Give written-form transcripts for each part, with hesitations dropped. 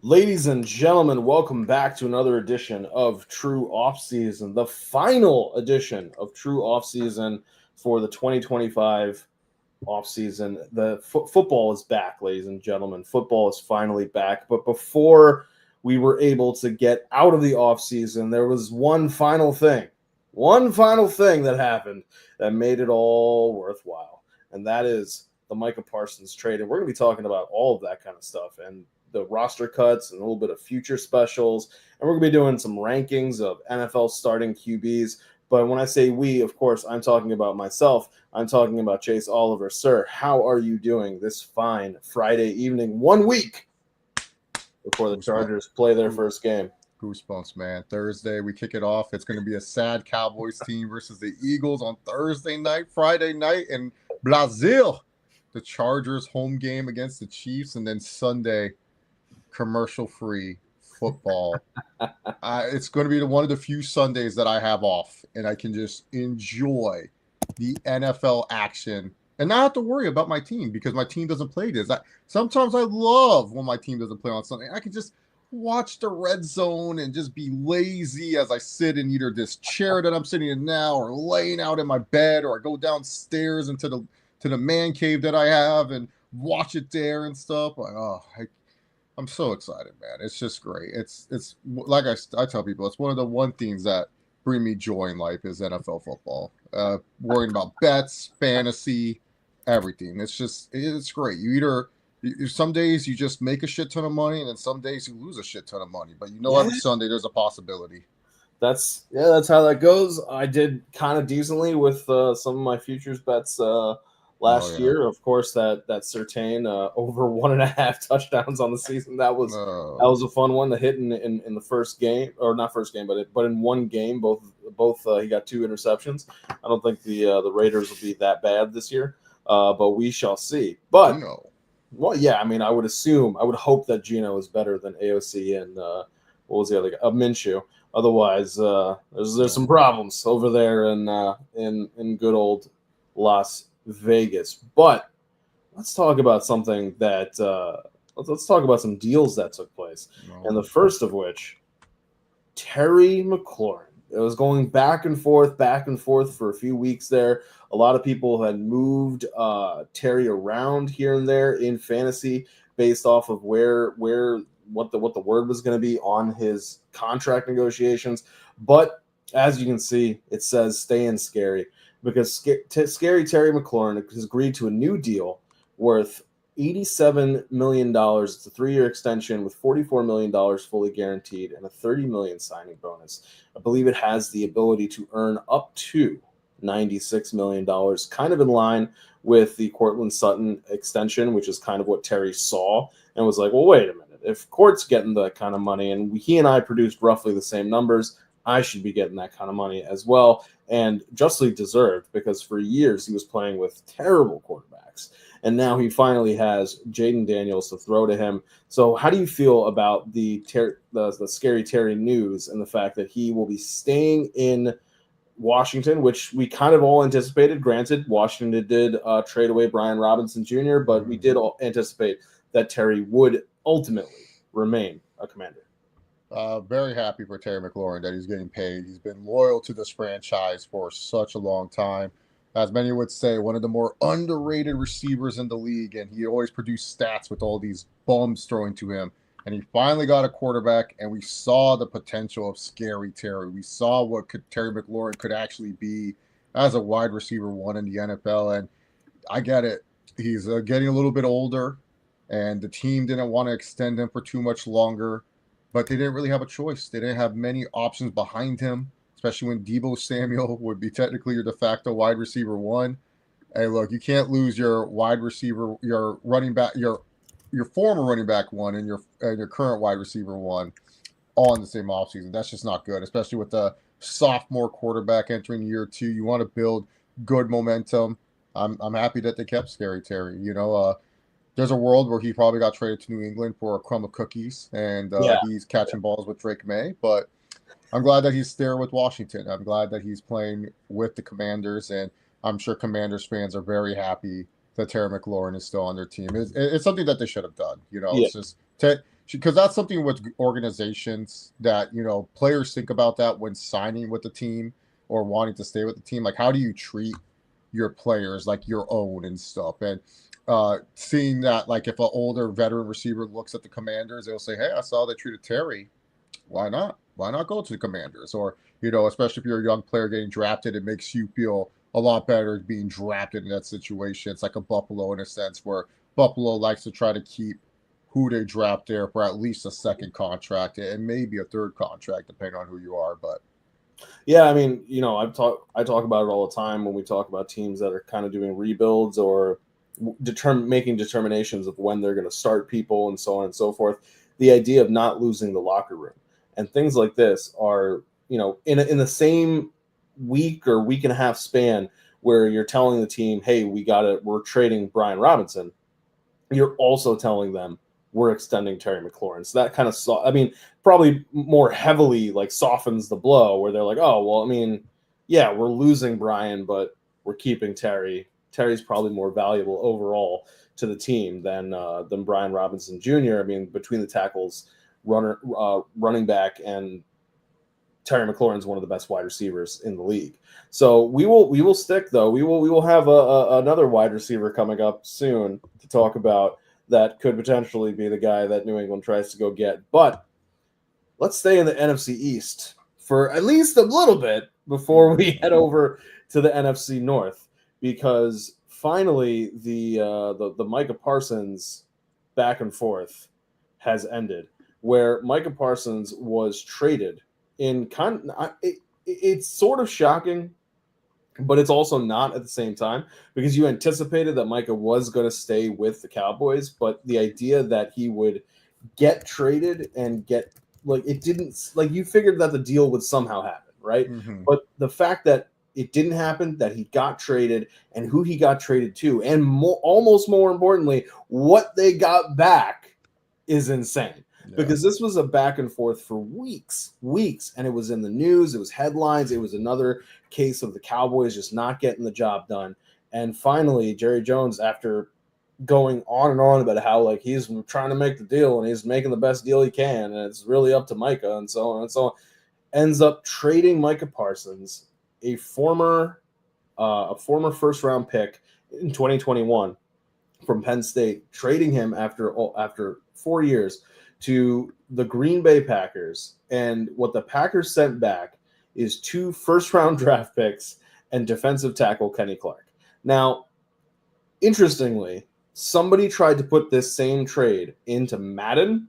Ladies and gentlemen, welcome back to another edition of True Offseason, the final edition of True Offseason for the 2025 offseason. The football is back, ladies and gentlemen. Football is finally back. But before we were able to get out of the offseason, there was one final thing that happened that made it all worthwhile. And that is the Micah Parsons trade. And we're going to be talking about all of that kind of stuff and the roster cuts and a little bit of future specials. And we're going to be doing some rankings of NFL starting QBs. But when I say we, of course, I'm talking about myself. I'm talking about Chase Oliver. Sir, how are you doing this fine Friday evening, 1 week before the Chargers play their first game? Goosebumps, man. Thursday, we kick it off. It's going to be a sad Cowboys team versus the Eagles on Thursday night, Friday night in Brazil. The Chargers home game against the Chiefs, and then Sunday, commercial-free football. It's going to be one of the few Sundays that I have off, and I can just enjoy the NFL action and not have to worry about my team because my team doesn't play this. Sometimes I love when my team doesn't play on Sunday. I can just watch the red zone and just be lazy as I sit in either this chair that I'm sitting in now or laying out in my bed, or I go downstairs into the man cave that I have and watch it there and stuff. I'm so excited, man. It's just great. It's like I tell people, it's one of the one things that bring me joy in life is NFL football. Worrying about bets, fantasy, everything. It's great. Some days you just make a shit ton of money, and then some days you lose a shit ton of money. But every Sunday there's a possibility. That's how that goes. I did kind of decently with some of my futures bets last year. Of course, that Surtain over 1.5 touchdowns on the season. That was a fun one to hit in the first game, or not first game, but in one game, both he got 2 interceptions. I don't think the Raiders will be that bad this year, but we shall see. But well, yeah, I mean, I would hope that Gino is better than AOC and what was the other guy? Minshew. Otherwise, there's some problems over there in good old Las Vegas. But let's talk about something that let's talk about some deals that took place, and the first of which, Terry McLaurin. It was going back and forth for a few weeks there. A lot of people had moved Terry around here and there in fantasy based off of what the word was going to be on his contract negotiations. But as you can see, it says stay in scary, because scary Terry McLaurin has agreed to a new deal worth $87 million. It's a 3-year extension with $44 million fully guaranteed and a $30 million signing bonus. I believe it has the ability to earn up to $96 million, kind of in line with the Cortland Sutton extension, which is kind of what Terry saw and was like, well, wait a minute. If Court's getting that kind of money and he and I produced roughly the same numbers, I should be getting that kind of money as well. And justly deserved, because for years he was playing with terrible quarterbacks. And now he finally has Jaden Daniels to throw to him. So how do you feel about the scary Terry news and the fact that he will be staying in Washington, which we kind of all anticipated? Granted, Washington did trade away Brian Robinson Jr., but we did all anticipate that Terry would ultimately remain a Commander. Very happy for Terry McLaurin that he's getting paid. He's been loyal to this franchise for such a long time. As many would say, one of the more underrated receivers in the league, and he always produced stats with all these bums throwing to him. And he finally got a quarterback, and we saw the potential of scary Terry. We saw what Terry McLaurin could actually be as a wide receiver 1 in the NFL. And I get it. He's getting a little bit older, and the team didn't want to extend him for too much longer, but they didn't really have a choice. They didn't have many options behind him, especially when Deebo Samuel would be technically your de facto wide receiver 1. Hey, look, you can't lose your wide receiver, your running back, your former running back 1 and your current wide receiver 1 all in the same offseason. That's just not good, especially with the sophomore quarterback entering year 2. You want to build good momentum. I'm happy that they kept scary Terry. There's a world where he probably got traded to New England for a crumb of cookies, and he's catching balls with Drake May. But I'm glad that he's there with Washington. I'm glad that he's playing with the Commanders, and I'm sure Commanders fans are very happy that Terry McLaurin is still on their team. It's something that they should have done. It's just because that's something with organizations that, players think about that when signing with the team or wanting to stay with the team. Like, how do you treat your players like your own and stuff? And seeing that, like, if an older veteran receiver looks at the Commanders, they'll say, "Hey, I saw they treated Terry. Why not? Why not go to the Commanders?" Or, especially if you're a young player getting drafted, it makes you feel a lot better being drafted in that situation. It's like a Buffalo in a sense, where Buffalo likes to try to keep who they draft there for at least a second contract and maybe a third contract, depending on who you are. But yeah, I mean, I talk about it all the time when we talk about teams that are kind of doing rebuilds or making determinations of when they're going to start people and so on and so forth. The idea of not losing the locker room and things like this are, in the same week or week and a half span where you're telling the team, "Hey, we're trading Brian Robinson." You're also telling them we're extending Terry McLaurin. So that kind of probably more heavily like softens the blow where they're like, "Oh, well, I mean, yeah, we're losing Brian, but we're keeping Terry. Terry's probably more valuable overall to the team than Brian Robinson Jr. I mean, between the tackles, running back, and Terry McLaurin's one of the best wide receivers in the league. So we will stick though. We will have another wide receiver coming up soon to talk about that could potentially be the guy that New England tries to go get. But let's stay in the NFC East for at least a little bit before we head over to the NFC North, because finally the Micah Parsons back and forth has ended, where Micah Parsons was traded in it's sort of shocking, but it's also not at the same time, because you anticipated that Micah was going to stay with the Cowboys, but the idea that he would get traded and get it didn't, like, you figured that the deal would somehow happen, right? mm-hmm. But the fact that it didn't happen, that he got traded and who he got traded to, and almost more importantly, what they got back is insane. Yeah. Because this was a back and forth for weeks, and it was in the news, it was headlines, it was another case of the Cowboys just not getting the job done. And finally, Jerry Jones, after going on and on about how like he's trying to make the deal and he's making the best deal he can, and it's really up to Micah and so on and so on, ends up trading Micah Parsons, a former first round pick in 2021 from Penn State, trading him after 4 years to the Green Bay Packers. And what the Packers sent back is 2 first-round draft picks and defensive tackle Kenny Clark. Now, interestingly, somebody tried to put this same trade into Madden,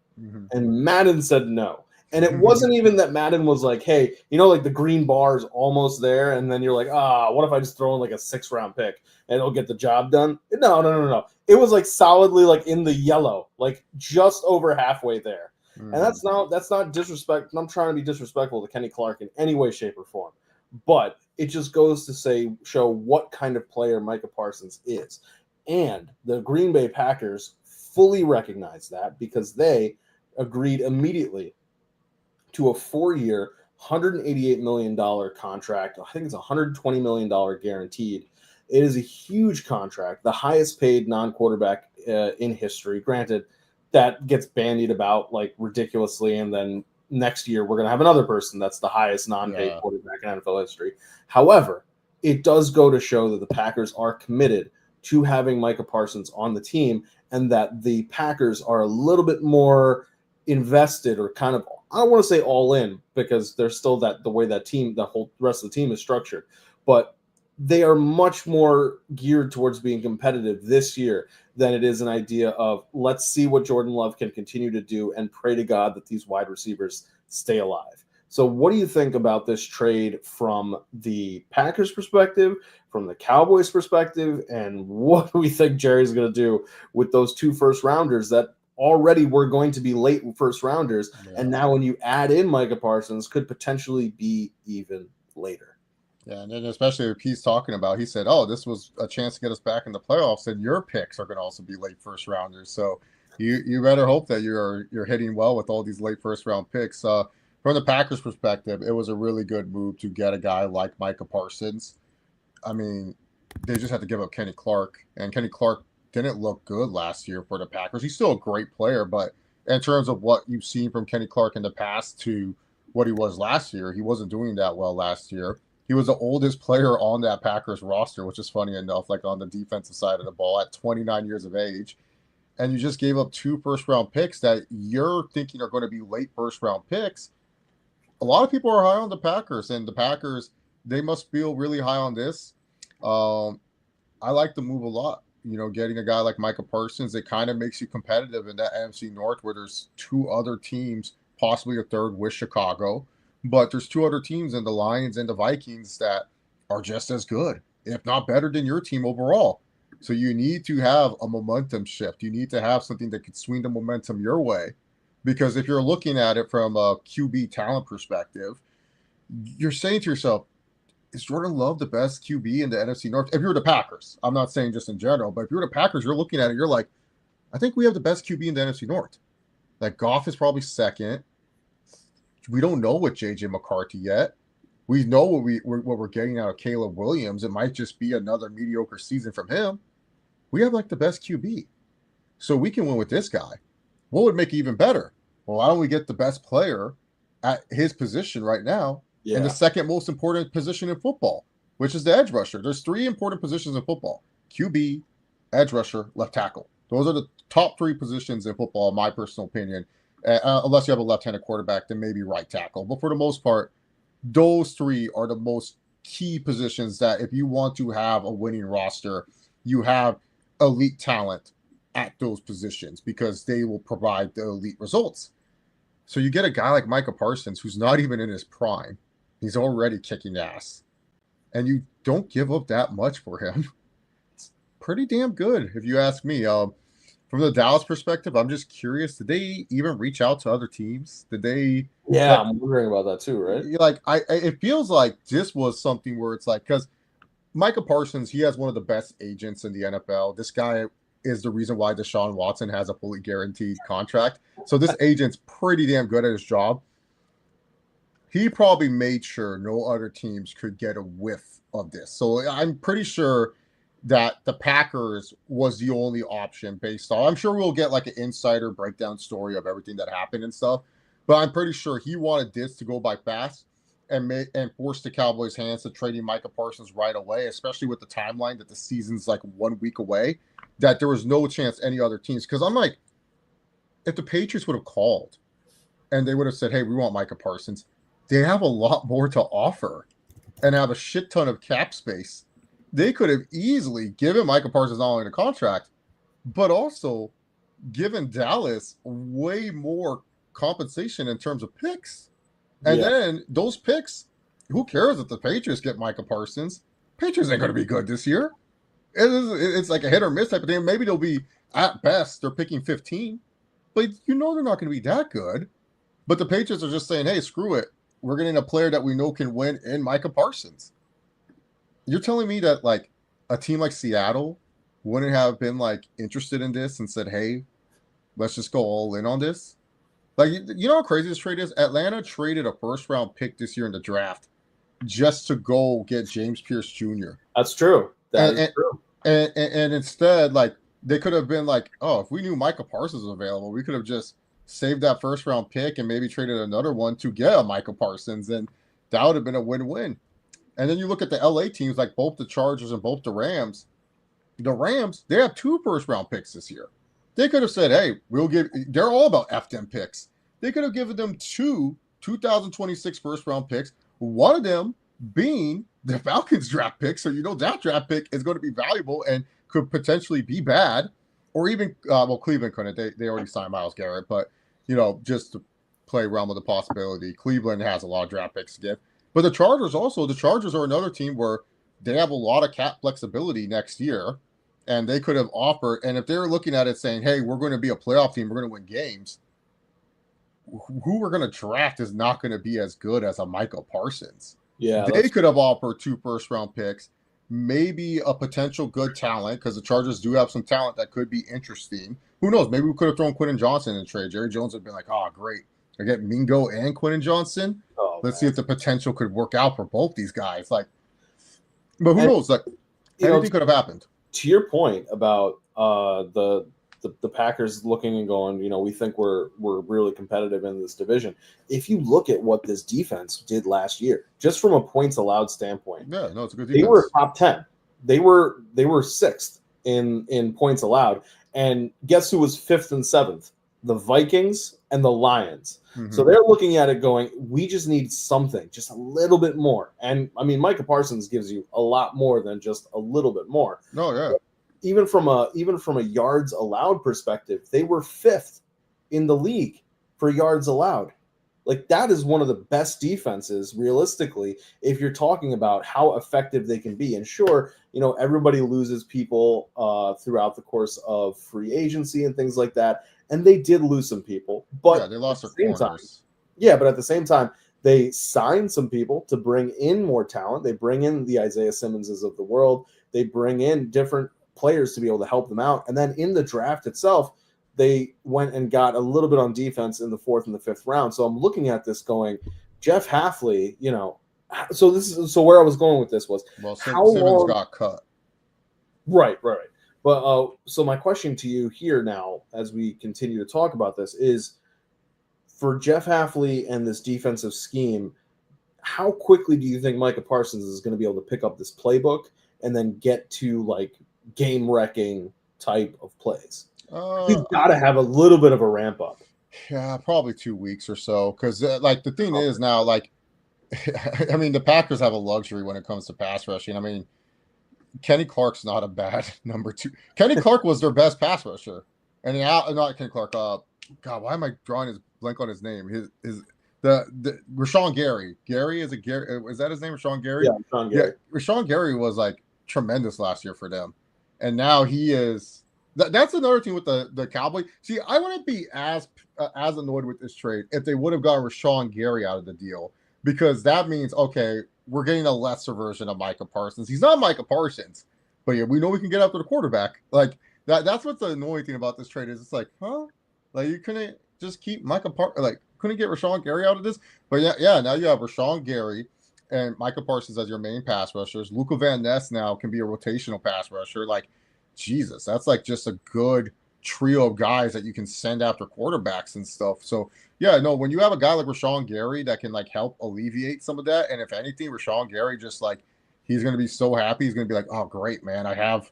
and Madden said no. And it wasn't even that Madden was like, "Hey, like the green bar is almost there," and then you're like, what if I just throw in like a 6th-round pick and it'll get the job done? No. It was like solidly like in the yellow, like just over halfway there. And that's not disrespect. I'm trying to be disrespectful to Kenny Clark in any way, shape, or form. But it just goes to show what kind of player Micah Parsons is. And the Green Bay Packers fully recognize that, because they agreed immediately to a 4-year, $188 million contract. I think it's $120 million guaranteed. It is a huge contract, the highest paid non-quarterback in history. Granted, that gets bandied about like ridiculously, and then next year we're going to have another person that's the highest non-paid quarterback in NFL history. However, it does go to show that the Packers are committed to having Micah Parsons on the team, and that the Packers are a little bit more invested, or kind of, I don't want to say all in, because there's still the way that team, the whole rest of the team is structured, but they are much more geared towards being competitive this year than it is an idea of, let's see what Jordan Love can continue to do and pray to God that these wide receivers stay alive. So what do you think about this trade from the Packers perspective, from the Cowboys perspective, and what do we think Jerry's going to do with those 2 first-rounders that already were going to be late first-rounders, and now when you add in Micah Parsons, could potentially be even later? Yeah, and then especially if he's talking about, he said, "Oh, this was a chance to get us back in the playoffs, and your picks are going to also be late first rounders." So you better hope that you're hitting well with all these late first round picks. From the Packers' perspective, it was a really good move to get a guy like Micah Parsons. I mean, they just had to give up Kenny Clark, and Kenny Clark didn't look good last year for the Packers. He's still a great player, but in terms of what you've seen from Kenny Clark in the past to what he was last year. He wasn't doing that well last year. He was the oldest player on that Packers roster, which is funny enough, like on the defensive side of the ball at 29 years of age. And you just gave up 2 first-round picks that you're thinking are going to be late first-round picks. A lot of people are high on the Packers, and the Packers, they must feel really high on this. I like the move a lot. You know, getting a guy like Micah Parsons, it kind of makes you competitive in that NFC North where there's 2 other teams, possibly a third with Chicago. But there's 2 other teams in the Lions and the Vikings that are just as good, if not better than your team overall. So you need to have a momentum shift. You need to have something that could swing the momentum your way. Because if you're looking at it from a QB talent perspective, you're saying to yourself, is Jordan Love the best QB in the NFC North? If you're the Packers, I'm not saying just in general, but if you're the Packers, you're looking at it, you're like, I think we have the best QB in the NFC North. Like Goff is probably second. We don't know what JJ McCarthy yet. We know what we're getting out of Caleb Williams. It might just be another mediocre season from him. We have like the best QB. So we can win with this guy. What would make it even better? Well, why don't we get the best player at his position right now in the second most important position in football, which is the edge rusher? There's 3 important positions in football: QB, edge rusher, left tackle. Those are the top 3 positions in football, in my personal opinion. Unless you have a left-handed quarterback, then maybe right tackle. But for the most part, those 3 are the most key positions that if you want to have a winning roster, you have elite talent at those positions because they will provide the elite results. So you get a guy like Micah Parsons who's not even in his prime. He's already kicking ass. And you don't give up that much for him. It's pretty damn good, if you ask me. From the Dallas perspective, I'm just curious, did they even reach out to other teams? Did they? Yeah, I'm wondering about that too, right? Like, it feels like this was something where it's like, because Micah Parsons, he has one of the best agents in the NFL. This guy is the reason why Deshaun Watson has a fully guaranteed contract. So this agent's pretty damn good at his job. He probably made sure no other teams could get a whiff of this. So I'm pretty sure that the Packers was the only option based on, I'm sure we'll get like an insider breakdown story of everything that happened and stuff, but I'm pretty sure he wanted this to go by fast and force the Cowboys' hands to trading Micah Parsons right away, especially with the timeline that the season's like 1 week away, that there was no chance any other teams. Because I'm like, if the Patriots would have called and they would have said, hey, we want Micah Parsons, they have a lot more to offer and have a shit ton of cap space. They could have easily given Micah Parsons not only the contract, but also given Dallas way more compensation in terms of picks. And then those picks, who cares if the Patriots get Micah Parsons? Patriots ain't going to be good this year. It's like a hit or miss type of thing. Maybe they'll be, at best, they're picking 15. But you know they're not going to be that good. But the Patriots are just saying, hey, screw it. We're getting a player that we know can win in Micah Parsons. You're telling me that like a team like Seattle wouldn't have been like interested in this and said, hey, let's just go all in on this? Like, you know how crazy this trade is? Atlanta traded a first-round pick this year in the draft just to go get James Pierce Jr. That's true. That is true. And instead, like, they could have been like, oh, if we knew Micah Parsons was available, we could have just saved that first-round pick and maybe traded another one to get a Micah Parsons, and that would have been a win-win. And then you look at the LA teams, like both the Chargers and both the Rams. The Rams, they have 2 first-round picks this year. They could have said, hey, they're all about FDM picks. They could have given them 2 2026 first-round picks, one of them being the Falcons draft pick. So you know that draft pick is going to be valuable and could potentially be bad. Or even, Cleveland couldn't. They already signed Myles Garrett. But, you know, just to play realm of the possibility, Cleveland has a lot of draft picks to give. But the Chargers are another team where they have a lot of cap flexibility next year, and they could have offered. And if they're looking at it saying, hey, we're going to be a playoff team, we're going to win games, who we're going to draft is not going to be as good as a Micah Parsons. Yeah, they could have offered 2 first-round picks, maybe a potential good talent, because the Chargers do have some talent that could be interesting. Who knows? Maybe we could have thrown Quentin Johnson in trade. Jerry Jones would have been like, oh, great. I get Mingo and Quentin Johnson. Let's see if the potential could work out for both these guys. Like, but who knows? Like, anything could have happened. To your point about the the Packers looking and going, we think we're really competitive in this division. If you look at what this defense did last year, just from a points allowed standpoint, it's a good defense. They were top 10. They were sixth in points allowed. And guess who was fifth and seventh? The Vikings and the Lions. Mm-hmm. So they're looking at it going, we just need something, just a little bit more. And I mean, Micah Parsons gives you a lot more than just a little bit more. Oh yeah. But even from a yards allowed perspective, they were fifth in the league for yards allowed. Like, that is one of the best defenses, realistically, if you're talking about how effective they can be. And sure, everybody loses people throughout the course of free agency and things like that. And they did lose some people. But they lost their corners. But at the same time, they signed some people to bring in more talent. They bring in the Isaiah Simmonses of the world. They bring in different players to be able to help them out. And then in the draft itself, they went and got a little bit on defense in the 4th and the 5th round. So I'm looking at this going, Jeff Hafley, so where I was going with this was, Simmons got cut. Right. But so my question to you here now, as we continue to talk about this, is for Jeff Hafley and this defensive scheme, how quickly do you think Micah Parsons is going to be able to pick up this playbook and then get to like game-wrecking type of plays? He's got to have a little bit of a ramp up. Yeah, probably 2 weeks or so. Because the thing is now, I mean, the Packers have a luxury when it comes to pass rushing. I mean, Kenny Clark's not a bad number 2. Kenny Clark was their best pass rusher, and not Kenny Clark. God, why am I drawing his blank on his name? The Rashawn Gary. Gary is that his name? Rashawn Gary. Yeah, Rashawn Gary. Yeah, Rashawn Gary was like tremendous last year for them, and now he is. That's another thing with the Cowboys. See, I wouldn't be as annoyed with this trade if they would have gotten Rashawn Gary out of the deal, because that means, okay, we're getting a lesser version of Micah Parsons. He's not Micah Parsons, but yeah, we know we can get after the quarterback. Like that's what's the annoying thing about this trade is it's like, huh? Like, you couldn't just keep couldn't get Rashawn Gary out of this? But yeah, now you have Rashawn Gary and Micah Parsons as your main pass rushers. Luca Van Ness now can be a rotational pass rusher. Like, Jesus, that's like just a good trio of guys that you can send after quarterbacks and stuff. So yeah, no, when you have a guy like Rashawn Gary that can like help alleviate some of that, and if anything, Rashawn Gary just like, he's going to be so happy. He's going to be like, oh great, man, I have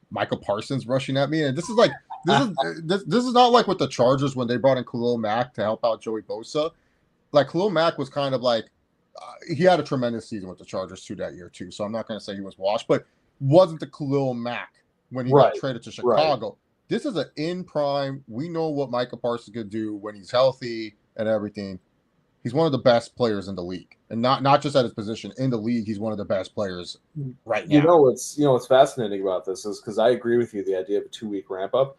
Micah Parsons rushing at me. And this is not like with the Chargers when they brought in Khalil Mack to help out Joey Bosa. Like, Khalil Mack was kind of like, he had a tremendous season with the Chargers too that year too. So I'm not going to say he was washed, but wasn't the Khalil Mack when he got traded to Chicago. Right. This is an in prime. We know what Micah Parsons could do when he's healthy and everything. He's one of the best players in the league, and not just at his position in the league. He's one of the best players right now. What's fascinating about this is, because I agree with you, the idea of a 2-week ramp up.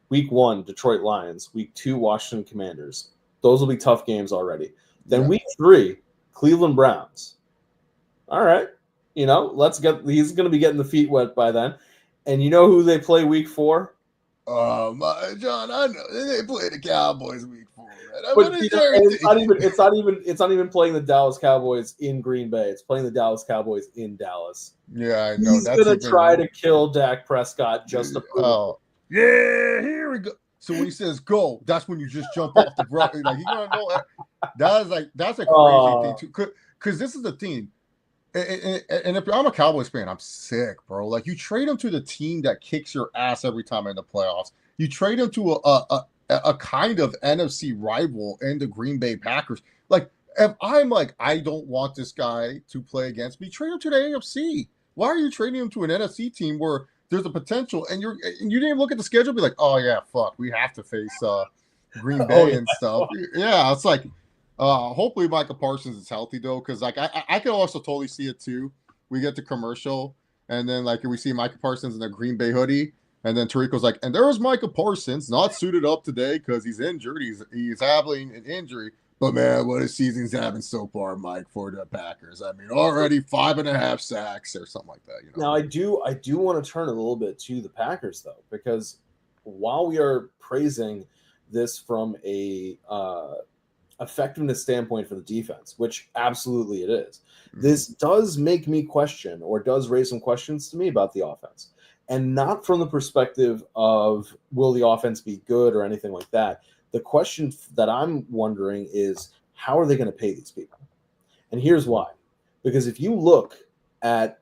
Week 1, Detroit Lions. Week 2, Washington Commanders. Those will be tough games already. Then week 3, Cleveland Browns. All right, he's going to be getting the feet wet by then. And you know who they play week 4? John, I know they play the Cowboys week 4. But it's not even playing the Dallas Cowboys in Green Bay. It's playing the Dallas Cowboys in Dallas. Yeah, I know. He's gonna try to kill Dak Prescott just to prove. Oh, yeah, here we go. So when he says go, that's when you just jump off the ground. Like, you gonna know that's a crazy thing too. Because this is the thing. And if I'm a Cowboys fan, I'm sick, bro. Like, you trade him to the team that kicks your ass every time in the playoffs. You trade him to a kind of NFC rival in the Green Bay Packers. Like, if I'm like, I don't want this guy to play against me, trade him to the AFC. Why are you trading him to an NFC team where there's a potential and you didn't even look at the schedule and be like, oh yeah, fuck, we have to face Green Bay and stuff. Yeah, it's like. Hopefully Micah Parsons is healthy though, because like I can also totally see it too. We get the commercial, and then like we see Micah Parsons in a Green Bay hoodie, and then Tariq's like, and there was Micah Parsons not suited up today because he's injured. He's having an injury. But man, what a season he's having so far, Mike, for the Packers. I mean, already 5.5 sacks or something like that. Now I do want to turn a little bit to the Packers though, because while we are praising this from a effectiveness standpoint for the defense, which absolutely it is, this does make me question, or does raise some questions to me about the offense. and not from the perspective of will the offense be good or anything like that. The question that I'm wondering is how are they going to pay these people? And here's why. Because if you look at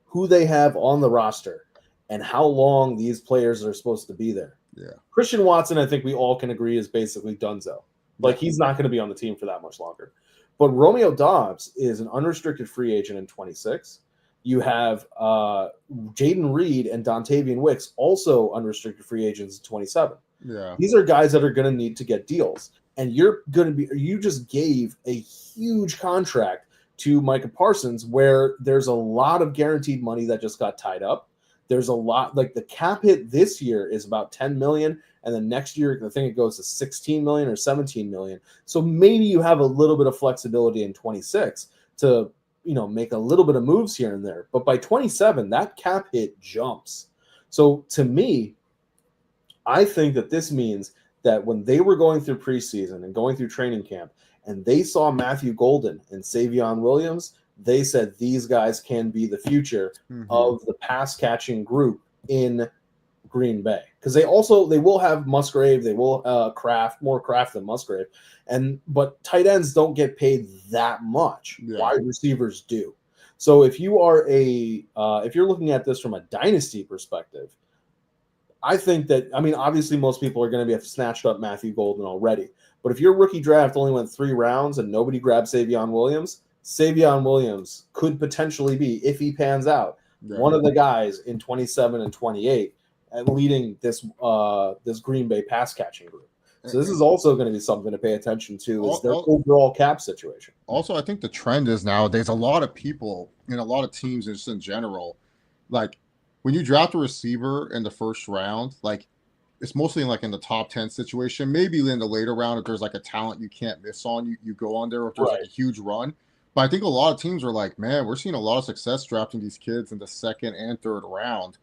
who they have on the roster and how long these players are supposed to be there. Yeah. Christian Watson, I think we all can agree, is basically donezo. Like, he's not going to be on the team for that much longer. But Romeo Doubs is an unrestricted free agent in 26. You have Jaden Reed and Dontavian Wicks, also unrestricted free agents in 27. Yeah. These are guys that are going to need to get deals. And you just gave a huge contract to Micah Parsons where there's a lot of guaranteed money that just got tied up. There's a lot, like the cap hit this year is about 10 million. And then next year, I think it goes to 16 million or 17 million. So maybe you have a little bit of flexibility in 26 to, make a little bit of moves here and there. But by 27, that cap hit jumps. So to me, I think that this means that when they were going through preseason and going through training camp and they saw Matthew Golden and Savion Williams, they said these guys can be the future of the pass catching group in Green Bay. Because they will have Musgrave, they will more Kraft than Musgrave. But tight ends don't get paid that much. Yeah. Wide receivers do. So if you are if you're looking at this from a dynasty perspective, I think that, obviously most people are going to have snatched up Matthew Golden already. But if your rookie draft only went 3 rounds and nobody grabbed Savion Williams could potentially be, if he pans out, one of the guys in 27 and 28 leading this Green Bay pass catching group. So this is also going to be something to pay attention to, is their overall cap situation. Also, I think the trend is nowadays a lot of people and a lot of teams just in general, like when you draft a receiver in the first round, like it's mostly in the top 10 situation, maybe in the later round if there's like a talent you can't miss on, you go on there if there's like a huge run. But I think a lot of teams are like, man, we're seeing a lot of success drafting these kids in the second and third round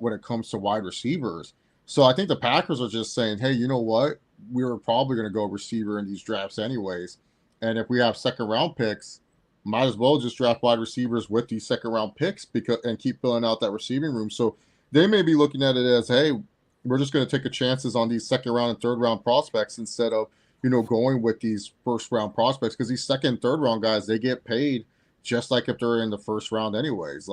when it comes to wide receivers. So I think the Packers are just saying, hey, you know what? We were probably going to go receiver in these drafts anyways. And if we have second round picks, might as well just draft wide receivers with these second round picks and keep filling out that receiving room. So they may be looking at it as, hey, we're just going to take a chances on these second round and third round prospects instead of, going with these first round prospects, because these second, third round guys, they get paid just like if they're in the first round anyways.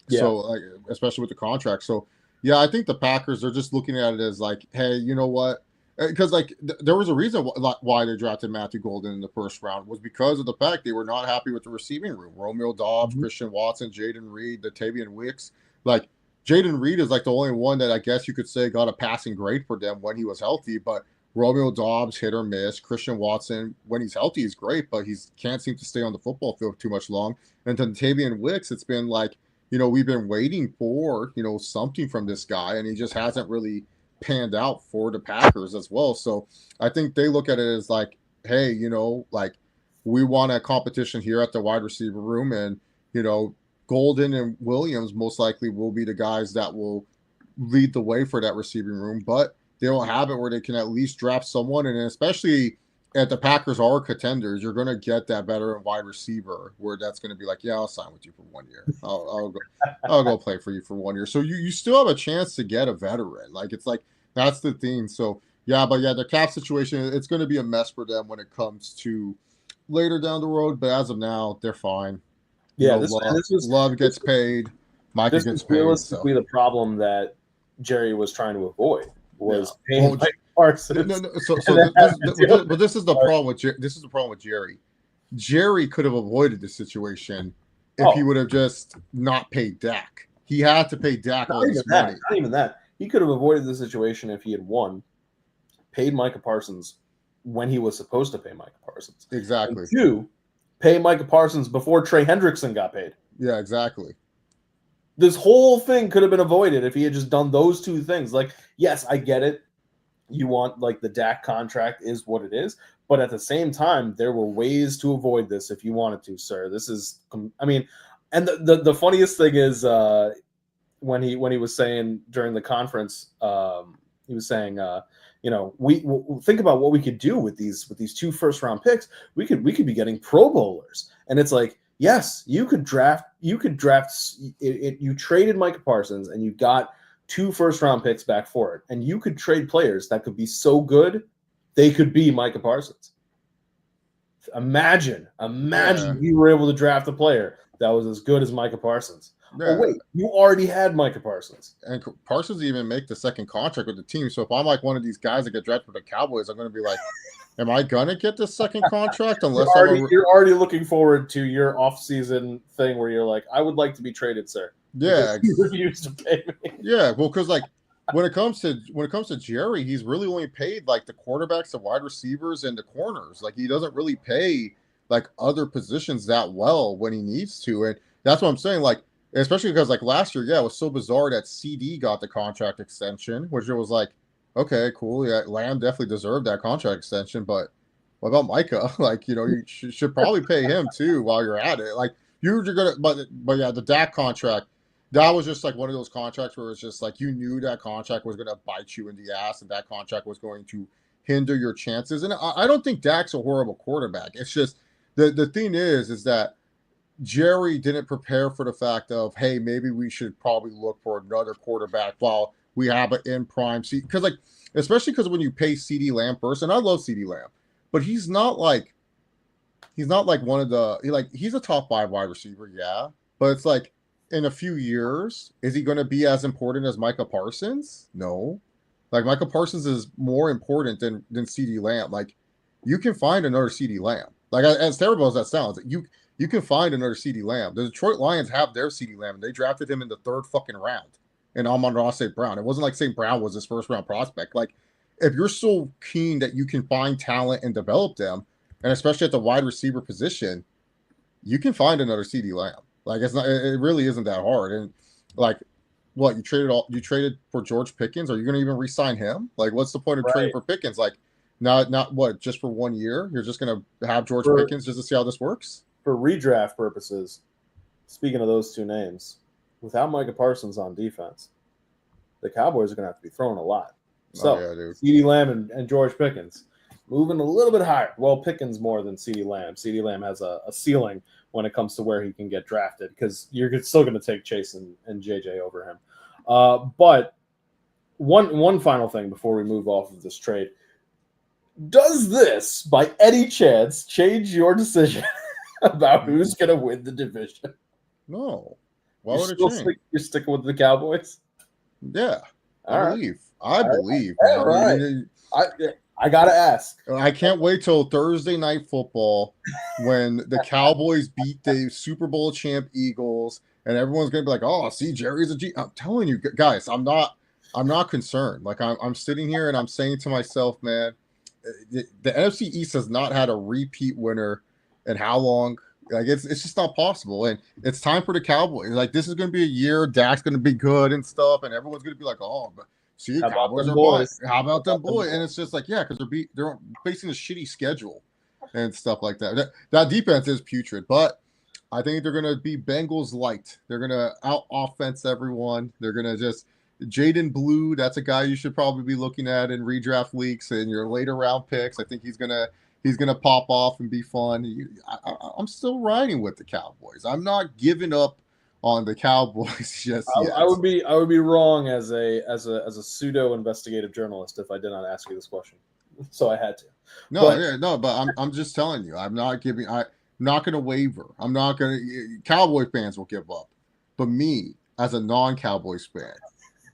So especially with the contract. So yeah, I think the Packers are just looking at it as like, hey, you know what? Because there was a reason why they drafted Matthew Golden in the first round, was because of the fact they were not happy with the receiving room. Romeo Doubs, Christian Watson, Jaden Reed, Dontavian Wicks. Like Jaden Reed is like the only one that I guess you could say got a passing grade for them when he was healthy. But Romeo Doubs, hit or miss. Christian Watson, when he's healthy, is great, but he can't seem to stay on the football field too much long. And Dontavian Wicks, it's been like, we've been waiting for, something from this guy, and he just hasn't really panned out for the Packers as well. So I think they look at it as like, hey, we want a competition here at the wide receiver room, and, Golden and Williams most likely will be the guys that will lead the way for that receiving room, but they don't have it where they can at least draft someone. And especially at the Packers are contenders, you're going to get that veteran wide receiver where that's going to be like, yeah, I'll sign with you for 1 year. I'll go play for you for 1 year. So you still have a chance to get a veteran. Like, it's like, that's the thing. So the cap situation, it's going to be a mess for them when it comes to later down the road. But as of now, they're fine. Yeah, Love gets paid. Micah gets paid. Realistically, the problem that Jerry was trying to avoid was paying Micah Parsons. But this is the problem with Jerry. Jerry could have avoided this situation if he would have just not paid Dak. He had to pay Dak all this money. Not even that. He could have avoided the situation if he had paid Micah Parsons when he was supposed to pay Micah Parsons. Exactly. And 2, pay Micah Parsons before Trey Hendrickson got paid. Yeah, exactly. This whole thing could have been avoided if he had just done those 2 things. Like, yes, I get it. You want, the Dak contract is what it is. But at the same time, there were ways to avoid this if you wanted to, sir. This is, and the funniest thing is when he was saying during the conference, he was saying, we think about what we could do with these 2 first-round picks. We could be getting Pro Bowlers. And it's like, yes, you could draft it. You traded Micah Parsons and you got 2 first-round picks back for it, and you could trade players that could be so good, they could be Micah Parsons. Imagine you were able to draft a player that was as good as Micah Parsons. Yeah. Oh, wait, you already had Micah Parsons. And Parsons even make the second contract with the team. So if I'm like one of these guys that get drafted for the Cowboys, I'm going to be like, am I going to get the second contract? Unless you're already looking forward to your offseason thing where you're like, I would like to be traded, sir. Yeah. You refuse to pay me. Yeah. Well, because like when it comes to Jerry, he's really only paid like the quarterbacks, the wide receivers, and the corners. Like he doesn't really pay like other positions that well when he needs to. And that's what I'm saying. Like, especially because like last year, it was so bizarre that CD got the contract extension, which it was like, okay, cool. Yeah, Lamb definitely deserved that contract extension, but what about Micah? Like, you should probably pay him too while you're at it. Like you're gonna, but yeah, the Dak contract, that was just like one of those contracts where it's just like you knew that contract was gonna bite you in the ass, and that contract was going to hinder your chances. And I don't think Dak's a horrible quarterback. It's just the thing is that Jerry didn't prepare for the fact of, hey, maybe we should probably look for another quarterback while we have it in prime seat. Because like, especially because when you pay CD Lamb first, and I love CD Lamb, but he's not like one of the he's a top 5 wide receiver, yeah. But it's like in a few years, is he going to be as important as Micah Parsons? No. Like Micah Parsons is more important than CD Lamb. Like you can find another CD Lamb. Like as terrible as that sounds, you can find another CD Lamb. The Detroit Lions have their CD Lamb, and they drafted him in the 3rd fucking round. And Amon-Ra St. Brown. It wasn't like St. Brown was his first round prospect. Like, if you're so keen that you can find talent and develop them, and especially at the wide receiver position, you can find another CD Lamb. Like it really isn't that hard. And like, what you traded for George Pickens? Are you going to even re-sign him? Like, what's the point of trading for Pickens? Like, not what, just for 1 year? You're just going to have George Pickens just to see how this works? For redraft purposes, speaking of those 2 names, without Micah Parsons on defense, the Cowboys are going to have to be throwing a lot. So, CeeDee Lamb and George Pickens moving a little bit higher. Well, Pickens more than CeeDee Lamb. CeeDee Lamb has a ceiling when it comes to where he can get drafted because you're still going to take Chase and JJ over him. But one final thing before we move off of this trade. Does this, by any chance, change your decision about who's going to win the division? No. Why would it change? You're sticking with the Cowboys? Yeah. I believe. I believe. All right. I got to ask. I can't wait till Thursday Night Football when the Cowboys beat the Super Bowl champ Eagles, and everyone's going to be like, oh, see, Jerry's a G. I'm telling you, guys, I'm not concerned. Like, I'm sitting here and I'm saying to myself, man, the NFC East has not had a repeat winner in how long? Like it's just not possible, and it's time for the Cowboys. Like this is going to be a year. Dak's going to be good and stuff, and everyone's going to be like, "Oh, but see, Cowboys are boys. How about them boys?" And it's just like, yeah, because they're facing a shitty schedule and stuff like that. That defense is putrid, but I think they're going to be Bengals light. They're going to out offense everyone. They're going to just Jaden Blue. That's a guy you should probably be looking at in redraft leagues and your later round picks. I think he's gonna pop off and be fun. I'm still riding with the Cowboys. I'm not giving up on the Cowboys just yet. I would be wrong as a pseudo investigative journalist if I did not ask you this question. So I had to. But I'm just telling you, I'm not going to waver. I'm not going to. Cowboy fans will give up, but me as a non-Cowboys fan,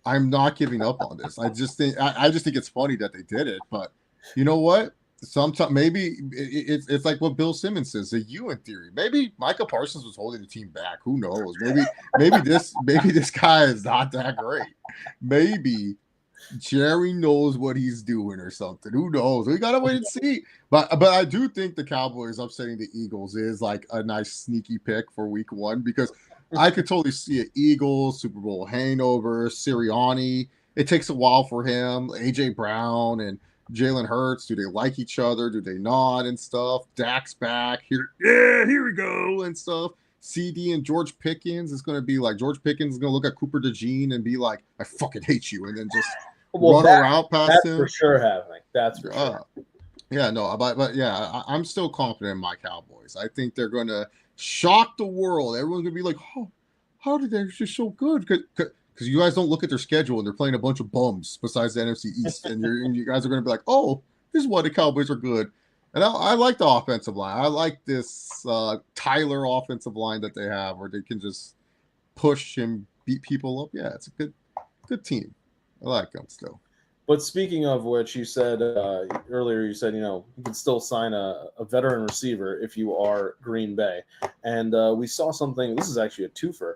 I'm not giving up on this. I just think it's funny that they did it, but you know what? Sometimes maybe it's like what Bill Simmons says, the Ewan theory. Maybe Micah Parsons was holding the team back. Who knows? Maybe this guy is not that great. Maybe Jerry knows what he's doing or something. Who knows? We gotta wait and see. But I do think the Cowboys upsetting the Eagles is like a nice sneaky pick for week 1 because I could totally see an Eagles Super Bowl hangover. Sirianni. It takes a while for him. AJ Brown and Jalen Hurts, do they like each other? Do they not and stuff? Dak's back here. Yeah, here we go and stuff. CD and George Pickens is going to be like George Pickens is going to look at Cooper DeJean and be like, I fucking hate you, and then just run around past him. That's for sure happening. That's for sure. Yeah, no, but yeah, I'm still confident in my Cowboys. I think they're going to shock the world. Everyone's going to be like, oh, how did they just so good? because you guys don't look at their schedule and they're playing a bunch of bums besides the NFC East, and you guys are going to be like, oh, this is why the Cowboys are good. And I like the offensive line. I like this Tyler offensive line that they have, where they can just push and beat people up. Yeah, it's a good team. I like them still. But speaking of which, you said earlier, you said, you can still sign a veteran receiver if you are Green Bay. And we saw something. This is actually a twofer.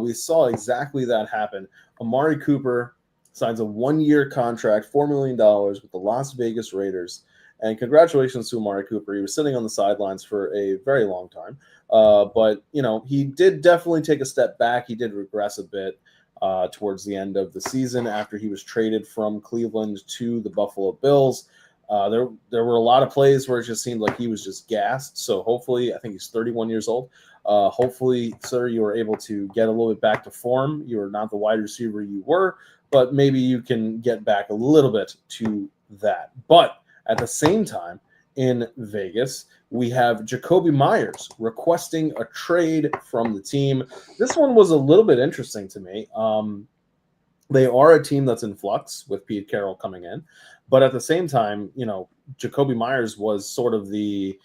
We saw exactly that happen. Amari Cooper signs a 1-year contract, $4 million with the Las Vegas Raiders. And congratulations to Amari Cooper. He was sitting on the sidelines for a very long time. But, he did definitely take a step back. He did regress a bit towards the end of the season after he was traded from Cleveland to the Buffalo Bills. There were a lot of plays where it just seemed like he was just gassed. So hopefully, I think he's 31 years old. Hopefully, sir, you were able to get a little bit back to form. You are not the wide receiver you were, but maybe you can get back a little bit to that. But at the same time, in Vegas, we have Jacoby Myers requesting a trade from the team. This one was a little bit interesting to me. They are a team that's in flux with Pete Carroll coming in, but at the same time, Jacoby Myers was sort of the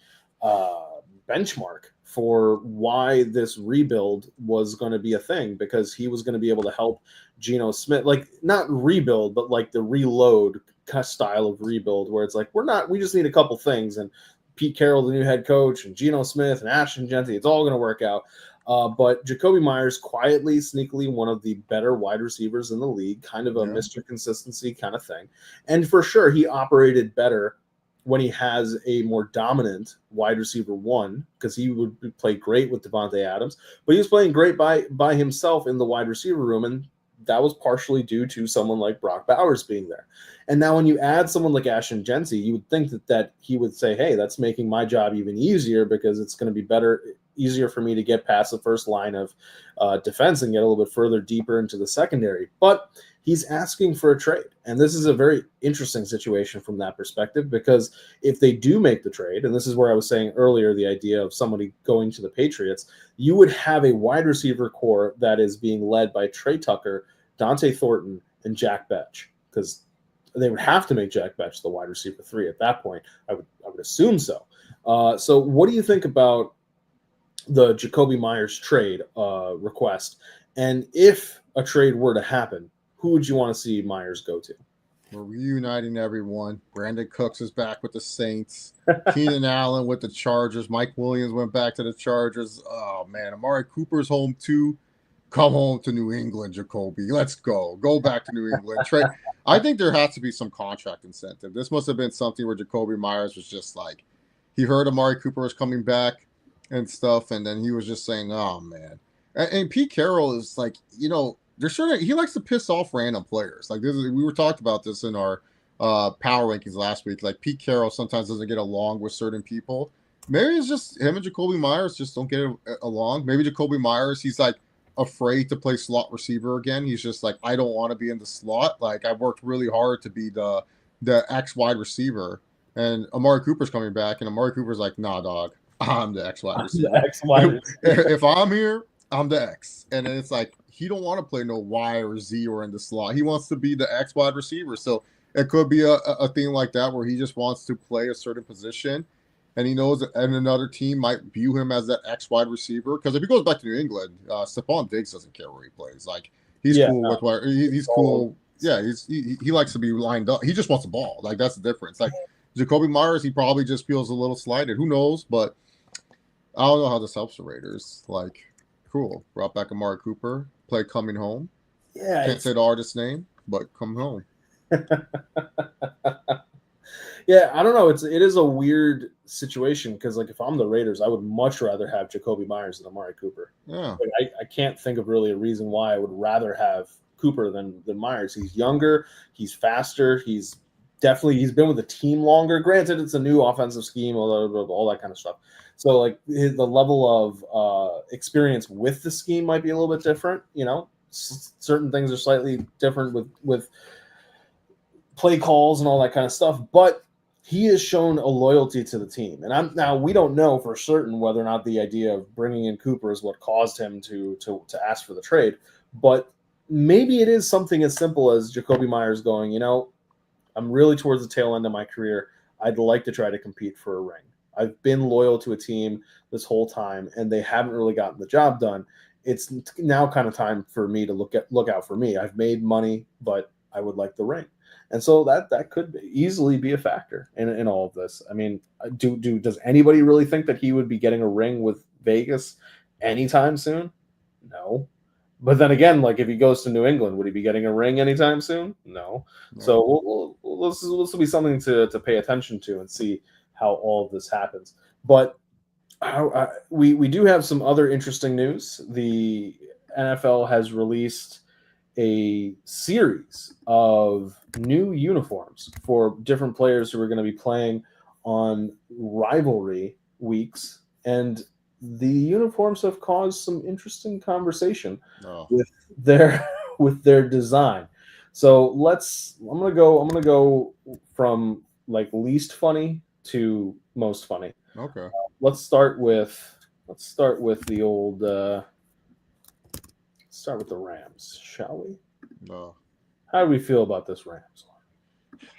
benchmark for why this rebuild was going to be a thing, because he was going to be able to help Geno Smith, like not rebuild, but like the reload style of rebuild, where it's like we just need a couple things, and Pete Carroll, the new head coach, and Geno Smith and Ashton Jeanty, it's all going to work out. But Jacoby Myers, quietly, sneakily, one of the better wide receivers in the league, kind of a Mr. Consistency kind of thing. And for sure, he operated better when he has a more dominant wide receiver one, because he would play great with Devontae Adams, but he was playing great by himself in the wide receiver room, and that was partially due to someone like Brock Bowers being there. And now when you add someone like Ashton Jeanty, you would think that he would say, hey, that's making my job even easier, because it's going to be easier for me to get past the first line of defense and get a little bit further deeper into the secondary. But he's asking for a trade. And this is a very interesting situation from that perspective, because if they do make the trade, and this is where I was saying earlier, the idea of somebody going to the Patriots, you would have a wide receiver core that is being led by Trey Tucker, Dante Thornton, and Jack Betch, because they would have to make Jack Betch the wide receiver 3 at that point. I would assume so. So what do you think about the Jacoby Myers trade request? And if a trade were to happen, who would you want to see Myers go to? We're reuniting everyone. Brandon Cooks is back with the Saints. Keenan Allen with the Chargers. Mike Williams went back to the Chargers. Oh, man. Amari Cooper's home, too. Come home to New England, Jacoby. Let's go. Go back to New England. Trade. I think there has to be some contract incentive. This must have been something where Jacoby Myers was just like, he heard Amari Cooper was coming back and stuff, and then he was just saying, oh, man. And Pete Carroll is like, he likes to piss off random players. Like we were talked about this in our power rankings last week. Like Pete Carroll sometimes doesn't get along with certain people. Maybe it's just him and Jacoby Myers just don't get along. Maybe Jacoby Myers, he's like afraid to play slot receiver again. He's just like, I don't want to be in the slot. Like I've worked really hard to be the X wide receiver. And Amari Cooper's coming back, and Amari Cooper's like, nah, dog, I'm the X wide receiver. If I'm here, I'm the X. And then it's like, he don't want to play no Y or Z or in the slot. He wants to be the X wide receiver. So it could be a thing like that where he just wants to play a certain position, and he knows that another team might view him as that X wide receiver. Because if he goes back to New England, Stephon Diggs doesn't care where he plays. Like he's cool with where he's cool. Yeah, he likes to be lined up. He just wants the ball. Like that's the difference. Like Jacoby Myers, he probably just feels a little slighted. Who knows? But I don't know how this helps the Raiders. Like, cool. Brought back Amari Cooper. Play Coming Home. Yeah. Can't say the artist's name, but Come Home. Yeah, I don't know. It is a weird situation, because like if I'm the Raiders, I would much rather have Jacoby Myers than Amari Cooper. Yeah. Like, I can't think of really a reason why I would rather have Cooper than Myers. He's younger, he's faster, he's been with the team longer. Granted, it's a new offensive scheme, all that kind of stuff. So like the level of experience with the scheme might be a little bit different. Certain things are slightly different with play calls and all that kind of stuff. But he has shown a loyalty to the team. And now we don't know for certain whether or not the idea of bringing in Cooper is what caused him to ask for the trade. But maybe it is something as simple as Jacoby Myers going, I'm really towards the tail end of my career. I'd like to try to compete for a ring. I've been loyal to a team this whole time, and they haven't really gotten the job done. It's now kind of time for me to look out for me. I've made money, but I would like the ring. And so that could easily be a factor in all of this. I mean, does anybody really think that he would be getting a ring with Vegas anytime soon? No. But then again, like if he goes to New England, would he be getting a ring anytime soon? No. So this will be something to pay attention to and see how all of this happens. But we do have some other interesting news. The NFL has released a series of new uniforms for different players who are going to be playing on rivalry weeks, and the uniforms have caused some interesting conversation with their design. So I'm gonna go from like least funny to most funny. Okay. Let's start with the old. Start with the Rams, shall we? No. How do we feel about this Rams one?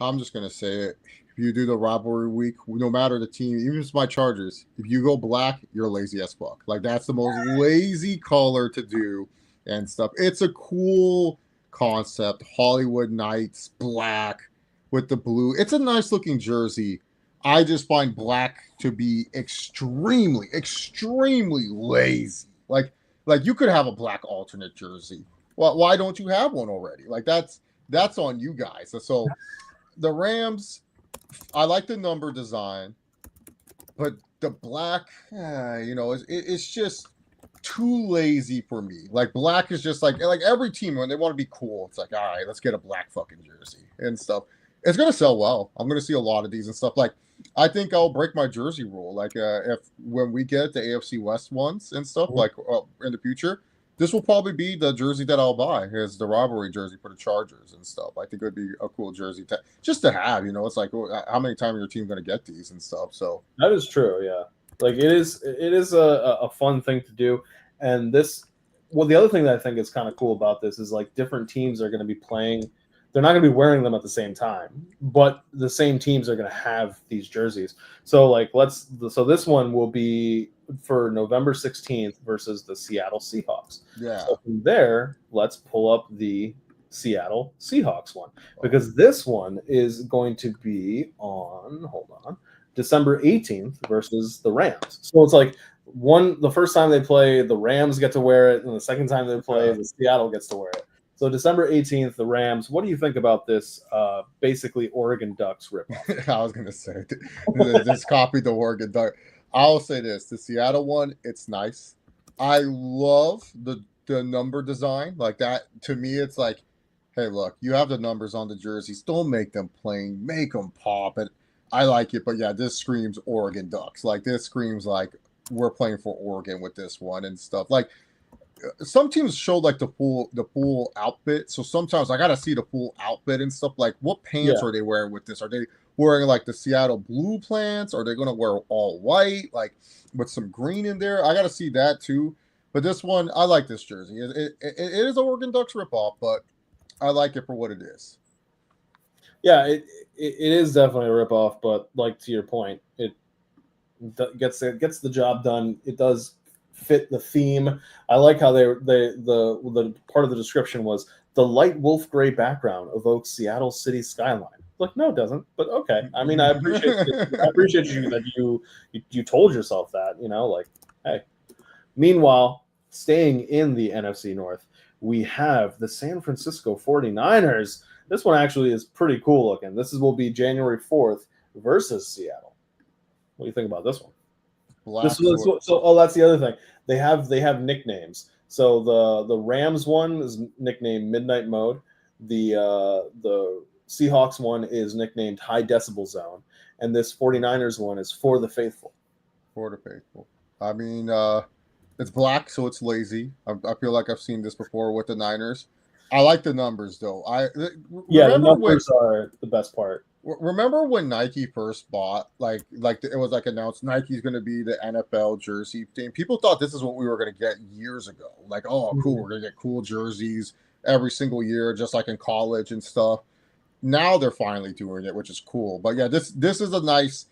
I'm just gonna say it. If you do the rivalry week, no matter the team, even if it's my Chargers, if you go black, you're lazy as fuck. Like that's the most lazy color to do and stuff. It's a cool concept. Hollywood Knights, black with the blue. It's a nice looking jersey. I just find black to be extremely, extremely lazy. Like you could have a black alternate jersey. Why don't you have one already? Like that's on you guys. So the Rams, I like the number design, but the black, it's just too lazy for me. Like black is just like every team when they want to be cool, it's like, all right, let's get a black fucking jersey and stuff. It's gonna sell well. I'm gonna see a lot of these and stuff. Like I think I'll break my jersey rule. Like if when we get the AFC West ones and stuff, like in the future, this will probably be the jersey that I'll buy. Is the rivalry jersey for the Chargers and stuff. I think it would be a cool jersey just to have. It's like how many times your team going to get these and stuff. So that is true. Yeah, like it is a fun thing to do. And this, the other thing that I think is kind of cool about this is like different teams are going to be playing. They're not going to be wearing them at the same time, but the same teams are going to have these jerseys. So so this one will be for November 16th versus the Seattle Seahawks. Yeah. So from there, let's pull up the Seattle Seahawks one, because this one is going to be on, December 18th versus the Rams. So it's like the first time they play, the Rams get to wear it, and the second time they play, the Seattle gets to wear it. So December 18th, the Rams. What do you think about this basically Oregon Ducks ripoff? I was going to say, just copy the Oregon Duck. I'll say this. The Seattle one, it's nice. I love the number design. Like that, to me, it's like, hey, look, you have the numbers on the jerseys. Don't make them plain. Make them pop. And I like it. But, yeah, this screams Oregon Ducks. Like, this screams like we're playing for Oregon with this one and stuff. Like, some teams show like the full outfit, so sometimes I gotta see the full outfit and stuff. Like, what pants are they wearing with this? Are they wearing like the Seattle blue pants? Are they gonna wear all white, like with some green in there? I gotta see that too. But this one, I like this jersey. It is an Oregon Ducks ripoff, but I like it for what it is. Yeah, it is definitely a ripoff, but like to your point, it gets the job done. It does fit the theme. I like how the part of the description was the light wolf gray background evokes Seattle city skyline. Like, no, it doesn't. But okay. I mean, I appreciate you that you told yourself that. Like, hey. Meanwhile, staying in the NFC North, we have the San Francisco 49ers. This one actually is pretty cool looking. Will be January 4th versus Seattle. What do you think about this one? That's the other thing. They have nicknames. So the Rams one is nicknamed Midnight Mode. The Seahawks one is nicknamed High Decibel Zone, and this 49ers one is For the Faithful. For the Faithful. I mean, it's black, so it's lazy. I feel like I've seen this before with the Niners. I like the numbers though. The numbers are the best part. Remember when Nike first bought, like it was like announced Nike's going to be the NFL jersey team? People thought this is what we were going to get years ago. Like, oh, cool, we're going to get cool jerseys. every single year, just like in college and stuff. Now they're finally doing it, which is cool. But yeah, this is a nice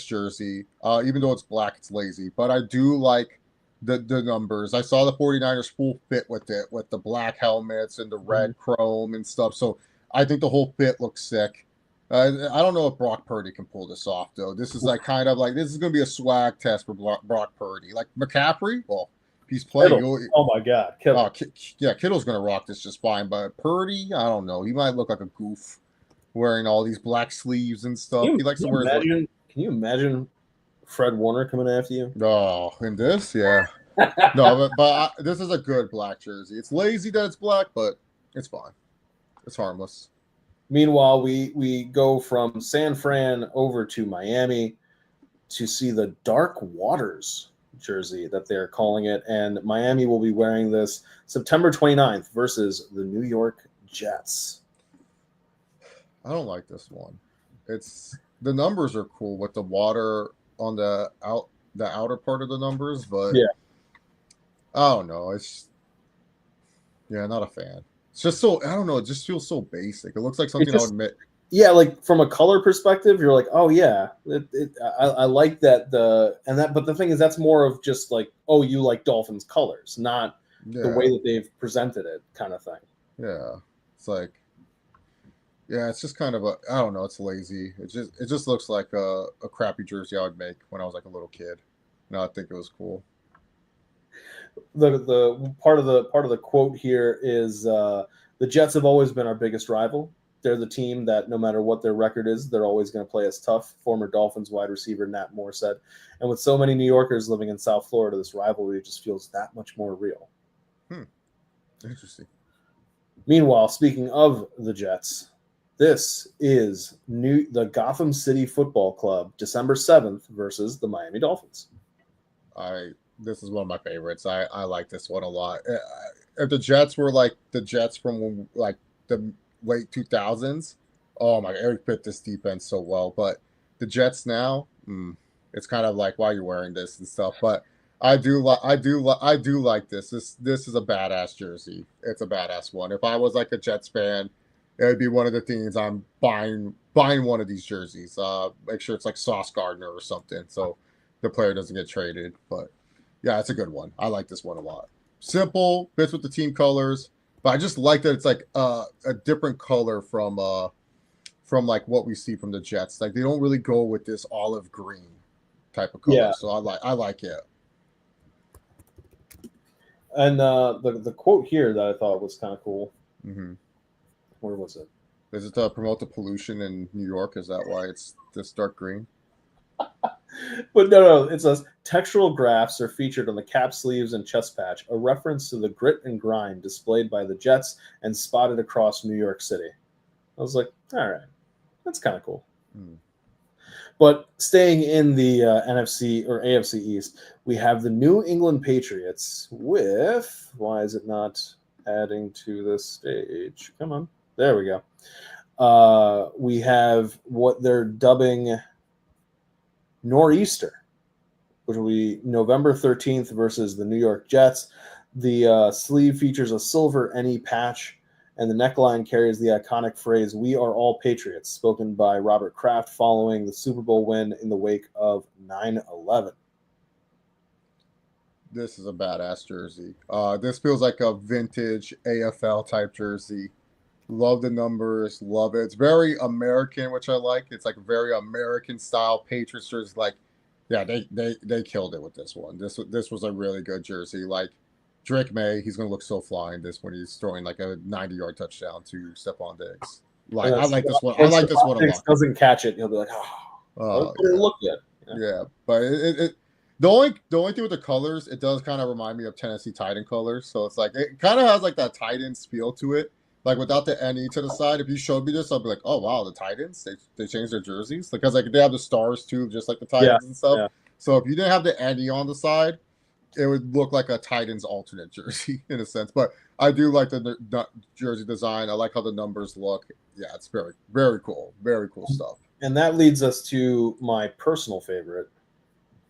jersey. Even though it's black, it's lazy. But I do like the numbers. I saw the 49ers full fit with it, with the black helmets and the red chrome and stuff. So I think the whole fit looks sick. I don't know if Brock Purdy can pull this off, though. This is like kind of like this is going to be a swag test for Brock Purdy. Like McCaffrey, well, he's playing. Oh my God, Kittle. Yeah, Kittle's going to rock this just fine. But Purdy, I don't know. He might look like a goof wearing all these black sleeves and stuff. He likes to wear. Can you imagine Fred Warner coming after you? Oh, in this, yeah. No, but this is a good black jersey. It's lazy that it's black, but it's fine. It's harmless. Meanwhile, we go from San Fran over to Miami to see the Dark Waters jersey that they're calling it, and Miami will be wearing this September 29th versus the New York Jets. I don't like this one. The numbers are cool with the water on the outer part of the numbers, but yeah, I don't know. Not a fan. It's just so, I don't know. It just feels so basic. It looks like something I would admit. Yeah, like from a color perspective, you're like, oh yeah, I like that. But the thing is, that's more of just like, oh, you like Dolphins colors, not the way that they've presented it, kind of thing. Yeah, it's like, yeah, it's just kind of I don't know. It's lazy. It just looks like a crappy jersey I would make when I was like a little kid. No, I think it was cool. The part of the quote here is the Jets have always been our biggest rival. They're the team that no matter what their record is, they're always going to play us tough. Former Dolphins wide receiver Nat Moore said. And with so many New Yorkers living in South Florida, this rivalry just feels that much more real. Interesting. Meanwhile, speaking of the Jets, this is the Gotham City Football Club, December 7th versus the Miami Dolphins. This is one of my favorites. I like this one a lot. If the Jets were like the Jets from like the late 2000s, oh my God, it would fit this defense so well. But the Jets now, it's kind of like, why are you wearing this and stuff? But I do like this. This is a badass jersey. It's a badass one. If I was like a Jets fan, it would be one of the things I'm buying one of these jerseys. Make sure it's like Sauce Gardner or something, so the player doesn't get traded. But yeah, it's a good one. I like this one a lot. Simple, fits with the team colors, but I just like that it's like a different color from like what we see from the Jets. Like they don't really go with this olive green type of color. Yeah. So I like it. And the quote here that I thought was kind of cool. Mm-hmm. Where was it? Is it to promote the pollution in New York? Is that why it's this dark green? But no, it says textural graphs are featured on the cap sleeves and chest patch, a reference to the grit and grind displayed by the Jets and spotted across New York City. I was like, all right, that's kind of cool. But staying in the NFC or AFC East, we have the New England Patriots with, why is it not adding to this stage? Come on. There we go. We have what they're dubbing Nor'easter, which will be November 13th versus the New York Jets. The sleeve features a silver NE patch, and the neckline carries the iconic phrase, "We are all Patriots," spoken by Robert Kraft following the Super Bowl win in the wake of 9/11. This is a badass jersey. This feels like a vintage AFL type jersey. Love the numbers, love it. It's very American, which I like. It's like very American style Patriots jersey. Like, yeah, they killed it with this one. This was a really good jersey. Like Drake May, he's gonna look so fly in this when he's throwing like a 90-yard touchdown to Stephon Diggs. Like I like this one. I like this one a lot. Doesn't catch it, he'll be like, oh, didn't look yet. Yeah, but the only thing with the colors, it does kind of remind me of Tennessee Titan colors. So it's like it kind of has like that Titans feel to it. Like without the NE to the side, if you showed me this, I'd be like, oh wow, the Titans, they changed their jerseys because like they have the stars too, just like the Titans and stuff. Yeah. So if you didn't have the NE on the side, it would look like a Titans alternate jersey in a sense. But I do like the jersey design. I like how the numbers look. Yeah, it's very, very cool. Very cool stuff. And that leads us to my personal favorite,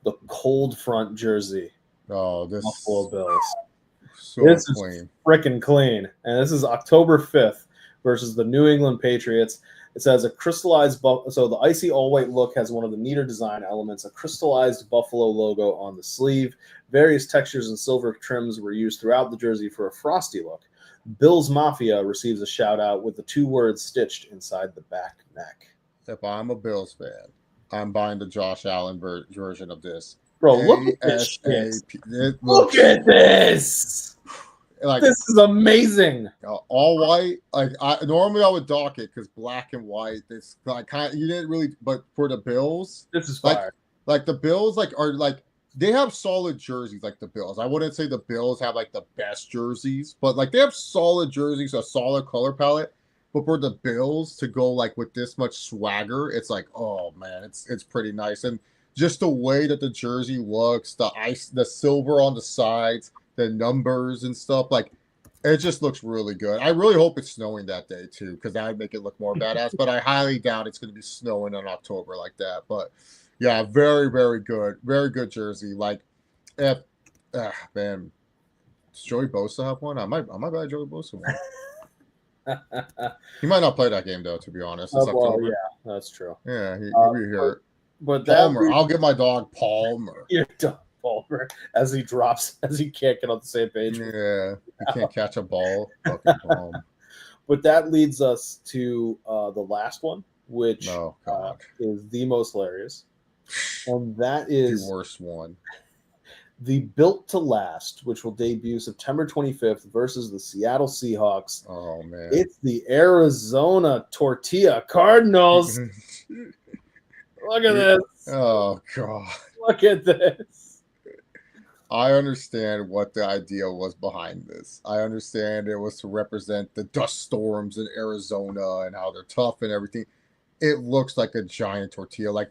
the cold front jersey. Oh, this Buffalo Bills. So this clean. is freaking clean. And this is October 5th versus the New England Patriots. It says a crystallized so the icy all-white look has one of the neater design elements, a crystallized buffalo logo on the sleeve. Various textures and silver trims were used throughout the jersey for a frosty look. Bills Mafia receives a shout-out with the 2 words stitched inside the back neck. If I'm a Bills fan, I'm buying the Josh Allen version of this. Bro, look at this shit. It Look at this. Like, this is amazing. All white. Like normally I would dock it because black and white. This like you didn't really, but for the Bills, this is fire. Like the Bills are like they have solid jerseys. Like the Bills, I wouldn't say the Bills have like the best jerseys, but like they have solid jerseys, a solid color palette. But for the Bills to go like with this much swagger, it's like, oh man, it's pretty nice. And just the way that the jersey looks, the silver on the sides, the numbers and stuff, like it just looks really good. I really hope it's snowing that day too, because that would make it look more badass. But I highly doubt it's going to be snowing in October like that. But yeah, very, very good jersey. Like, if man, does Joey Bosa have one? I might buy Joey Bosa one. He might not play that game though, to be honest. It's October. Yeah, that's true. Yeah, he'll be here. But Palmer, I'll get my dog Palmer. Your dog Palmer as he can't get on the same page. Yeah, he can't catch a ball. Fucking bomb. But that leads us to the last one, which is the most hilarious, and that is the worst one. The Built to Last, which will debut September 25th versus the Seattle Seahawks. Oh, man. It's the Arizona Tortilla Cardinals. Look at this. Oh, God. Look at this. I understand what the idea was behind this. I understand it was to represent the dust storms in Arizona and how they're tough and everything. It looks like a giant tortilla. Like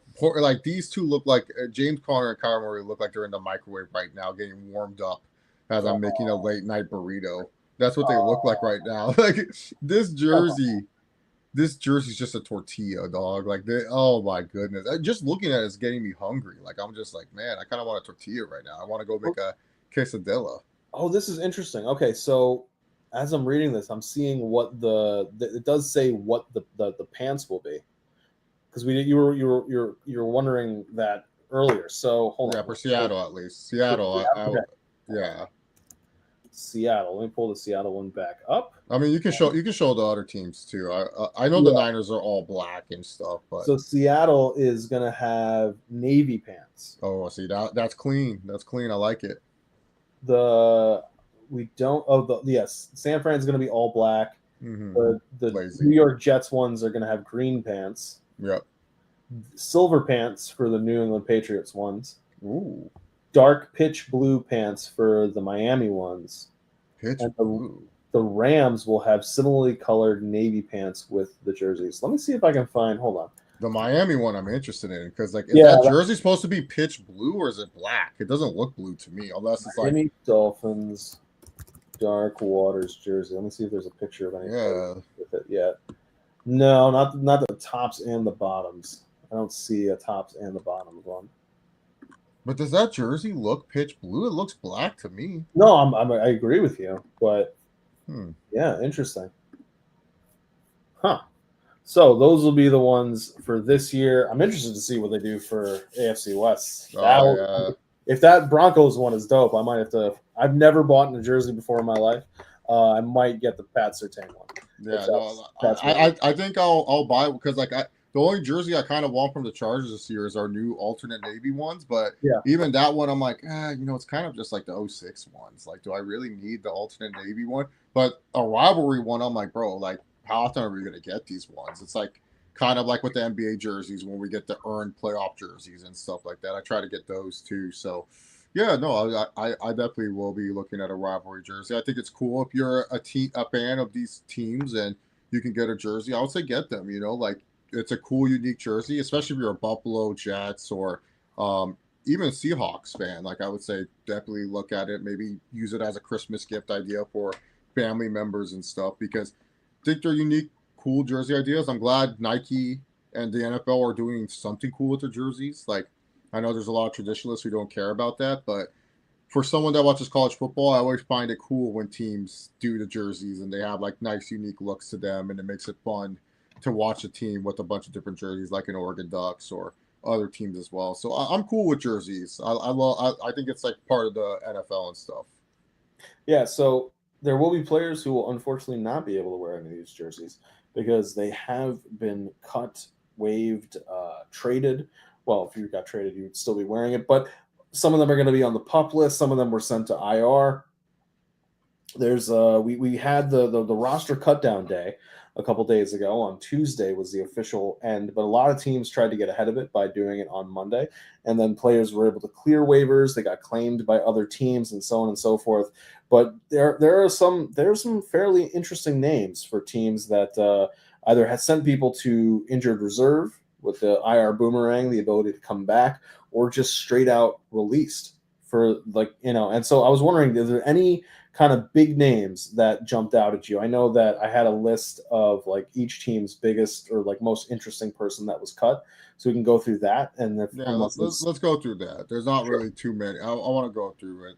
these two look like James Conner and Kyler Murray look like they're in the microwave right now, getting warmed up as I'm making a late night burrito. That's what they look like right now. Like this jersey's just a tortilla, dog. Like oh my goodness, just looking at it is getting me hungry. Like I'm just like, man, I kind of want a tortilla right now. I want to go make a quesadilla. Oh, this is interesting. Okay, so as I'm reading this, I'm seeing what it does say what the pants will be. Because you were wondering that earlier. So hold on. For Seattle at least. Seattle. Yeah. Seattle. Let me pull the Seattle one back up. I mean, you can show the other teams too. I know the Niners are all black and stuff, but so Seattle is gonna have navy pants. Oh, see that's clean. That's clean. I like it. San Fran's gonna be all black. Mm-hmm. The New York Jets ones are gonna have green pants. Yep. Silver pants for the New England Patriots ones. Ooh. Dark pitch blue pants for the Miami ones. Blue. The Rams will have similarly colored navy pants with the jerseys. Let me see if I can find. Hold on. The Miami one I'm interested in because is that jersey supposed to be pitch blue or is it black? It doesn't look blue to me unless it's Miami Dolphins Dark Waters jersey. Let me see if there's a picture of anything with it yet. No, not the tops and the bottoms. I don't see a tops and the bottoms one. But does that jersey look pitch blue? It looks black to me. No, I agree with you, but yeah, interesting. Huh. So those will be the ones for this year. I'm interested to see what they do for AFC West. If that Broncos one is dope, I might have to. I've never bought a jersey before in my life. I might get the Pat Surtain one. Yeah, I think I'll buy it because the only jersey I kind of want from the Chargers this year is our new alternate navy ones. But even that one, I'm like, it's kind of just like the 06 ones. Like, do I really need the alternate navy one? But a rivalry one, I'm like, bro, like, how often are we going to get these ones? It's like kind of like with the NBA jerseys when we get the earned playoff jerseys and stuff like that. I try to get those too. So, yeah, no, I definitely will be looking at a rivalry jersey. I think it's cool if you're a fan of these teams and you can get a jersey. I would say get them. Like it's a cool, unique jersey, especially if you're a Buffalo, Jets, or even Seahawks fan. Like I would say, definitely look at it. Maybe use it as a Christmas gift idea for family members and stuff because I think they're unique, cool jersey ideas. I'm glad Nike and the NFL are doing something cool with their jerseys. Like I know there's a lot of traditionalists who don't care about that, but for someone that watches college football, I always find it cool when teams do the jerseys and they have like nice, unique looks to them, and it makes it fun to watch a team with a bunch of different jerseys, like an Oregon Ducks or other teams as well. So I'm cool with jerseys. I love. I think it's like part of the NFL and stuff. Yeah, so there will be players who will unfortunately not be able to wear any of these jerseys because they have been cut, waived, traded. Well, if you got traded, you'd still be wearing it, but some of them are going to be on the pup list. Some of them were sent to IR. There's we had the roster cut down day a couple days ago. On Tuesday was the official end, but a lot of teams tried to get ahead of it by doing it on Monday, and then players were able to clear waivers. They got claimed by other teams and so on and so forth. But there are some fairly interesting names for teams that either have sent people to injured reserve with the IR boomerang, the ability to come back, or just straight out released for And so I was wondering, is there any kind of big names that jumped out at you? I know that I had a list of like each team's biggest or like most interesting person that was cut, so we can go through that. And if, Yeah, let's go through that. There's not really too many. I want to go through it.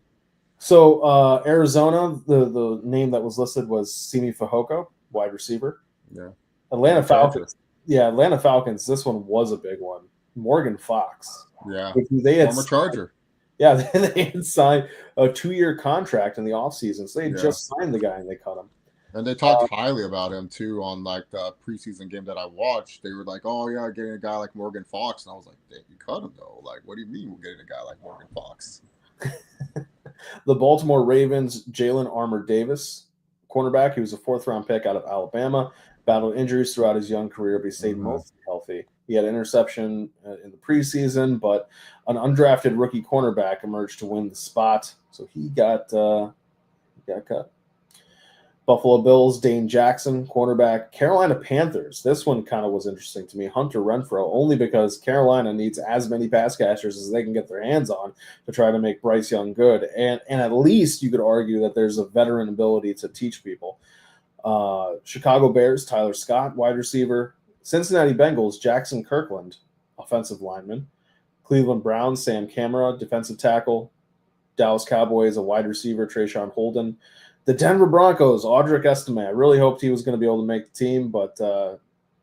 So Arizona, the name that was listed was Simi Fehoko, wide receiver. Yeah. Atlanta Falcons. Yeah, Atlanta Falcons. This one was a big one. Morgan Fox. Yeah. They had former Charger. Yeah, they had signed a 2-year contract in the offseason. So they had just signed the guy and they cut him. And they talked highly about him too on like the preseason game that I watched. They were like, "Oh yeah, getting a guy like Morgan Fox," and I was like, "Damn, you cut him though? Like, what do you mean we're getting a guy like Morgan Fox?" The Baltimore Ravens, Jalen Armour Davis, cornerback. He was a 4th-round pick out of Alabama. Battled injuries throughout his young career, but he stayed mostly healthy. He had an interception in the preseason, but an undrafted rookie cornerback emerged to win the spot, so he got cut. Buffalo Bills, Dane Jackson, cornerback. Carolina Panthers. This one kind of was interesting to me. Hunter Renfrow, only because Carolina needs as many pass catchers as they can get their hands on to try to make Bryce Young good. And at least you could argue that there's a veteran ability to teach people. Chicago Bears, Tyler Scott, wide receiver. Cincinnati Bengals, Jackson Kirkland, offensive lineman. Cleveland Browns, Sam Kamara, defensive tackle. Dallas Cowboys, a wide receiver, Trayshawn Holden. The Denver Broncos, Audric Estime. I really hoped he was going to be able to make the team, but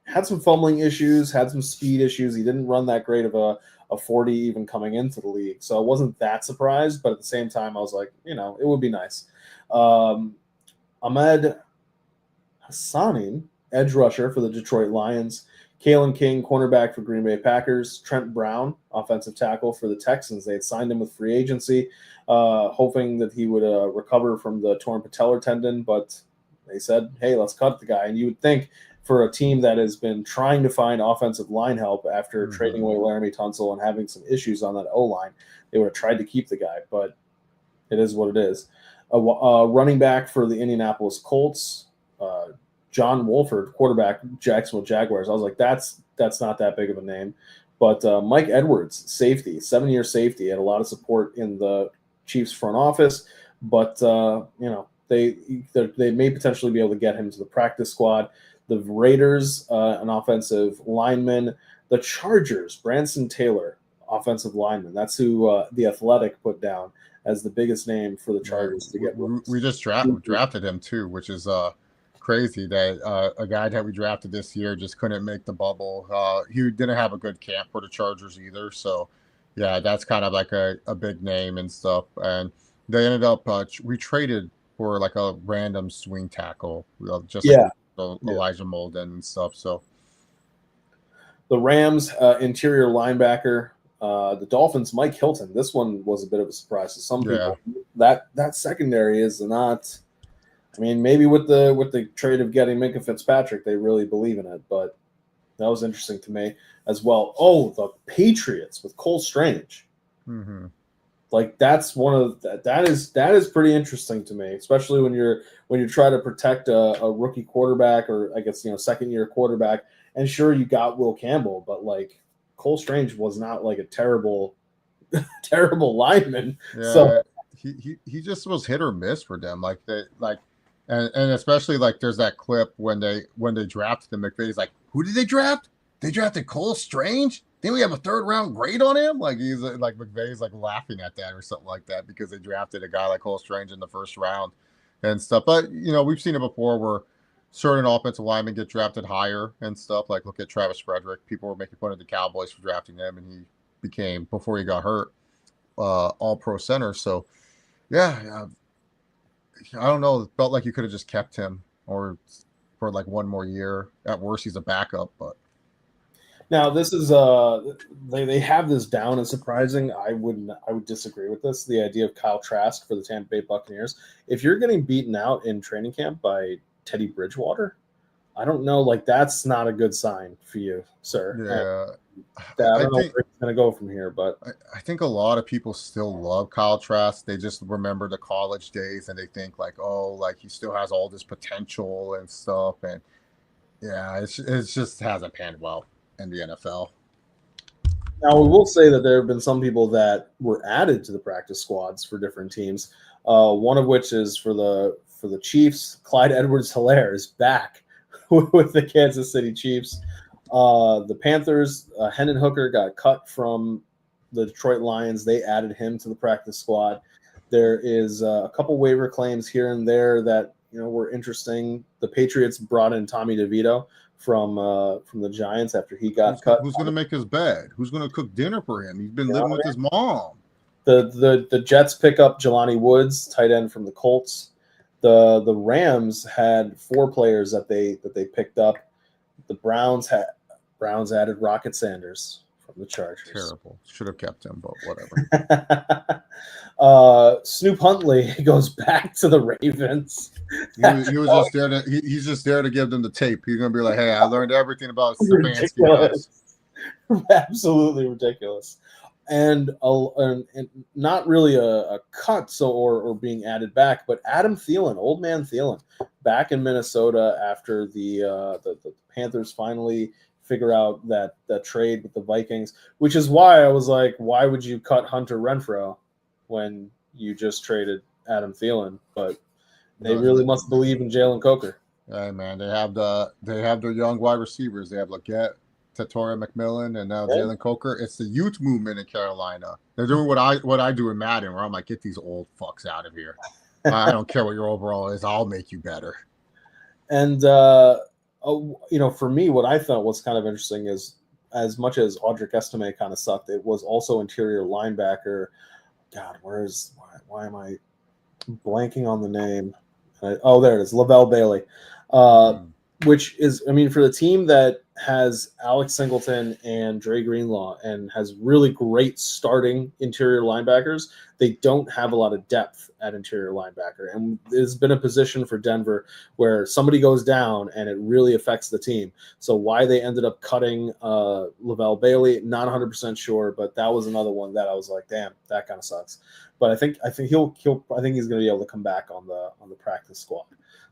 had some fumbling issues, had some speed issues. He didn't run that great of a 40 even coming into the league. So I wasn't that surprised, but at the same time, I was like, it would be nice. Ahmed Hassanin, edge rusher for the Detroit Lions. Kalen King, cornerback for Green Bay Packers. Trent Brown, offensive tackle for the Texans. They had signed him with free agency, hoping that he would recover from the torn patellar tendon, but they said, hey, let's cut the guy. And you would think for a team that has been trying to find offensive line help after trading away Laramie Tunsil and having some issues on that O-line, they would have tried to keep the guy, but it is what it is. Running back for the Indianapolis Colts, John Wolford, quarterback, Jacksonville Jaguars. I was like, that's not that big of a name. But Mike Edwards, safety, 7-year safety, had a lot of support in the Chiefs front office. But, they may potentially be able to get him to the practice squad. The Raiders, an offensive lineman. The Chargers, Branson Taylor, offensive lineman. That's who The Athletic put down as the biggest name for the Chargers to get. We just drafted him too, which is crazy that a guy that we drafted this year just couldn't make the bubble. He didn't have a good camp for the Chargers either. So, yeah, that's kind of like a big name and stuff. And they ended up we traded for like a random swing tackle, just like Elijah Molden and stuff. So, the Rams, interior linebacker. The Dolphins, Mike Hilton. This one was a bit of a surprise to some people. That secondary is not. I mean, maybe with the trade of getting Minka Fitzpatrick, they really believe in it. But that was interesting to me as well. Oh, the Patriots with Cole Strange. Mm-hmm. Like that's one of that is pretty interesting to me, especially when you try to protect a rookie quarterback or I guess second-year quarterback. And sure, you got Will Campbell, but like Cole Strange was not like a terrible lineman. Yeah, so he just was hit or miss for them. And especially like there's that clip when they drafted him. McVay's like, who did they draft? They drafted Cole Strange. didn't we have a 3rd-round grade on him? Like he's like McVay's like laughing at that or something like that because they drafted a guy like Cole Strange in the 1st round and stuff. But we've seen it before where certain offensive linemen get drafted higher and stuff. Like look at Travis Frederick. People were making fun of the Cowboys for drafting him, and he became, before he got hurt, all-pro center. So yeah, I don't know. It felt like you could have just kept him or for like one more year. At worst, he's a backup, but. Now this is they have this down as surprising. I would disagree with this. The idea of Kyle Trask for the Tampa Bay Buccaneers. If you're getting beaten out in training camp by Teddy Bridgewater, I don't know. Like that's not a good sign for you, sir. Yeah, I don't know where it's going to go from here, but I think a lot of people still love Kyle Trask. They just remember the college days and they think like, oh, like he still has all this potential and stuff. And yeah, it just hasn't panned well in the NFL. Now, we will say that there have been some people that were added to the practice squads for different teams. One of which is for the Chiefs. Clyde Edwards-Helaire is back with the Kansas City Chiefs. The Panthers, Hendon Hooker got cut from the Detroit Lions. They added him to the practice squad. There is a couple waiver claims here and there that were interesting. The Patriots brought in Tommy DeVito from the Giants after he got cut. Who's going to make his bed? Who's going to cook dinner for him? He's been living with his mom. The Jets pick up Jelani Woods, tight end from the Colts. The Rams had 4 players that they picked up. The Browns added Rocket Sanders from the Chargers. Terrible. Should have kept him, but whatever. Snoop Huntley goes back to the Ravens. He was just there he's just there to give them the tape. He's gonna be like, hey, I learned everything about Stefanski. Absolutely ridiculous. And not really a cut or being added back, but Adam Thielen, old man Thielen, back in Minnesota after the Panthers finally figure out that trade with the Vikings, which is why I was like, why would you cut Hunter Renfrow when you just traded Adam Thielen? But they really must believe in Jalen Coker. Hey man, they have their young wide receivers. They have Leggett, Tatoria McMillan, and now Jalen Coker. It's the youth movement in Carolina. They're doing what I do in Madden, where I'm like, get these old fucks out of here. I don't care what your overall is. I'll make you better. And for me, what I thought was kind of interesting is, as much as Audric Estime kind of sucked, it was also interior linebacker. God, why am I blanking on the name? There it is, Lavelle Bailey. Which is, for the team that has Alex Singleton and Dre Greenlaw and has really great starting interior linebackers, they don't have a lot of depth at interior linebacker. And there's been a position for Denver where somebody goes down and it really affects the team. So why they ended up cutting Lavelle Bailey, not 100% sure, but that was another one that I was like, damn, that kind of sucks. But I think he's going to be able to come back on the practice squad.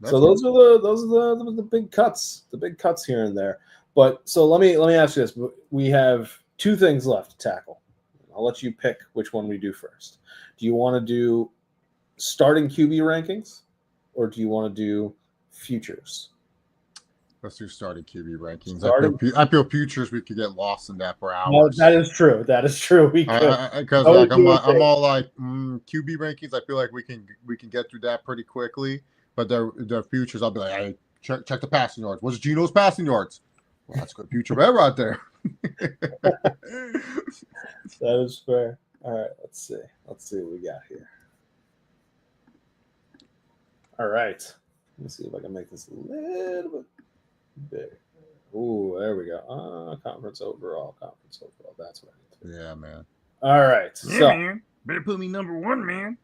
So those are the big cuts, here and there. But so let me ask you this: we have 2 things left to tackle. I'll let you pick which one we do first. Do you want to do starting QB rankings, or do you want to do futures? Let's do starting QB rankings. I feel futures we could get lost in that for hours. No, that is true. We could, because I'm all like QB rankings. I feel like we can get through that pretty quickly. But their futures, I'll be like, hey, check the passing yards. What's Geno's passing yards? Well, that's good future ever out there. That is fair. All right, let's see what we got here. All right, let me see if I can make this a little bit bigger. Ooh, there we go. Conference overall. That's what I need to do. Yeah, man. All right, yeah, so man. Better put me number 1, man.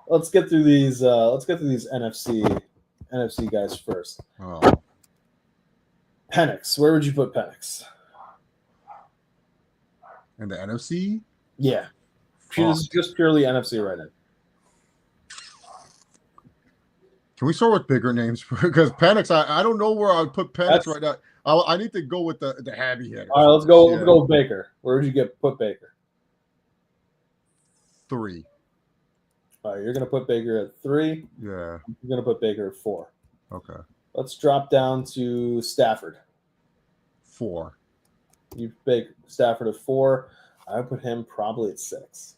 Let's get through these. NFC guys first. Oh. Penix, where would you put Penix? In the NFC? Yeah, just purely NFC right now. Can we start with bigger names? Because Penix, I don't know where I would put Penix right now. I need to go with the heavy hitter. All right, let's go. Let's go with Baker. Where would you put Baker? 3. All right, you're going to put Baker at 3. Yeah. You're going to put Baker at 4. Okay. Let's drop down to Stafford. 4. You pick Stafford at 4. I would put him probably at 6.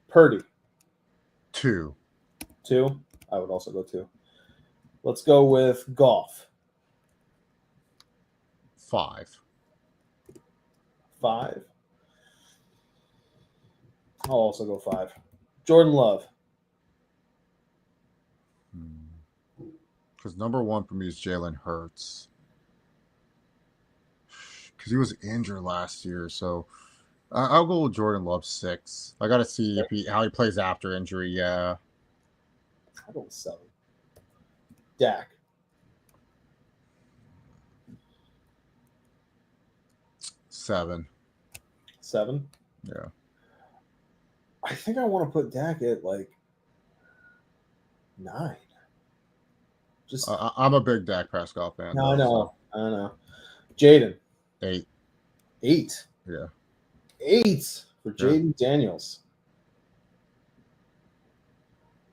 Purdy. 2. 2. I would also go 2. Let's go with Goff. 5. 5. I'll also go 5. Jordan Love. Because number 1 for me is Jalen Hurts. Because he was injured last year, so I'll go with Jordan Love 6. I got to see how he plays after injury. Yeah. I'll go with 7. Dak. 7. 7. Yeah. I think I want to put Dak at like 9. Just I'm a big Dak Prescott fan. No, I know. Jaden. 8. 8. Yeah. 8 for Jaden Daniels.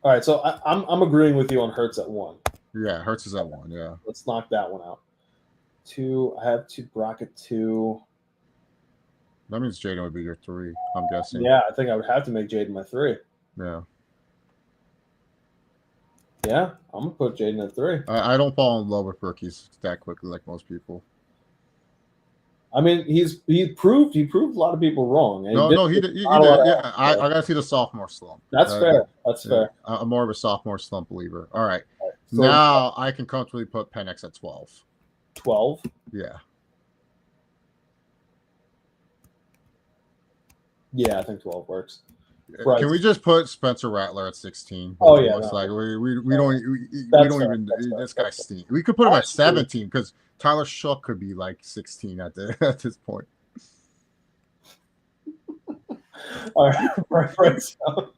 All right, so I'm agreeing with you on Hurts at 1. Yeah, Hurts is at 1. Yeah. Let's knock that one out. 2. I have 2. Brock at 2. That means Jaden would be your 3. I'm guessing. Yeah, I think I would have to make Jaden my 3. Yeah. Yeah, I'm gonna put Jaden at 3. I don't fall in love with rookies that quickly like most people. I mean, he proved a lot of people wrong. No, he did. Yeah, I gotta see the sophomore slump. That's fair. That's fair. I'm more of a sophomore slump believer. All right. So now I can comfortably put Penix at 12. 12? Yeah. Yeah, I think 12 works. Right. Can we just put Spencer Rattler at 16? Oh yeah, like we don't even this guy's stinks. We could put him at 17 because Tyler Shook could be like 16 at this point. All right. So.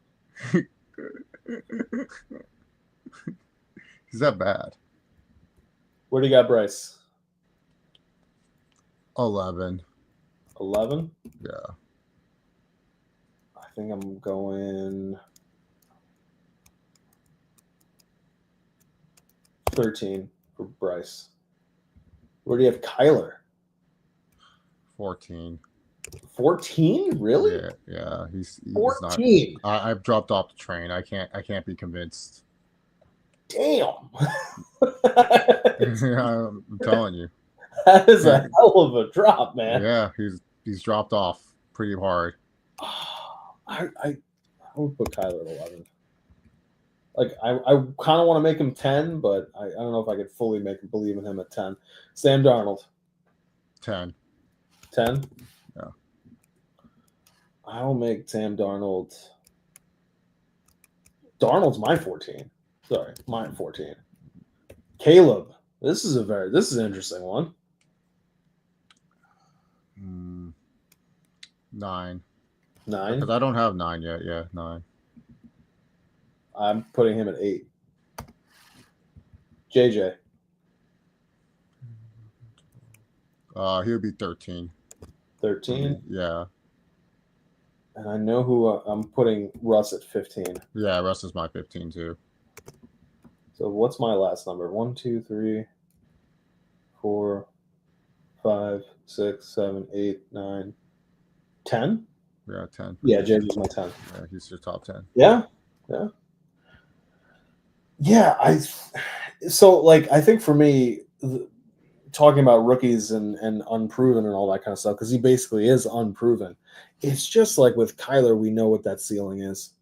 Is that bad? Where do you got Bryce? 11. 11? Yeah. I think I'm going 13 for Bryce. Where do you have Kyler? 14. 14? Really? Yeah. He's 14. Not. I've dropped off the train. I can't be convinced. Damn. I'm telling you. That is a hell of a drop, man. Yeah, he's dropped off pretty hard. I would put Kyler at 11. Like I kind of want to make him 10, but I don't know if I could fully believe in him at 10. Sam Darnold. 10. 10? Yeah. I'll make Sam Darnold. Darnold's my 14. Sorry, mine 14. Caleb. This is an interesting one. 9. 9? Because I don't have 9 yet. Yeah, 9. I'm putting him at 8. JJ. He would be 13. 13? Yeah. And I know who I'm putting Russ at 15. Yeah, Russ is my 15 too. So what's my last number? 1, 2, 3, 4, 5, 6, 7, 8, 9, 10? Yeah, 10. Yeah, JJ's my 10. Yeah, he's your top 10. Yeah. I think for me, talking about rookies and unproven and all that kind of stuff, because he basically is unproven. It's just like with Kyler, we know what that ceiling is.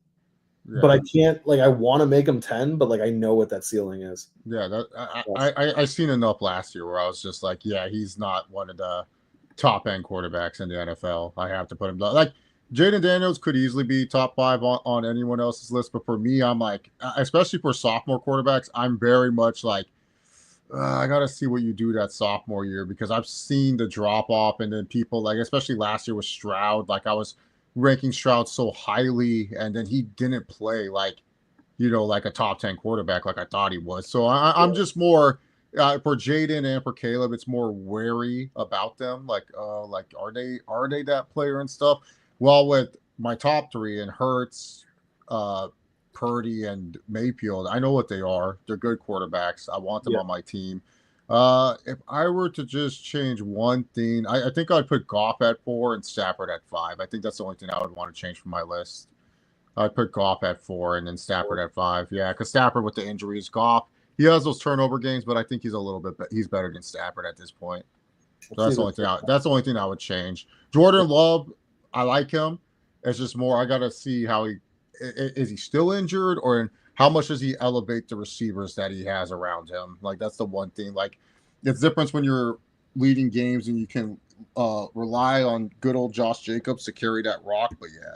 Yeah. But I can't, I want to make him 10, but I know what that ceiling is. Yeah, I seen enough last year where I was just like, yeah, he's not one of the top end quarterbacks in the NFL. I have to put him down. Jaden Daniels could easily be top 5 on anyone else's list, but for me, I'm especially for sophomore quarterbacks, I'm very much I got to see what you do that sophomore year, because I've seen the drop off, and then people especially last year with Stroud, I was ranking Stroud so highly, and then he didn't play a top 10 quarterback like I thought he was. So I'm just more for Jaden and for Caleb, it's more wary about them. Are they that player and stuff? Well, with my top 3 and Hurts, Purdy, and Mayfield, I know what they are. They're good quarterbacks. I want them on my team. If I were to just change one thing, I think I'd put Goff at 4 and Stafford at 5. I think that's the only thing I would want to change from my list. I'd put Goff at 4 and then Stafford at 5. Yeah, because Stafford with the injuries, Goff, he has those turnover games, but I think he's a little bit he's better than Stafford at this point. So that's the only thing. That's the only thing I would change. Jordan Love, I like him. It's just more. I gotta see how he is. He still injured, or how much does he elevate the receivers that he has around him? Like that's the one thing. Like it's different when you're leading games and you can rely on good old Josh Jacobs to carry that rock. But yeah.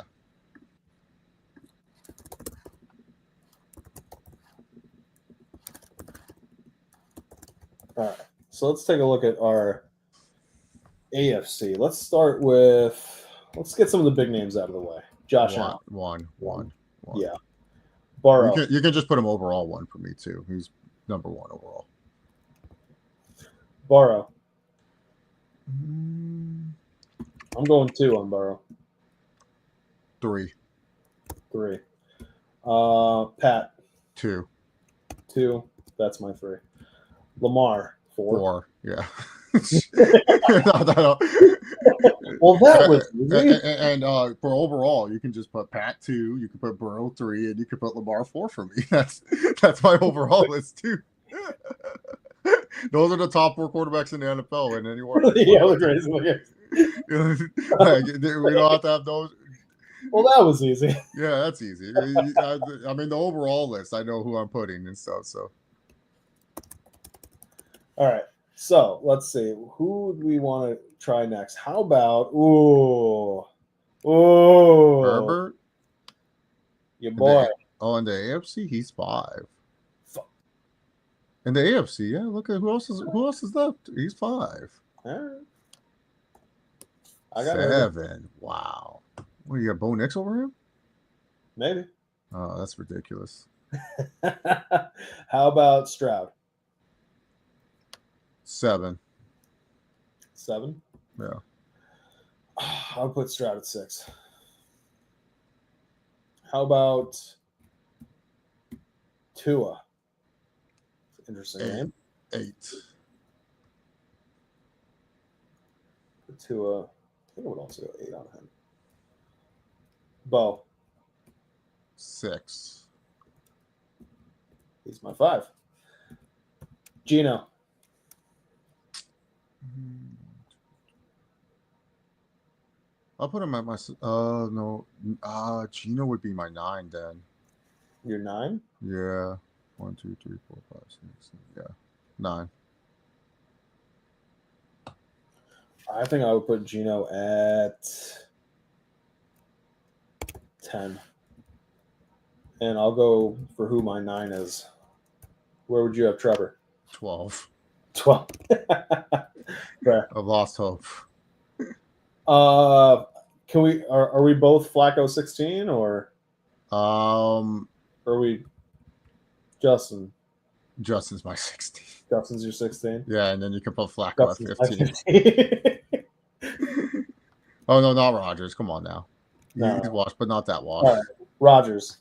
All right. So let's take a look at our AFC. Let's get some of the big names out of the way. Josh Allen. One. Yeah. Burrow. You can just put him overall 1 for me too. He's number 1 overall. Burrow. I'm going 2 on Burrow. 3. Pat. 2. That's my 3. Lamar. 4. Yeah. Well, that was easy. And for overall, you can just put Pat 2, you can put Burrow 3, and you can put Lamar 4 for me. That's my overall list too. Those are the top 4 quarterbacks in the NFL, and anywhere. Yeah, look crazy. We don't have to have those. Well, that was easy. Yeah, that's easy. I mean, the overall list, I know who I'm putting and stuff. So, all right. So let's see. Who do we want to try next? How about Herbert? Your boy. In the AFC, he's 5. In the AFC, yeah. Look at who else is left. He's 5. All right. I got 7. Wow. What, you got Bo Nix over him? Maybe. Oh, that's ridiculous. How about Stroud? 7. Yeah. I'll put Stroud at 6. How about Tua? Interesting name. 8. Tua. I think I would also go 8 on him. Bo. 6. He's my 5. Gino. I'll put him at my. No. Gino would be my 9 then. You're 9? Yeah. 1, 2, 3, 4, 5, 6. Yeah. 9. I think I would put Gino at 10. And I'll go for who my 9 is. Where would you have Trevor? 12. 12. I've lost hope. Can we are we both Flacco 16 or are we Justin? Justin's my 16. Justin's your 16? Yeah, and then you can put Flacco at 15. Oh no, not Rodgers. Come on now. No. He's washed, but not that washed. All right. Rodgers.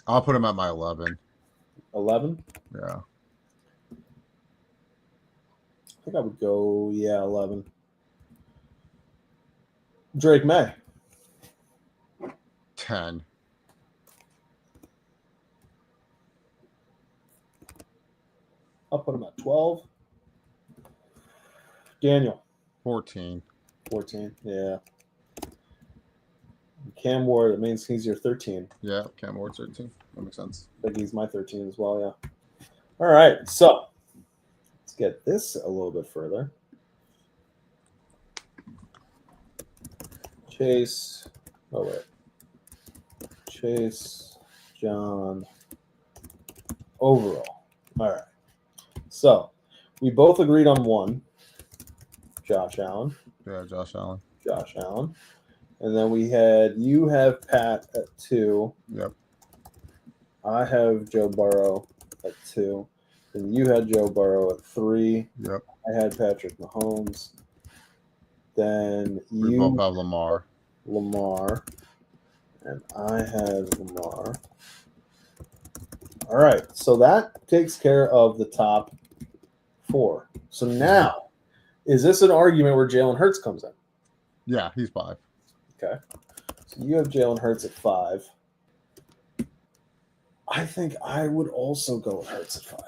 I'll put him at my 11. 11? Yeah. I think I would go, 11. Drake May. 10. I'll put him at 12. Daniel. 14. 14, yeah. Cam Ward, that means he's your 13. Yeah, Cam Ward 13. That makes sense. I think he's my 13 as well, yeah. All right, so let's get this a little bit further. Chase, John, overall. All right. So we both agreed on 1. Josh Allen. Yeah, Josh Allen. And then you have Pat at 2. Yep. I have Joe Burrow at 2. And you had Joe Burrow at 3. Yep. I had Patrick Mahomes. Then We both have Lamar. And I had Lamar. All right, so that takes care of the top 4. So now, is this an argument where Jalen Hurts comes in? Yeah, he's 5. Okay. So you have Jalen Hurts at 5. I think I would also go with Hurts at 5.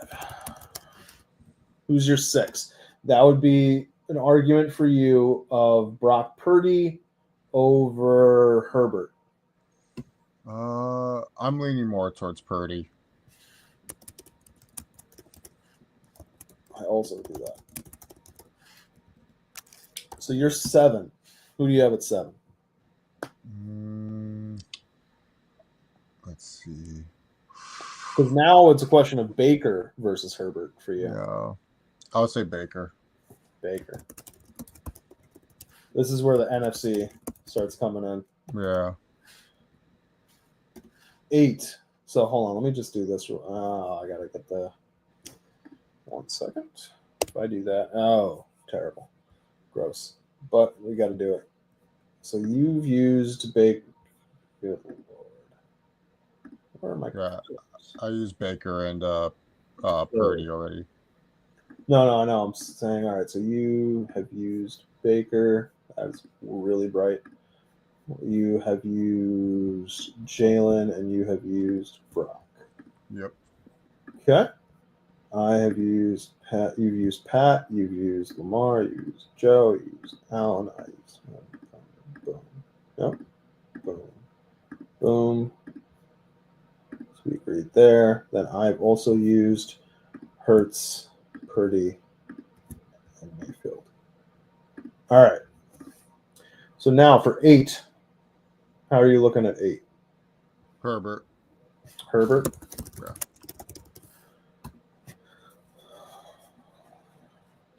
Who's your 6? That would be an argument for you of Brock Purdy over Herbert. I'm leaning more towards Purdy. I also do that. So you're 7. Who do you have at 7? Let's see. Because now it's a question of Baker versus Herbert for you. Yeah, I would say Baker. Baker. This is where the NFC starts coming in. Yeah. 8. So hold on, let me just do this. Oh, I gotta get the 1 second. If I do that, oh, terrible, gross. But we got to do it. So you've used Baker. Good Lord. Where am I? Yeah, I used Baker and Purdy already. No. I'm saying, all right. So you have used Baker. That's really bright. You have used Jalen, and you have used Brock. Yep. Okay. I have used Pat. You've used Pat. You've used Lamar. You've used Joe. You used Allen. I used boom. Yep. Boom. Boom. Sweet read there. Then I've also used Hurts, Purdy, and Mayfield. All right. So now for 8, how are you looking at 8? Herbert. Herbert? Yeah.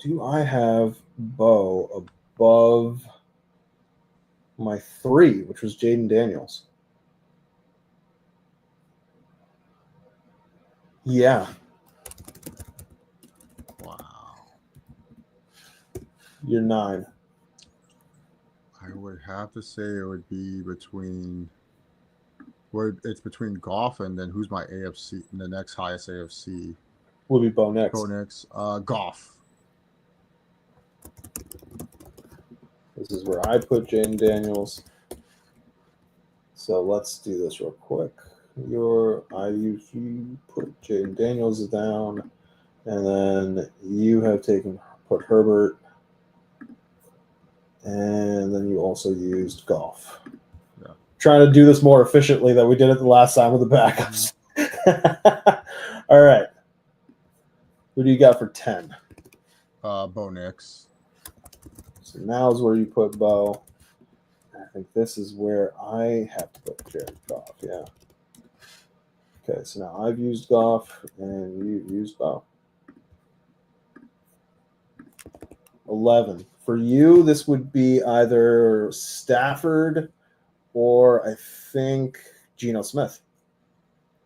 Do I have Bo above my 3, which was Jaden Daniels? Yeah. Wow. You're 9. I would have to say it would be between. Well, it's between Goff and then who's my AFC? The next highest AFC. Will be Bo next. Goff. This is where I put Jaden Daniels. So let's do this real quick. You put Jaden Daniels down, and then you have put Herbert, and then you also used Goff. Yeah. Trying to do this more efficiently than we did it the last time with the backups. All right. Who do you got for 10? Bo Nix. So now is where you put Bo. I think this is where I have to put Jared Goff. Yeah. Okay, so now I've used Goff and you've used Bo. 11. For you, this would be either Stafford or I think Geno Smith.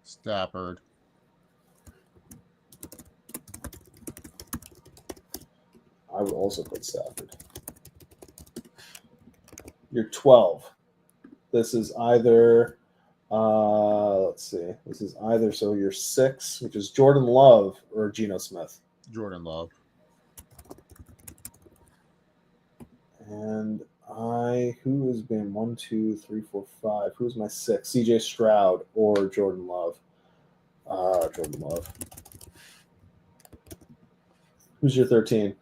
Stafford. I would also put Stafford. You're 12. This is either, let's see. This is either, so you're 6, which is Jordan Love or Geno Smith. Jordan Love. And who has been 1, 2, 3, 4, 5? Who's my 6? CJ Stroud or Jordan Love? Jordan Love. Who's your 13?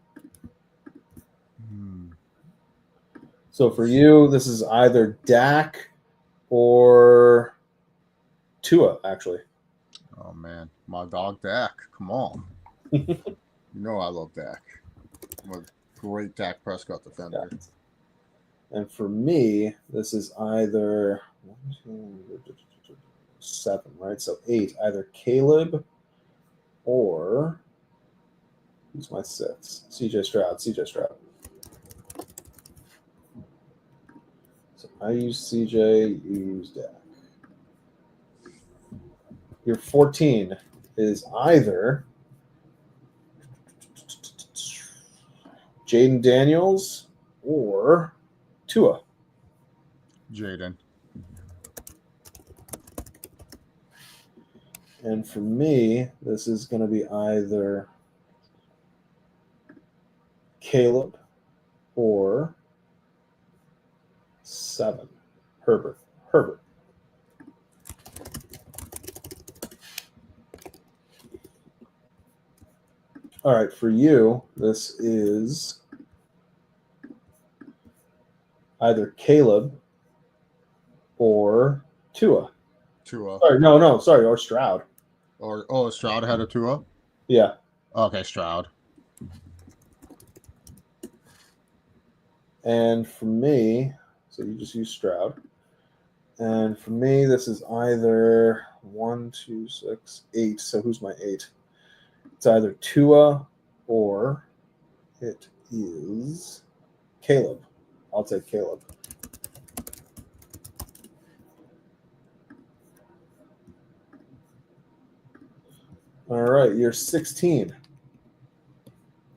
So for you, this is either Dak or Tua, actually. Oh, man. My dog, Dak. Come on. You know I love Dak. I'm a great Dak Prescott defender. Yeah. And for me, this is either 7, right? So 8, either Caleb or who's my 6? CJ Stroud. So I use CJ, you use Dak. Your 14 is either Jaden Daniels or Tua. Jaden. And for me, this is going to be either Caleb or 7. Herbert. All right, for you, this is either Caleb or Tua. Sorry, or Stroud. Or Stroud ahead of Tua? Yeah. Okay, Stroud. And for me, so you just use Stroud. And for me, this is either 1, 2, 6, 8. So who's my 8? It's either Tua or it is Caleb. I'll take Caleb. All right, your 16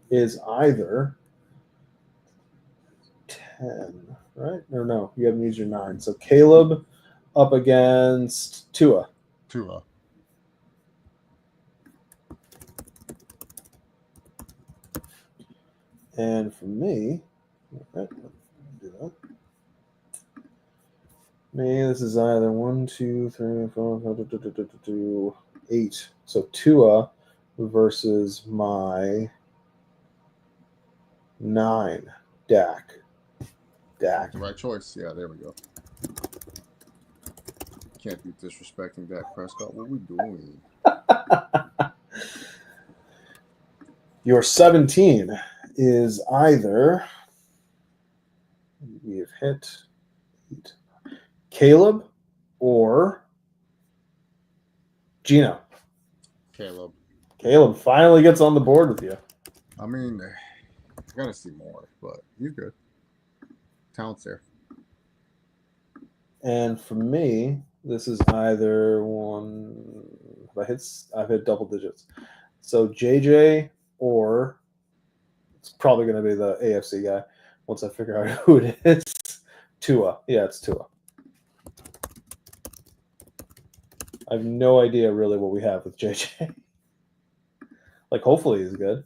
is either 10, right? Or no, you haven't used your 9. So Caleb up against Tua. And for me, do that. Me, this is either 1, 2, 3, 4, 5, 8. So Tua versus my 9, Dak. The right choice. Yeah, there we go. Can't be disrespecting Dak Prescott. What are we doing? Your 17 is either we have hit Caleb or Gino. Caleb finally gets on the board with you. I mean, I gotta see more, but he's good. Talent's there. And for me, this is either one. I've hit double digits. So JJ or it's probably going to be the AFC guy once I figure out who it is. Tua. Yeah, it's Tua. I have no idea really what we have with JJ. Like, hopefully he's good.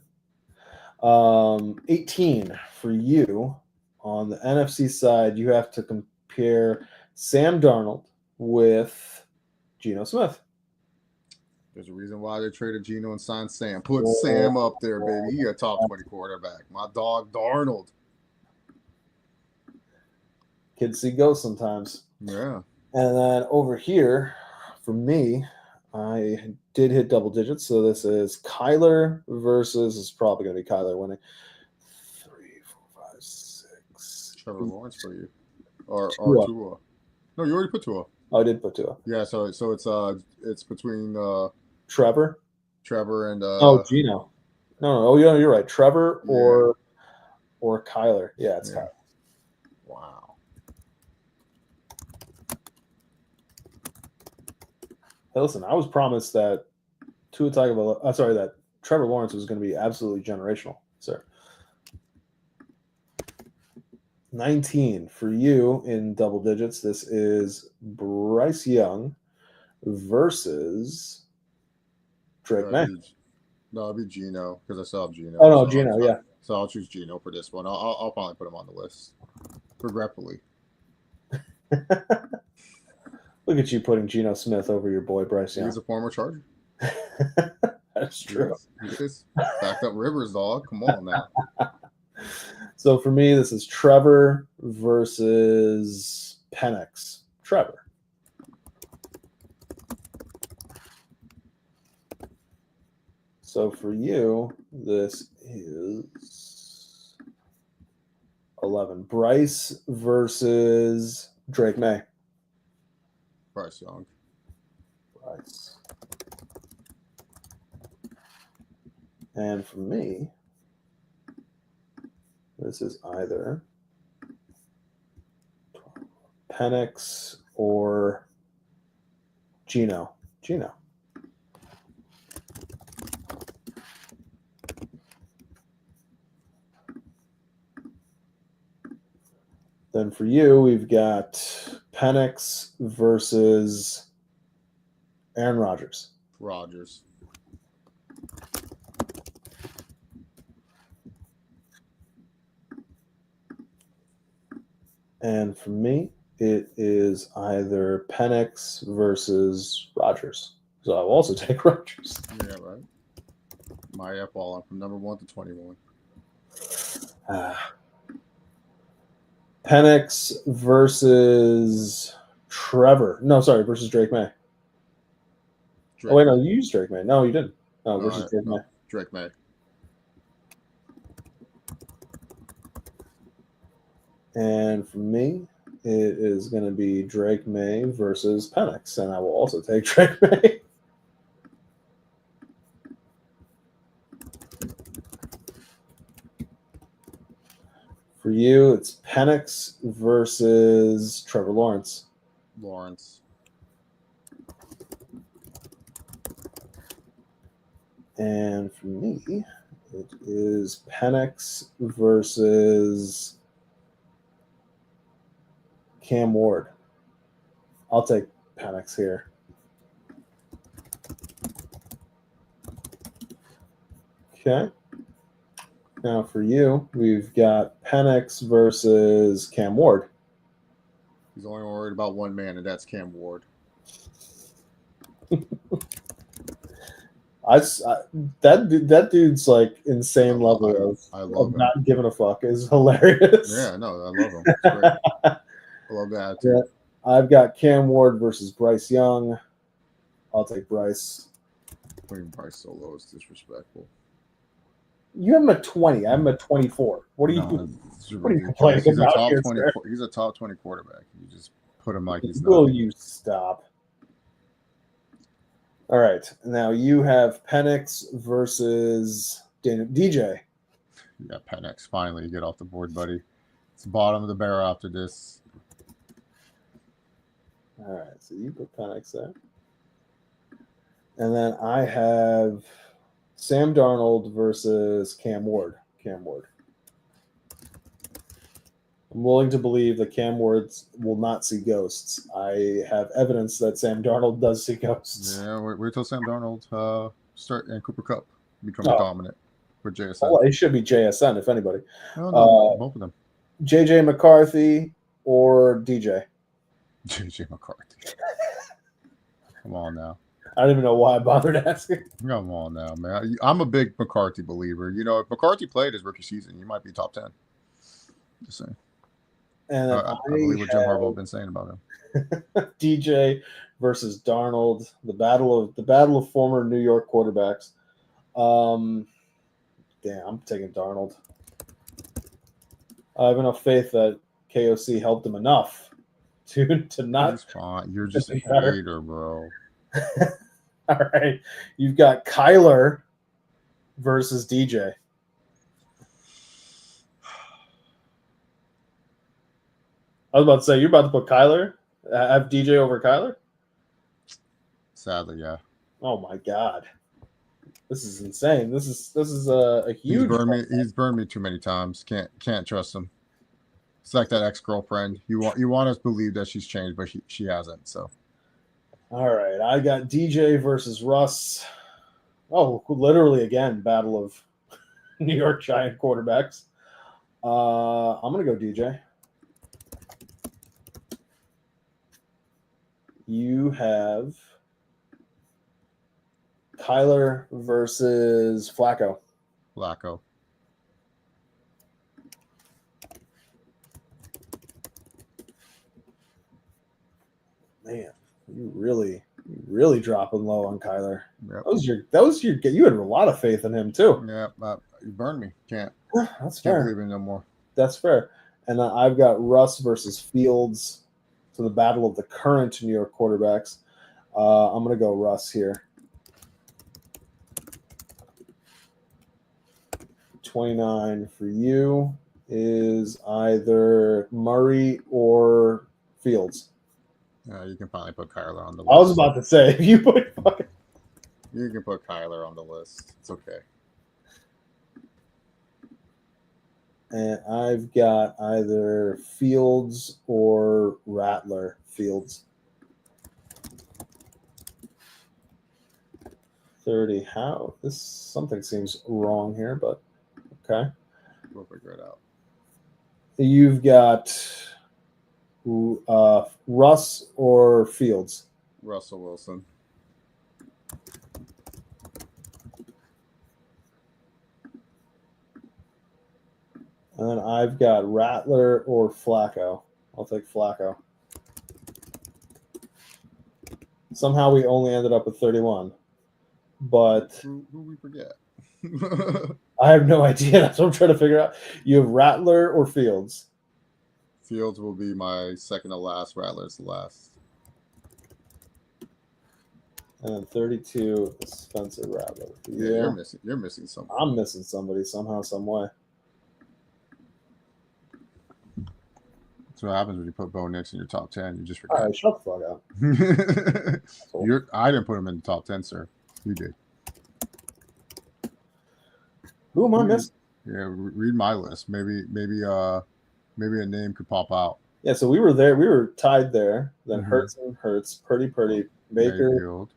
18 for you. On the NFC side, you have to compare Sam Darnold with Geno Smith. There's a reason why they traded Geno and signed Sam. Put Sam up there, baby. He a top 20 quarterback. My dog, Darnold. Kids see ghosts sometimes. Yeah. And then over here, for me, I did hit double digits. So this is Kyler versus, it's probably going to be Kyler winning. 3, 4, 5, 6. Trevor Lawrence for you. Or Tua. No, you already put Tua. Oh, I did put Tua. Yeah, so it's between Trevor and Gino. No. Oh, yeah, you're right. Trevor or Kyler. Yeah, it's Kyler. Wow. Hey, listen, I was promised that that Trevor Lawrence was going to be absolutely generational, sir. 19 for you in double digits. This is Bryce Young versus Drake May. No, it'd be Gino because I saw Gino. Oh no, Gino, yeah. So I'll choose Gino for this one. I'll probably put him on the list, regretfully. Look at you putting Geno Smith over your boy Bryce Young. He's a former Charger. That's true. He is. Backed up Rivers, dog. Come on now. So for me, this is Trevor versus Penix. Trevor. So for you, this is 11. Bryce versus Drake May. Bryce Young. Bryce. And for me, this is either Penix or Gino. Then for you, we've got Penix versus Aaron Rodgers. Rodgers. And for me, it is either Penix versus Rodgers. So I will also take Rodgers. Yeah, right. My F all from number 1 to 21. Penix versus Trevor. No, sorry, versus Drake May. Drake oh, wait, May. no, you used Drake May. No, you didn't. No, versus Drake May. Drake May. And for me, it is going to be Drake May versus Penix, and I will also take Drake May. For you, it's Penix versus Trevor Lawrence. Lawrence. And for me, it is Penix versus Cam Ward. I'll take Penix here. Okay. Now for you, we've got Penix versus Cam Ward. He's only worried about one man, and that's Cam Ward. That dude's like insane level of not giving a fuck is hilarious. Yeah, no, I love him. It's great. I love that attitude. Yeah, I've got Cam Ward versus Bryce Young. I'll take Bryce. Putting Bryce so low is disrespectful. You have him at 20. I have him at 24. What are you complaining about here, sir? He's a top 20 quarterback. You just put him like he's not. Will you stop? All right. Now you have Penix versus DJ. Yeah, Penix. Finally, you get off the board, buddy. It's the bottom of the barrel after this. All right. So you put Penix there. And then I have Sam Darnold versus Cam Ward. Cam Ward. I'm willing to believe that Cam Ward will not see ghosts. I have evidence that Sam Darnold does see ghosts. Yeah, wait till Sam Darnold start and Cooper Kupp become dominant for JSN. Well, it should be JSN, if anybody. No, both of them. JJ McCarthy or DJ? JJ McCarthy. Come on now. I don't even know why I bothered asking. Come on now, man. I'm a big McCarthy believer. You know, if McCarthy played his rookie season, you might be top 10. Just saying. And I believe what Jim Harbaugh has been saying about him. DJ versus Darnold, the battle of former New York quarterbacks. I'm taking Darnold. I have enough faith that KOC helped him enough to not. He's fine. You're just a hater, bro. All right, you've got Kyler versus DJ. I was about to say, you're about to put Kyler? Have DJ over Kyler? Sadly, yeah. Oh my God, this is insane. This is a huge. He's burned me too many times. Can't trust him. It's like that ex-girlfriend. You want us to believe that she's changed, but she hasn't. So. All right, I got DJ versus Russ. Oh, literally again, battle of New York Giant quarterbacks. I'm gonna go DJ. You have Kyler versus Flacco. Flacco. Man, you really dropping low on Kyler. Yep. That was your. You had a lot of faith in him too. Yeah, you burned me. That's fair. Can't believe it no more. That's fair. And I've got Russ versus Fields. To the battle of the current New York quarterbacks. I'm going to go Russ here. 29 for you is either Murray or Fields. You can finally put Kyler on the list. I was about to say, you can put Kyler on the list. It's okay. And I've got either Fields or Rattler. Fields. 30. How? Something seems wrong here, but okay. We'll figure it out. You've got Russ or Fields? Russell Wilson. And then I've got Rattler or Flacco. I'll take Flacco. Somehow we only ended up with 31. But who we forget? I have no idea. That's what I'm trying to figure out. You have Rattler or Fields? Fields will be my second to last. Rattler's the last. And then 32 is Spencer Rattler. Yeah, you're missing something. I'm missing somebody somehow, some way. That's what happens when you put Bo Nix in your top 10. You just forget. All right, shut the fuck up. I didn't put him in the top 10, sir. You did. Who am I missing? Yeah, read my list. Maybe a name could pop out. Yeah, so we were there. We were tied there. Then Hurts, Purdy, Baker, Mayfield,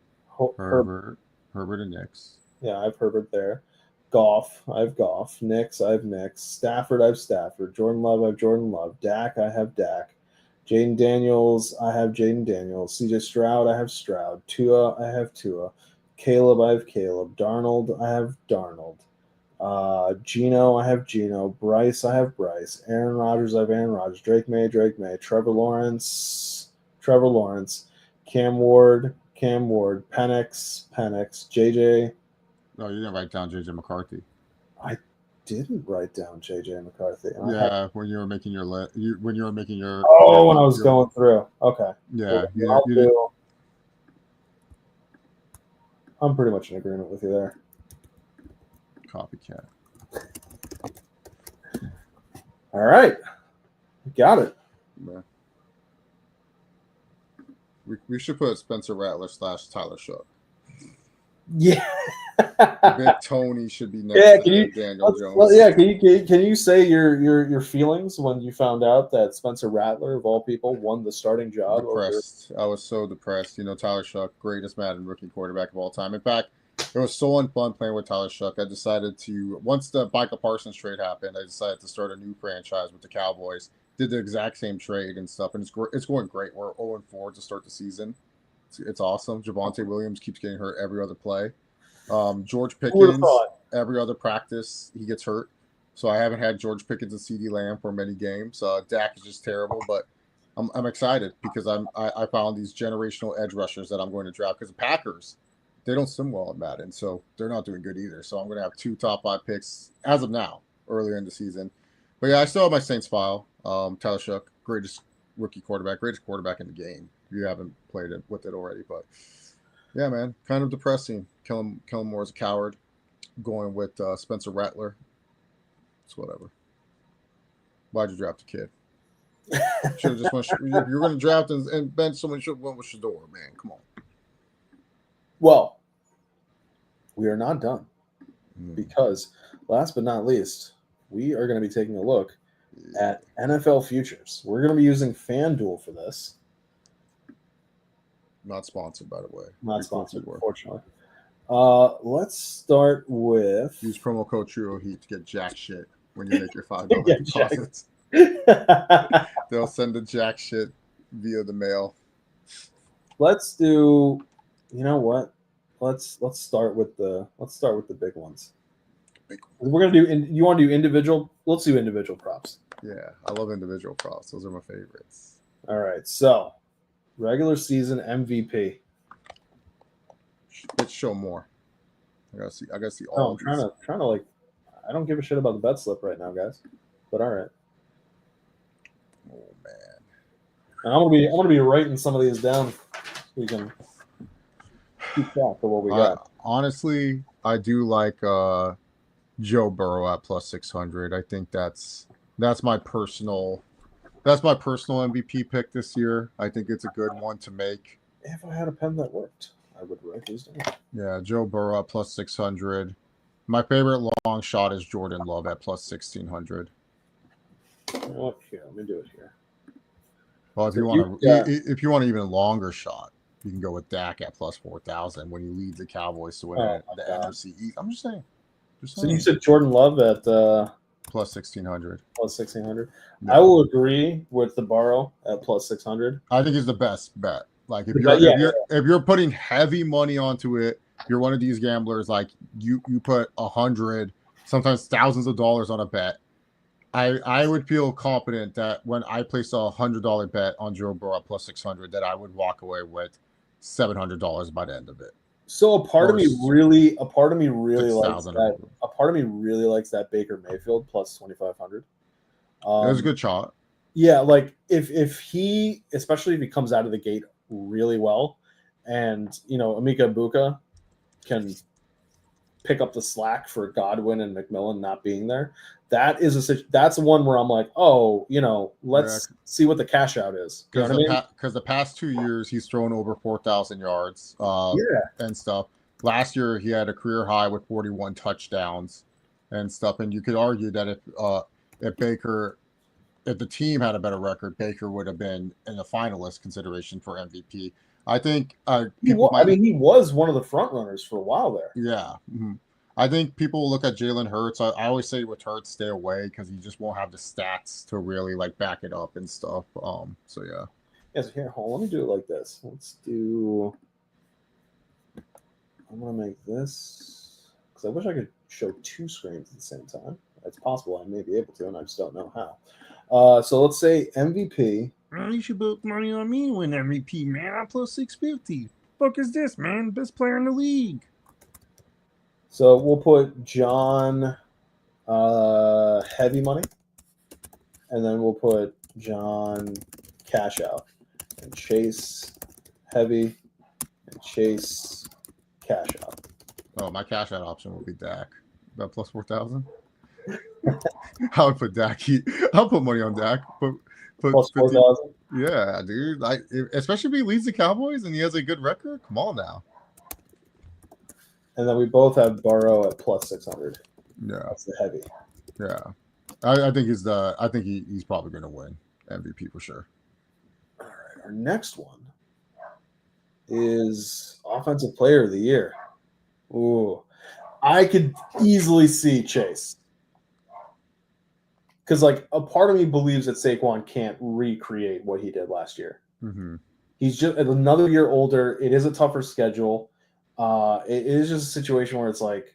Herbert and Nix. Yeah, I have Herbert there. Goff, I have Goff. Nix, I have Nix. Stafford, I have Stafford. Jordan Love, I have Jordan Love. Dak, I have Dak. Jaden Daniels, I have Jaden Daniels. CJ Stroud, I have Stroud. Tua, I have Tua. Caleb, I have Caleb. Darnold, I have Darnold. Gino, I have Gino. Bryce, I have Bryce. Aaron Rodgers, I have Aaron Rodgers. Drake May. Trevor Lawrence. Cam Ward. Penix. JJ. No, you didn't write down JJ McCarthy. I didn't write down JJ McCarthy. Yeah, when you were making your when I was going through. Okay. Yeah, I'm pretty much in agreement with you there. Copycat. All right. Got it. Yeah. We should put Spencer Rattler / Tyler Shook. Yeah. Big Tony should be next to Daniel Jones. Well, yeah, can you say your feelings when you found out that Spencer Rattler, of all people, won the starting job? Depressed. I was so depressed. Tyler Shook, greatest Madden rookie quarterback of all time. In fact, it was so unfun playing with Tyler Shook. I decided to, once the Micah Parsons trade happened, I decided to start a new franchise with the Cowboys. Did the exact same trade and stuff, and it's going great. We're 0-4 to start the season. It's awesome. Javonte Williams keeps getting hurt every other play. George Pickens, every other practice, he gets hurt. So I haven't had George Pickens and CeeDee Lamb for many games. Dak is just terrible, but I'm excited because I found these generational edge rushers that I'm going to draft because the Packers, they don't sim well at Madden, so they're not doing good either. So I'm going to have 2 top 5 picks as of now, earlier in the season. But yeah, I still have my Saints file. Tyler Shook, greatest rookie quarterback, greatest quarterback in the game. If you haven't played it with it already, but yeah, man, kind of depressing. Kellen Moore is a coward. Going with Spencer Rattler. It's whatever. Why'd you draft a kid? Should have just went. If you're going to draft and bench someone, should have went with Shador, man. Come on. Well, we are not done because last but not least, we are going to be taking a look at NFL futures. We're going to be using FanDuel for this. Not sponsored, by the way. Not sponsored, unfortunately. Let's start with... Use promo code TRIOHEAT to get jack shit when you make your $5 deposits. They'll send the jack shit via the mail. Let's do... You know what? Let's start with the big ones. We're gonna do. You want to do individual? Let's do individual props. Yeah, I love individual props. Those are my favorites. All right, so regular season MVP. Let's show more. I gotta see all. I'm trying to like. I don't give a shit about the bet slip right now, guys. But all right. Oh man. And I'm gonna be writing some of these down so we can keep track of what we got. Honestly, I do like Joe Burrow at plus 600. I think that's my personal MVP pick this year. I think it's a good one to make. If I had a pen that worked, I would write these down. Yeah, Joe Burrow at plus 600. My favorite long shot is Jordan Love at plus 1600. Okay, let me do it here. Well, if you want an even longer shot, you can go with Dak at plus 4,000 when he leads the Cowboys to win the God. NFC East. I'm just saying. So you said Jordan Love at plus 1,600. plus 1,600. Yeah. I will agree with the Burrow at plus 600. I think he's the best bet. Like if you're putting heavy money onto it, you're one of these gamblers. Like you put 100, sometimes thousands of dollars on a bet. I would feel confident that when I place a $100 bet on Joe Burrow plus 600, that I would walk away with $700 by the end of it. So a part of me really likes that. A part of me really likes that Baker Mayfield plus 2,500. There's a good shot. Yeah, like if he, especially if he comes out of the gate really well, and Emeka Egbuka can pick up the slack for Godwin and McMillan not being there. That's one where I'm like, let's see what the cash out is. Because the past 2 years he's thrown over 4,000 yards and stuff. Last year he had a career high with 41 touchdowns and stuff. And you could argue that if the team had a better record, Baker would have been in the finalist consideration for MVP. I think he was one of the front runners for a while there. Yeah. Mm-hmm. I think people look at Jalen Hurts. I always say with Hurts, stay away because you just won't have the stats to really like back it up and stuff. So yeah. Yes, here, hold on. Let me do it like this. I'm gonna make this because I wish I could show two screens at the same time. It's possible I may be able to, and I just don't know how. So let's say MVP. You should put money on me to win MVP, man. I'm plus 650. Fuck is this, man? Best player in the league. So we'll put John heavy money, and then we'll put John cash out, and Chase heavy, and Chase cash out. Oh, my cash out option will be Dak. About plus 4,000. I would put Dak. I'll put money on Dak. Plus 4,000. Yeah, dude. Especially if he leads the Cowboys and he has a good record. Come on now. And then we both have Burrow at plus 600. Yeah, that's the heavy. Yeah, I think he's probably going to win MVP for sure. All right, our next one is Offensive Player of the Year. Ooh, I could easily see Chase because like a part of me believes that Saquon can't recreate what he did last year. Mm-hmm. He's just another year older. It is a tougher schedule. It is just a situation where it's like,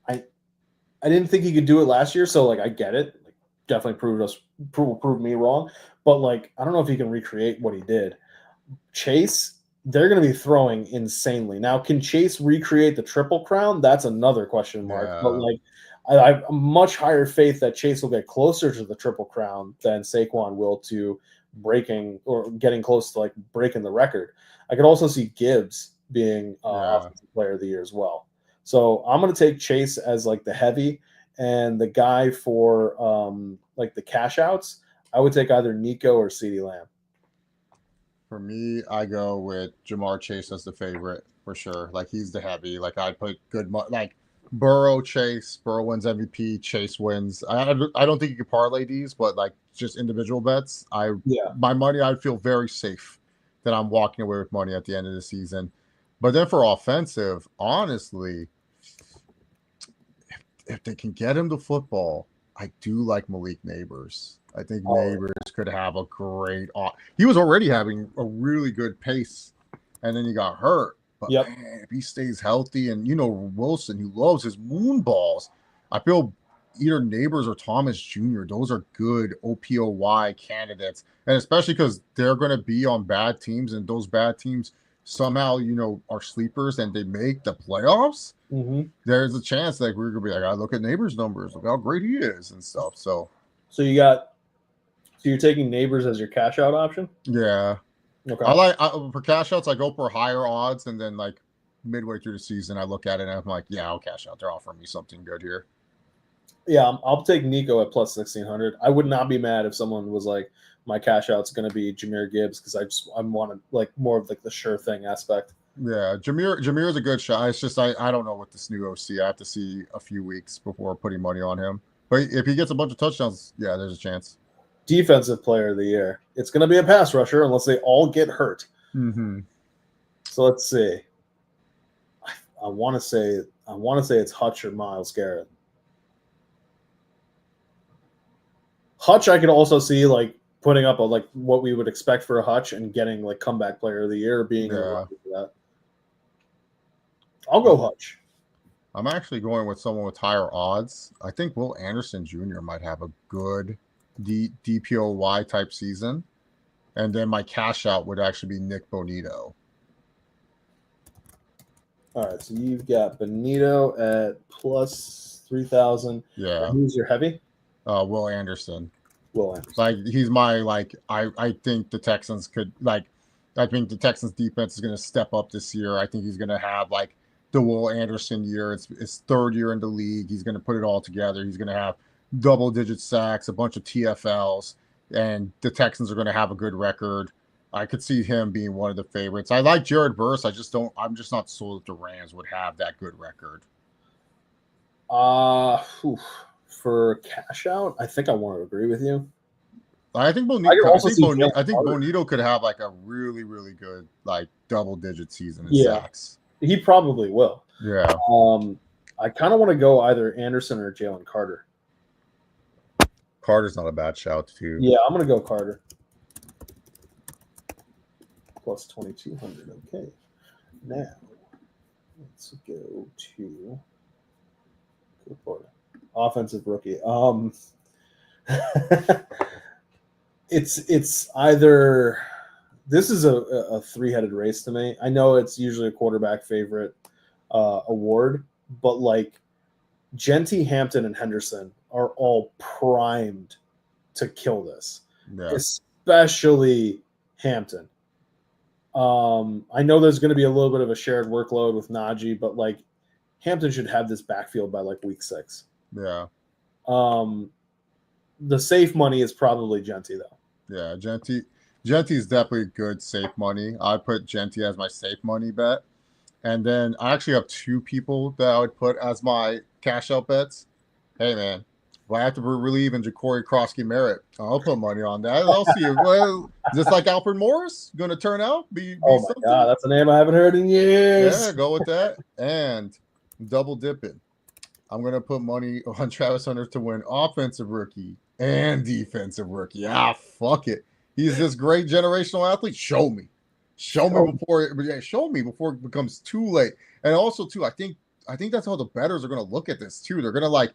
I didn't think he could do it last year, so like I get it. Like, definitely proved me wrong, but like I don't know if he can recreate what he did. Chase, they're going to be throwing insanely. Now, can Chase recreate the Triple Crown? That's another question mark. Yeah. But like, I have a much higher faith that Chase will get closer to the Triple Crown than Saquon will to breaking or getting close to like breaking the record. I could also see Gibbs being Offensive Player of the Year as well. So I'm going to take Chase as like the heavy, and the guy for like the cash outs, I would take either Nico or CeeDee Lamb. For me, I go with Jamar Chase as the favorite for sure. Like he's the heavy. Like I'd put like Burrow, Chase. Burrow wins MVP. Chase wins. I don't think you could parlay these, but like just individual bets. My money, I'd feel very safe that I'm walking away with money at the end of the season. But then for offensive, honestly, if they can get him to football, I do like Malik Neighbors. I think Neighbors could have a great – he was already having a really good pace, and then he got hurt. But, man, if he stays healthy and, Wilson, who loves his moon balls, I feel either Neighbors or Thomas Jr., those are good OPOY candidates. And especially because they're going to be on bad teams, and those bad teams – somehow, are sleepers and they make the playoffs, there's a chance like we're gonna be like, I look at Neighbors' numbers, look how great he is and stuff. So you're taking Neighbors as your cash out option? Yeah. Okay. For cash outs, I go for higher odds, and then like midway through the season, I look at it and I'm like, yeah, I'll cash out. They're offering me something good here. Yeah, I'll take Nico at plus 1,600. I would not be mad if someone was like, my cash out's going to be Jahmyr Gibbs because I wanted like more of like the sure thing aspect. Yeah, Jahmyr is a good shot. It's just I don't know with this new OC. I have to see a few weeks before putting money on him. But if he gets a bunch of touchdowns, yeah, there's a chance. Defensive Player of the Year. It's going to be a pass rusher unless they all get hurt. Mm-hmm. So let's see. I want to say it's Hutch or Myles Garrett. Hutch, I could also see like putting up like what we would expect for a Hutch and getting like comeback player of the year, being a for that. I'll go Hutch. I'm actually going with someone with higher odds. I think Will Anderson Jr. might have a good DPOY type season. And then my cash out would actually be Nick Bonito. All right, so you've got Bonito at plus 3,000. Yeah. And who's your heavy? Will Anderson. Will Anderson. Like he's my I think the Texans could I think the Texans defense is going to step up this year. I think he's going to have like the Will Anderson year. It's his third year in the league. He's going to put it all together. He's going to have double-digit sacks, a bunch of TFLs, and the Texans are going to have a good record. I could see him being one of the favorites. I like Jared Verse. I'm just not sold that the Rams would have that good record. For cash out, I think I want to agree with you. I think Bonito could have like a really, really good like double-digit season in sacks. He probably will. Yeah. I kind of want to go either Anderson or Jalen Carter. Carter's not a bad shout too. Yeah, I'm gonna go Carter. Plus 2,200. Okay. Now let's go to offensive rookie. It's either this is a three-headed race to me. I know it's usually a quarterback favorite award, but like Genty, Hampton, and Henderson are all primed to kill this, especially Hampton. I know there's going to be a little bit of a shared workload with Najee, but like Hampton should have this backfield by like week 6. Yeah. The safe money is probably Genty though. Yeah, Genty is definitely good safe money. I put Genty as my safe money bet. And then I actually have 2 people that I would put as my cash out bets. Hey man, if I have to relieve in Ja'Cory Krosky-Merritt, I'll put money on that. I'll see it. Well, is this like Alfred Morris going to turn out? Oh my God, that's a name I haven't heard in years. Yeah, go with that. And double dipping. I'm going to put money on Travis Hunter to win offensive rookie and defensive rookie. Fuck it. He's this great generational athlete. Show me before it becomes too late. And also too, I think that's how the bettors are going to look at this too. They're going to like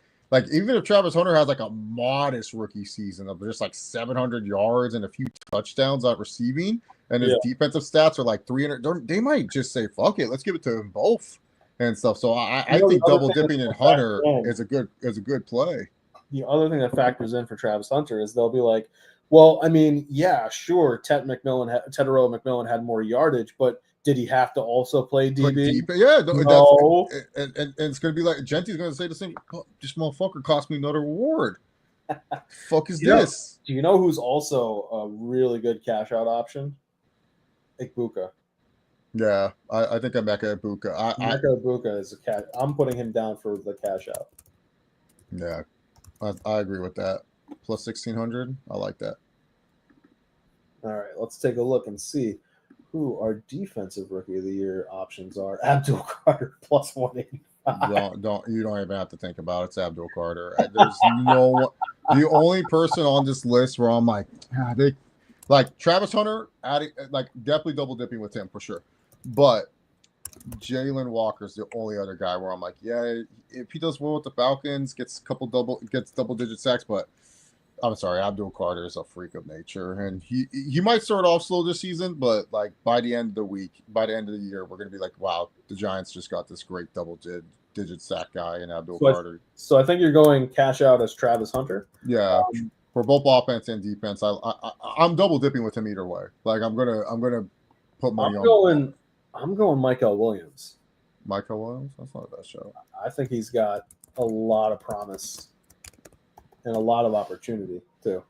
even if Travis Hunter has like a modest rookie season of just like 700 yards and a few touchdowns out receiving, and his defensive stats are like 300, they might just say fuck it, let's give it to them both and stuff. So I think double dipping in Hunter is a good play. The other thing that factors in for Travis Hunter is they'll be like, well, I mean, yeah, sure, Tetairoa McMillan had more yardage, but did he have to also play DB? Yeah, no. And it's going to be like Genty's going to say the same. Oh, this motherfucker cost me another reward. Fuck is this? Do you know who's also a really good cash out option? Ikbuka. Yeah, I think I'm Micah Ibuka. Micah Ibuka is a cash. I'm putting him down for the cash out. Yeah, I agree with that. Plus 1,600. I like that. All right, let's take a look and see who our defensive rookie of the year options are. Abdul Carter plus 185. You don't even have to think about it. It's Abdul Carter. There's no the only person on this list where I'm like, they like Travis Hunter, definitely double dipping with him for sure. But Jalen Walker's the only other guy where I'm like, yeah, if he does well with the Falcons, gets double digit sacks, but I'm sorry, Abdul Carter is a freak of nature, and he might start off slow this season, but like by the end of the year, we're gonna be like, wow, the Giants just got this great double digit sack guy in Abdul Carter. So I think you're going cash out as Travis Hunter. Yeah, for both offense and defense, I'm double dipping with him either way. Like I'm gonna put money on. I'm going Michael Williams. Michael Williams, that's not a bad show. I think he's got a lot of promise and a lot of opportunity too.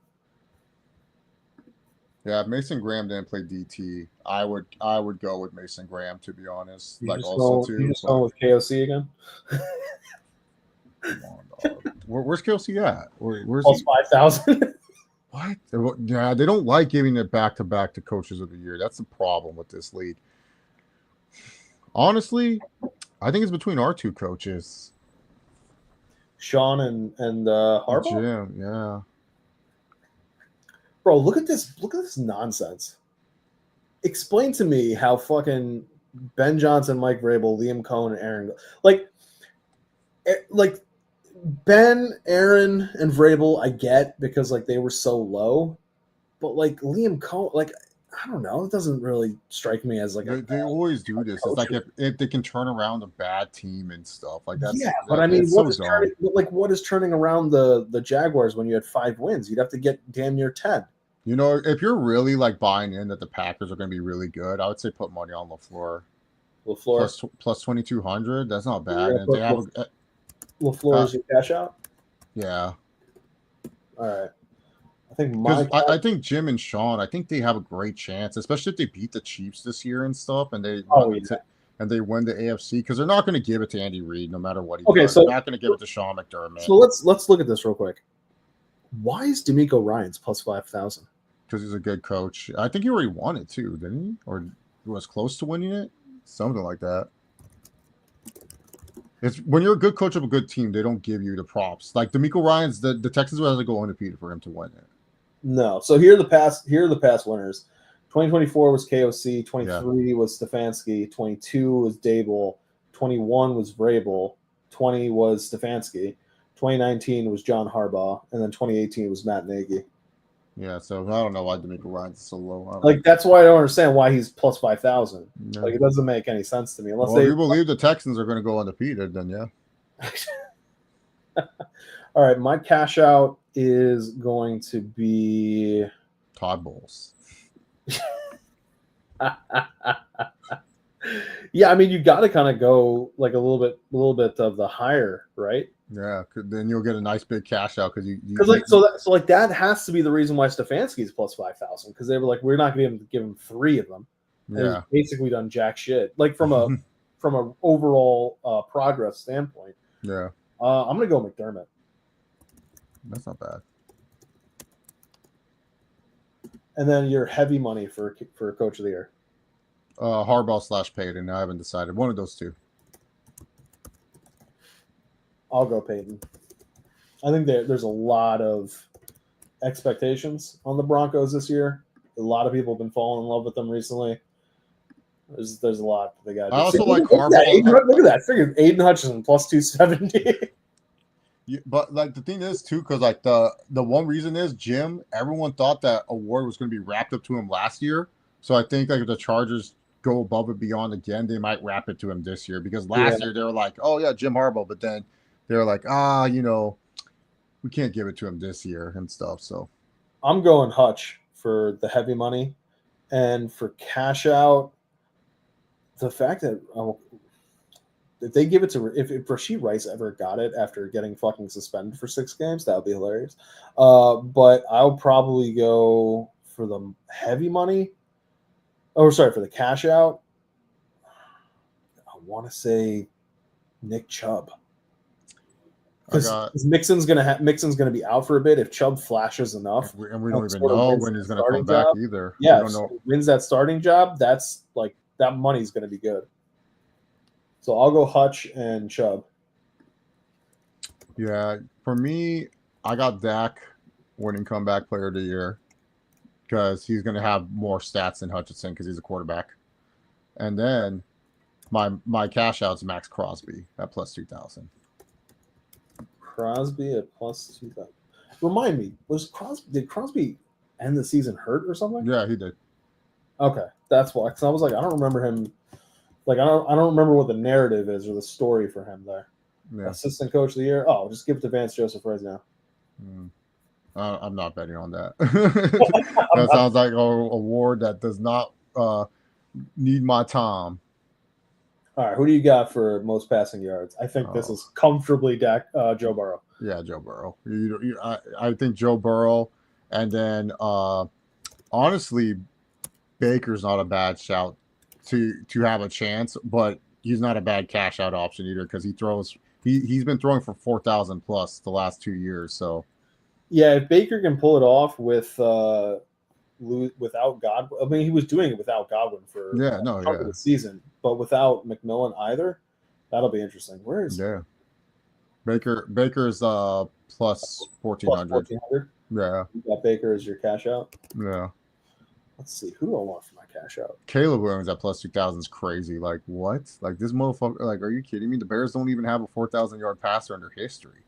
Yeah, if Mason Graham didn't play DT, I would go with Mason Graham, to be honest. You just going with KOC again? Come on, dog. Where's KOC at? Where's plus 5,000? What? Yeah, they don't like giving it back to back to coaches of the year. That's the problem with this league. Honestly, I think it's between our two coaches. Sean and Harbaugh. Jim, yeah. Bro, look at this. Look at this nonsense. Explain to me how fucking Ben Johnson, Mike Vrabel, Liam Cohen, and Aaron, like Ben, Aaron, and Vrabel, I get because like they were so low, but like Liam Cohen, like I don't know, it doesn't really strike me as like They always do this. It's like coach. if they can turn around a bad team and stuff like that. Yeah, but I mean, it's what so is dumb. what is turning around the Jaguars when you had 5 wins? You'd have to get damn near 10. You know, if you're really like buying in that the Packers are going to be really good, I would say put money on LaFleur. LaFleur plus 2,200. That's not bad. Yeah, And they have LaFleur is your cash out. Yeah. All right. I think I think Jim and Sean, I think they have a great chance, especially if they beat the Chiefs this year and stuff, and they and they win the AFC, because they're not going to give it to Andy Reid no matter what he does. So they're not going to give it to Sean McDermott. So let's look at this real quick. Why is D'Amico Ryans plus 5,000? Because he's a good coach. I think he already won it too, didn't he? Or he was close to winning it, something like that. It's when you're a good coach of a good team, they don't give you the props. Like D'Amico Ryans, the Texans would have to go undefeated for him to win it. No. So here are the past winners. 2024 was KOC, 23 was Stefanski, 22 was Dable, 21 was Vrabel, 20 was Stefanski, 2019 was John Harbaugh, and then 2018 was Matt Nagy. Yeah, so I don't know why D'Amico Ryans is so low. Like that's why I don't understand why he's plus 5,000. Yeah. Like it doesn't make any sense to me unless if you believe the Texans are going to go undefeated, then yeah. All right, my cash out is going to be Todd Bowles. Yeah, I mean you got to kind of go like a little bit of the higher, right? Yeah, then you'll get a nice big cash out because that has to be the reason why Stefanski is plus 5,000, because they were like, we're not going to give him 3 of them. Yeah, basically done jack shit. Like from a overall progress standpoint. Yeah, I'm gonna go McDermott. That's not bad. And then your heavy money for coach of the year. Harbaugh / Payton. I haven't decided. One of those two. I'll go Payton. I think there's a lot of expectations on the Broncos this year. A lot of people have been falling in love with them recently. There's a lot they got. I also like Harbaugh. Look at that. I figured Aiden Hutchinson plus 270. But like the thing is too, because like the one reason is Jim. Everyone thought that award was going to be wrapped up to him last year. So I think like if the Chargers go above and beyond again, they might wrap it to him this year. Because last year they were like, oh yeah, Jim Harbaugh, but then they were like, we can't give it to him this year and stuff. So I'm going Hutch for the heavy money, and for cash out, the fact that if they give it to if Rashee Rice ever got it after getting fucking suspended for 6 games, that would be hilarious. But I'll probably go for the heavy money. Oh, sorry, for the cash out. I want to say Nick Chubb. Because Mixon's gonna be out for a bit if Chubb flashes enough, and we don't even know when he's gonna come back either. Yeah, if he wins that starting job, that's like that money's gonna be good. So I'll go Hutch and Chubb. Yeah, for me, I got Dak winning comeback player of the year because he's gonna have more stats than Hutchinson because he's a quarterback. And then my cash out's Max Crosby at plus 2,000. Crosby at plus 2,000. Remind me, did Crosby end the season hurt or something? Yeah, he did. Okay, that's why. Because I was like, I don't remember him. Like I don't remember what the narrative is or the story for him there. Yeah. Assistant coach of the year. Oh, just give it to Vance Joseph right now. I'm not betting on that. That sounds like an award that does not need my time. All right, who do you got for most passing yards? I think this is comfortably Joe Burrow. Yeah, Joe Burrow. I think Joe Burrow, and then honestly, Baker's not a bad shout to have a chance, but he's not a bad cash out option either because he's been throwing for 4,000 plus the last 2 years. So Yeah, if Baker can pull it off without Godwin, I mean, he was doing it without Godwin for Yeah, a chunk of the season, but without McMillan either, that'll be interesting. Where is Baker's plus 1400. 1400? Yeah. You got Baker as your cash out. Yeah. Let's see, who do I want for my cash out? Caleb Williams at plus 2000 is crazy. Like what? Like this motherfucker. Like, are you kidding me? The Bears don't even have a 4,000-yard passer in their history.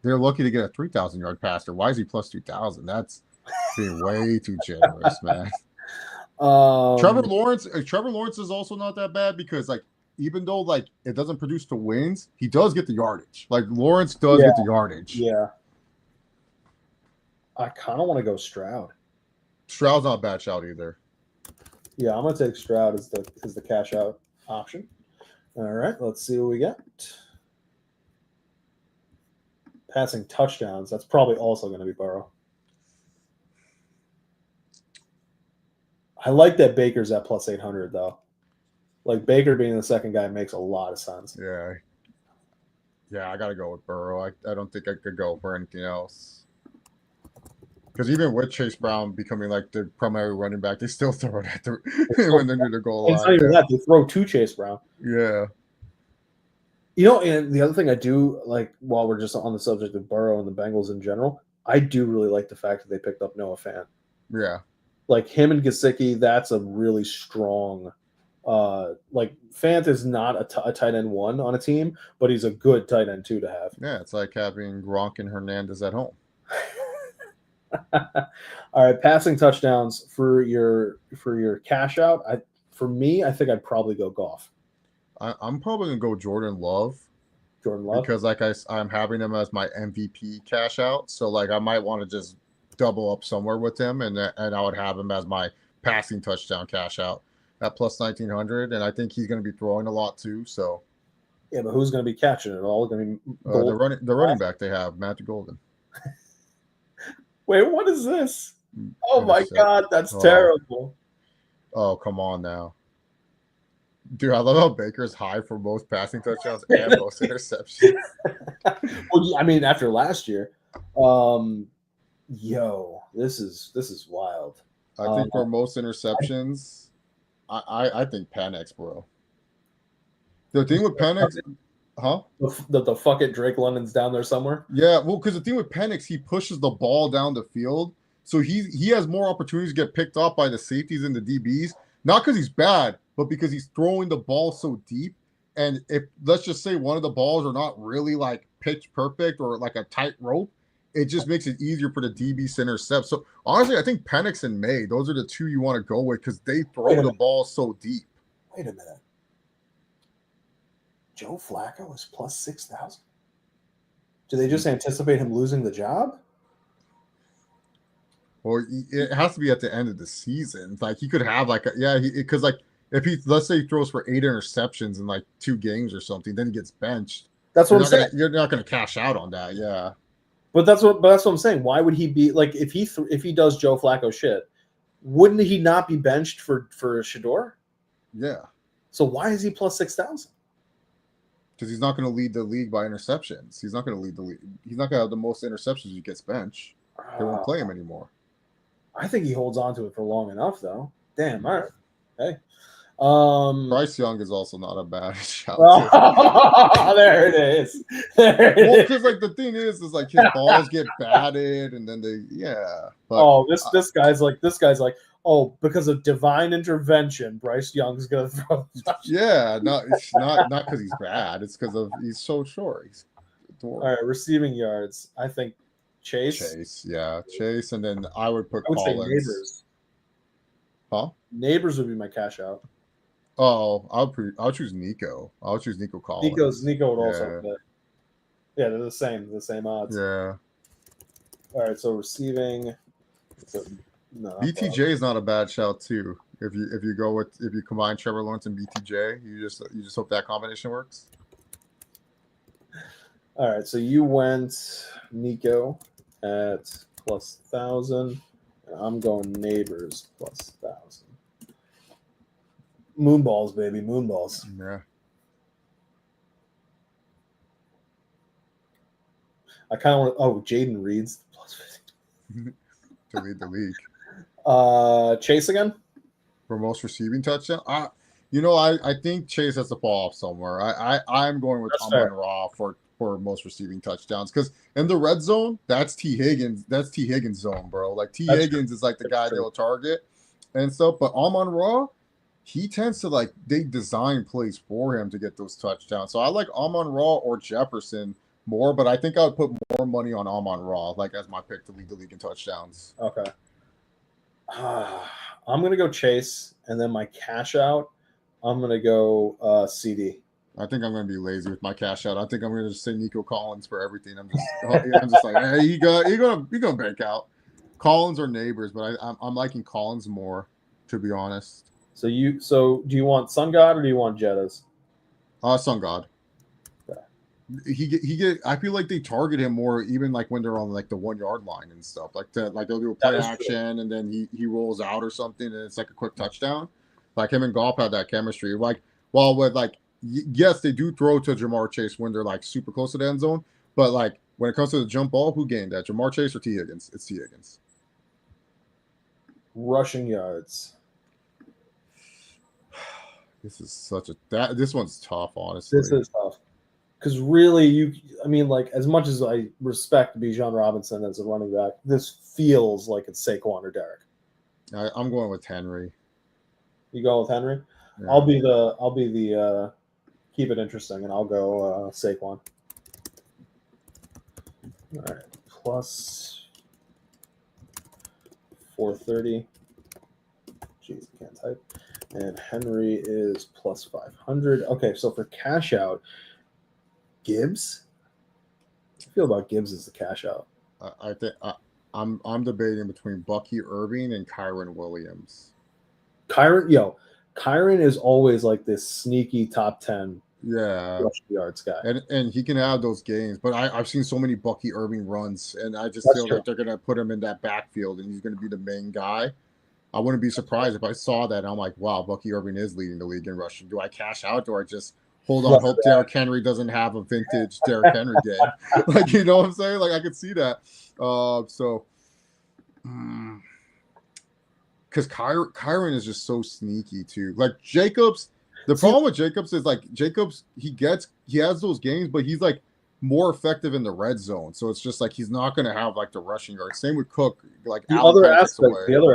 They're lucky to get a 3,000-yard passer. Why is he plus 2,000? That's being way too generous, man. Trevor Lawrence is also not that bad because like even though like it doesn't produce the wins, he does get the yardage. Like Lawrence does get the yardage. Yeah. I kind of want to go Stroud. Stroud's not a bad shout either. Yeah, I'm gonna take Stroud as the cash out option. All right, let's see what we got. Passing touchdowns. That's probably also going to be Burrow. I like that Baker's at plus 800 though. Like Baker being the second guy makes a lot of sense. Yeah. Yeah, I got to go with Burrow. I don't think I could go for anything else. Because even with Chase Brown becoming like the primary running back, they still throw it at when they're near the goal line. It's not even that. They throw to Chase Brown. Yeah. You know, and the other thing I do like, while we're just on the subject of Burrow and the Bengals in general, I do really like the fact that they picked up Noah Fant. Yeah. Like him and Gesicki, that's a really strong like Fant is not a tight end one on a team, but he's a good tight end two to have. Yeah, it's like having Gronk and Hernandez at home. All right, passing touchdowns for your cash out. For me, I think I'd probably go Goff. I'm probably gonna go Jordan Love. Because like I'm having him as my MVP cash out, so like I might want to just double up somewhere with him, and I would have him as my passing touchdown cash out at plus 1900, and I think he's going to be throwing a lot too. So yeah, but who's going to be catching it all? Going to be the running back they have, Matthew Golden. Wait, what is this? Oh my God, that's terrible. Oh, come on now. Dude, I love how Baker's high for most passing touchdowns and most interceptions. Well, I mean, after last year, this is wild. I think for most interceptions, I think Penix, bro. The thing with Penix, huh? The fuck it, Drake London's down there somewhere. Yeah, well, because the thing with Penix, he pushes the ball down the field, so he has more opportunities to get picked off by the safeties and the DBs. Not because he's bad, but because he's throwing the ball so deep. And if let's just say one of the balls are not really like pitch perfect or like a tight rope, it just makes it easier for the DB to intercept. So honestly, I think Penix and May, those are the two you want to go with because they throw the ball so deep. Wait a minute. Joe Flacco is plus 6,000. Do they just anticipate him losing the job? Well, it has to be at the end of the season. Like he could have because like if let's say he throws for 8 interceptions in like 2 games or something, then he gets benched. That's what I'm saying. You're not going to cash out on that, yeah. But that's what I'm saying. Why would he be like if he does Joe Flacco shit? Wouldn't he not be benched for Shador? Yeah. So why is he plus 6,000? Because he's not going to lead the league by interceptions. He's not going to lead the league. He's not going to have the most interceptions. He gets benched. They won't play him anymore. I think he holds on to it for long enough, though. Damn. All right. Hey. Bryce Young is also not a bad shout. There it is. Because like the thing is like his balls get batted, and then But, this guy's like, because of divine intervention, Bryce Young's gonna throw. Yeah, no, it's not because he's bad. It's because he's so short. He's all right. Receiving yards, I think Chase, and then I would Collins. Say Neighbors. Huh? Neighbors would be my cash out. Oh, I'll choose Nico. I'll choose Nico Collins. Nico would also fit. Yeah, they're the same odds. Yeah. All right, so receiving. BTJ is not a bad shout too. If you combine Trevor Lawrence and BTJ, you just hope that combination works. All right, so you went Nico at plus 1,000. I'm going Neighbors plus 1,000. Moonballs, baby, moonballs. Yeah. I kind of want. Oh, Jaden Reed's +50. To lead the league. Chase again? For most receiving touchdown. I think Chase has to fall off somewhere. I'm going with Amon-Ra for most receiving touchdowns because in the red zone, that's T Higgins. That's T Higgins zone, bro. Like Higgins is like the guy they'll target and stuff. But Amon-Ra, he tends to they design plays for him to get those touchdowns. So I like Amon-Ra or Jefferson more, but I think I would put more money on Amon-Ra as my pick to lead the league in touchdowns. Okay. I'm going to go Chase, and then my cash out, I'm going to go CD. I think I'm going to be lazy with my cash out. I think I'm going to just say Nico Collins for everything. I'm just like, hey, you going to bank out. Collins or Neighbors, but I'm liking Collins more, to be honest. So do you want Sun God or do you want Jettas? Sun God. I feel like they target him more even when they're on the 1 yard line and stuff they'll do a play action and then he rolls out or something and it's a quick touchdown. Him and Goff had that chemistry. Yes, they do throw to Jamar Chase when they're super close to the end zone, but when it comes to the jump ball, who gained that? Jamar Chase or T Higgins? It's T Higgins. Rushing yards. This is this one's tough, honestly. This is tough. Because really, as much as I respect Bijan Robinson as a running back, this feels like it's Saquon or Derek. I'm going with Henry. You go with Henry? Yeah. I'll be the keep it interesting, and I'll go Saquon. All right, plus 430. Jeez, I can't type. And Henry is plus 500. Okay, so for cash out, Gibbs? How do you feel about Gibbs as the cash out? I think I'm debating between Bucky Irving and Kyren Williams. Kyren is always this sneaky top 10 rushing yards guy. And he can have those games, but I've seen so many Bucky Irving runs, and I just feel like they're going to put him in that backfield, and he's going to be the main guy. I wouldn't be surprised if I saw that, and I'm like, wow, Bucky Irving is leading the league in rushing. Do I cash out, or I just hold on, hope Derrick Henry doesn't have a vintage Derrick Henry game? You know what I'm saying? I could see that. Because Kyren is just so sneaky too. Jacobs, the problem with Jacobs is Jacobs, he has those games, but he's more effective in the red zone. So it's just he's not going to have the rushing yards. Same with Cook. The other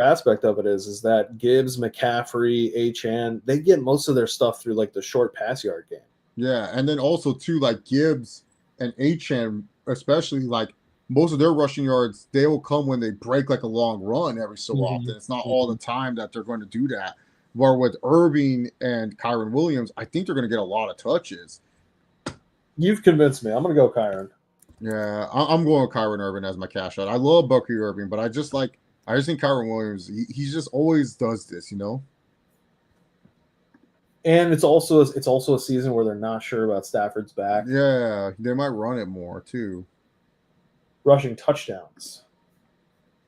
aspect of it is that Gibbs, McCaffrey, HN, they get most of their stuff through the short pass yard game. Yeah, and then also too Gibbs and HN, especially most of their rushing yards, they will come when they break a long run every so often. It's not all the time that they're going to do that. Where with Irving and Kyren Williams, I think they're going to get a lot of touches. You've convinced me. I'm going to go Kyren. Yeah, I'm going with Kyren Irving as my cash out. I love Bucky Irving, but I just think Kyren Williams, he just always does this, And it's also a season where they're not sure about Stafford's back. Yeah, they might run it more too. Rushing touchdowns.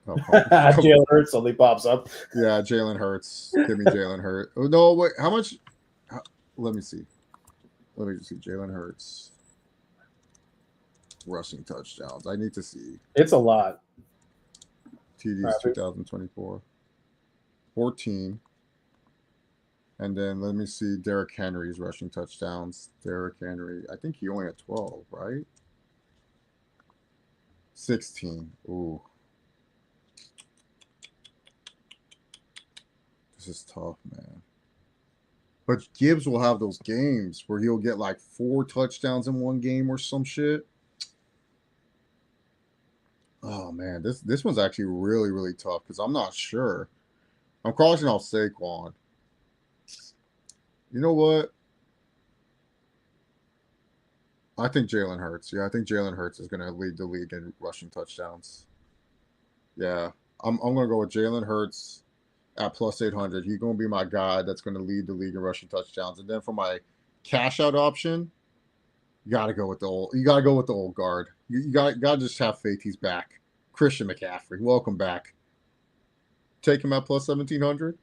Jalen Hurts suddenly pops up. Yeah, Jalen Hurts. Give me Jalen Hurts. Oh, no, wait. How much? Let me see. Let me just see. Jalen Hurts. Rushing touchdowns. I need to see. It's a lot. TDs 2024. 14. And then let me see Derrick Henry's rushing touchdowns. Derrick Henry. I think he only had 12, right? 16. Ooh. This is tough, man. But Gibbs will have those games where he'll get 4 touchdowns in one game or some shit. Oh, man. This one's actually really, really tough because I'm not sure. I'm crossing off Saquon. You know what? I think Jalen Hurts. Yeah, I think Jalen Hurts is going to lead the league in rushing touchdowns. Yeah, I'm going to go with Jalen Hurts at plus 800. He's going to be my guy that's going to lead the league in rushing touchdowns. And then for my cash out option, you got to go with the old guard. You got to just have faith he's back. Christian McCaffrey, welcome back. Take him at plus 1700.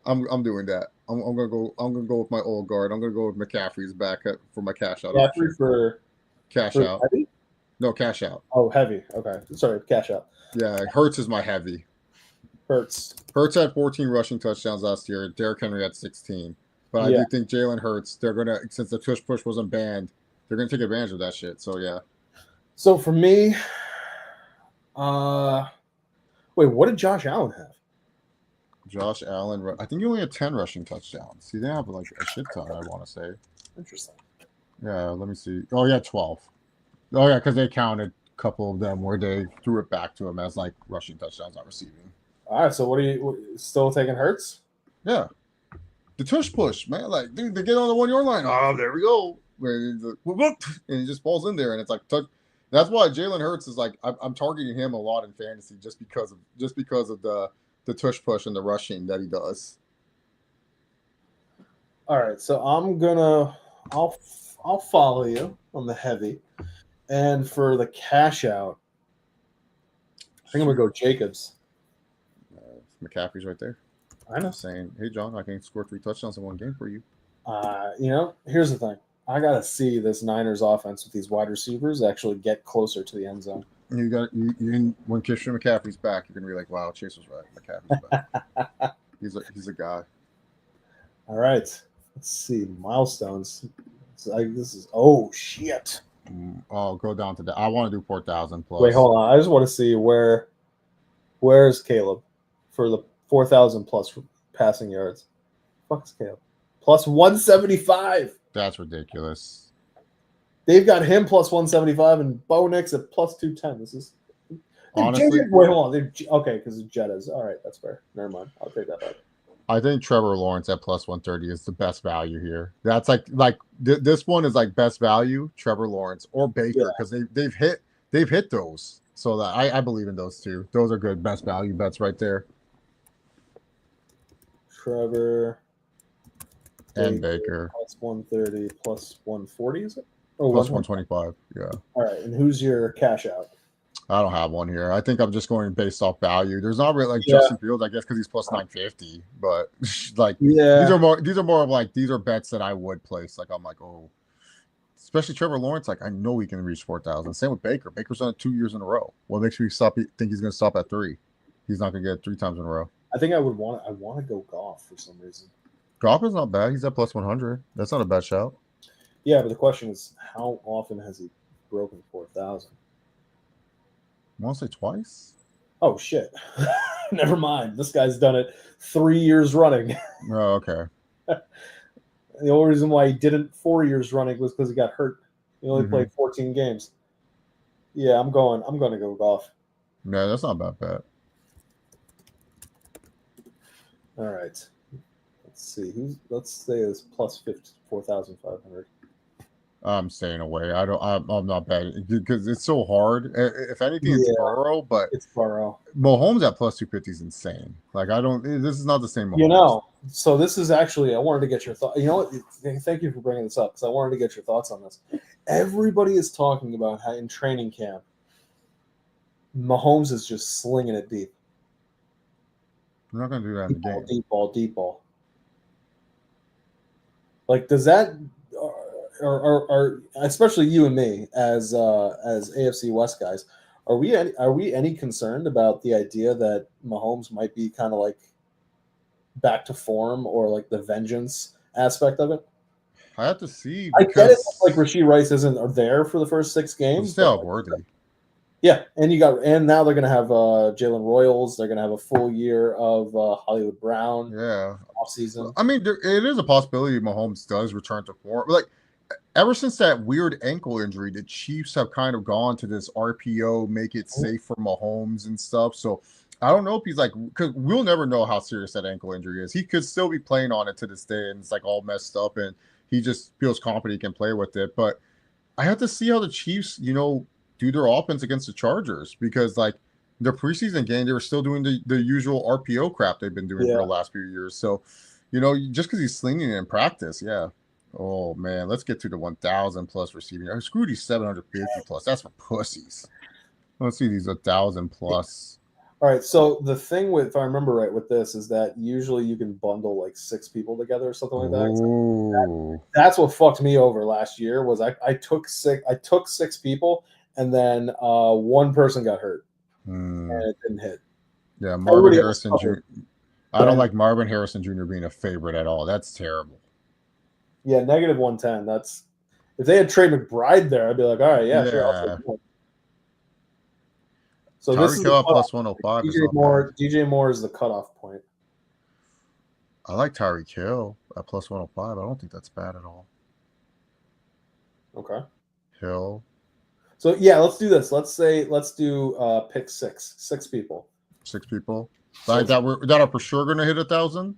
I'm doing that. I'm gonna go with my old guard. I'm gonna go with McCaffrey's back for my cash out. McCaffrey for cash out. Heavy? No, cash out. Oh, heavy. Okay. Sorry, cash out. Yeah, Hurts is my heavy. Hurts. Hurts had 14 rushing touchdowns last year. Derrick Henry had 16. But I do think Jalen Hurts, they're going to, since the tush push wasn't banned, they're going to take advantage of that shit. So, yeah. So, for me, wait, what did Josh Allen have? Josh Allen, I think he only had 10 rushing touchdowns. He didn't have like a shit ton, I want to say. Interesting. Yeah, let me see. Oh, yeah, 12. Oh, yeah, because they counted a couple of them where they threw it back to him as like rushing touchdowns, not receiving. All right, so what are you still taking Hurts? Yeah. The tush push, man. Like, dude, they get on the 1 yard line. Oh, there we go. And he just falls in there, and it's like touch. That's why Jalen Hurts is like I'm targeting him a lot in fantasy just because of the tush push and the rushing that he does. All right, so I'll follow you on the heavy, and for the cash out, I think I'm gonna go Jacobs. McCaffrey's right there. I know. Saying, hey John, I can score 3 touchdowns in one game for you. Here's the thing. I gotta see this Niners offense with these wide receivers actually get closer to the end zone. When Christian McCaffrey's back, you're gonna be like, wow, Chase was right. McCaffrey's back. he's a guy. All right. Let's see milestones. Oh shit. I'll go down to that. I want to do 4,000 plus. Wait, hold on. I just want to see where's Caleb for the 4,000 plus passing yards. Fuck's Caleb. Plus 175. That's ridiculous. They've got him plus 175 and Bo Nix at plus 210. This is honestly. Wait, hold on. Okay, because of Jettas. All right, that's fair. Never mind. I'll take that back. I think Trevor Lawrence at plus 130 is the best value here. That's like this one is like best value, Trevor Lawrence or Baker, because they've hit those. So that I believe in those two. Those are good best value bets right there. Trevor and Baker plus 130 plus 140, is it? Oh, plus 125. Yeah. All right, and who's your cash out? I don't have one here. I think I'm just going based off value. There's not really like Justin Fields, I guess, because he's plus 950. But like, these are more of like these are bets that I would place. Like I'm like, oh, especially Trevor Lawrence. Like I know he can reach 4,000. Same with Baker. Baker's done it 2 years in a row. What makes me think he's going to stop at 3? He's not going to get it 3 times in a row. I think I want to go Goff for some reason. Goff is not bad. He's at plus 100. That's not a bad shout. Yeah, but the question is, how often has he broken 4,000? I want to say twice. Oh shit! Never mind. This guy's done it 3 years running. Oh, okay. The only reason why he didn't 4 years running was because he got hurt. He only played 14 games. Yeah, I'm going to go Goff. No, that's not a bad bet. All right. Let's see. Let's say it's plus 4,500. I'm staying away. I'm not betting because it's so hard. If anything, it's Burrow, but it's Burrow. Mahomes at plus 250 is insane. Like this is not the same Mahomes. So this is actually, I wanted to get your thought. You know what? Thank you for bringing this up because I wanted to get your thoughts on this. Everybody is talking about how in training camp, Mahomes is just slinging it deep. I'm not going to do that in the game. Deep ball. Like, does that, or especially you and me as AFC West guys, are we any concerned about the idea that Mahomes might be kind of like back to form or like the vengeance aspect of it? I have to see. I get it. Like Rashee Rice isn't there for the first 6 games. Still worthy. Yeah, and now they're gonna have Jalen Royals. They're gonna have a full year of Hollywood Brown. Yeah, offseason. I mean, it is a possibility Mahomes does return to form. Like ever since that weird ankle injury, the Chiefs have kind of gone to this RPO, make it safe for Mahomes and stuff. So I don't know if he's like, because we'll never know how serious that ankle injury is. He could still be playing on it to this day, and it's like all messed up, and he just feels confident he can play with it. But I have to see how the Chiefs, do their offense against the Chargers, because like their preseason game, they were still doing the usual RPO crap they've been doing for the last few years. So, just because he's slinging it in practice, yeah. Oh man, let's get to the 1,000 plus receiving. Screw these 750 plus. That's for pussies. Let's see these 1,000 plus. All right. So the thing with, if I remember right, with this is that usually you can bundle like 6 people together or something like that. That's what fucked me over last year. Was I took 6 people and then one person got hurt Hmm. and it didn't hit. Yeah, Marvin Everybody else Harrison Jr. covered. I don't like Marvin Harrison Jr. being a favorite at all. That's terrible. Yeah, negative 110. That's if they had Trey McBride there, I'd be like, all right, yeah, sure. I'll take it. So this Tyreek is Hill the at plus 105 is DJ not Moore. bad. DJ Moore is the cutoff point. I like Tyreek Hill at plus 105. I don't think that's bad at all. Okay. Hill. So yeah, let's do this. Let's do pick six. 6 people. 6 people. Like that are for sure gonna hit 1,000?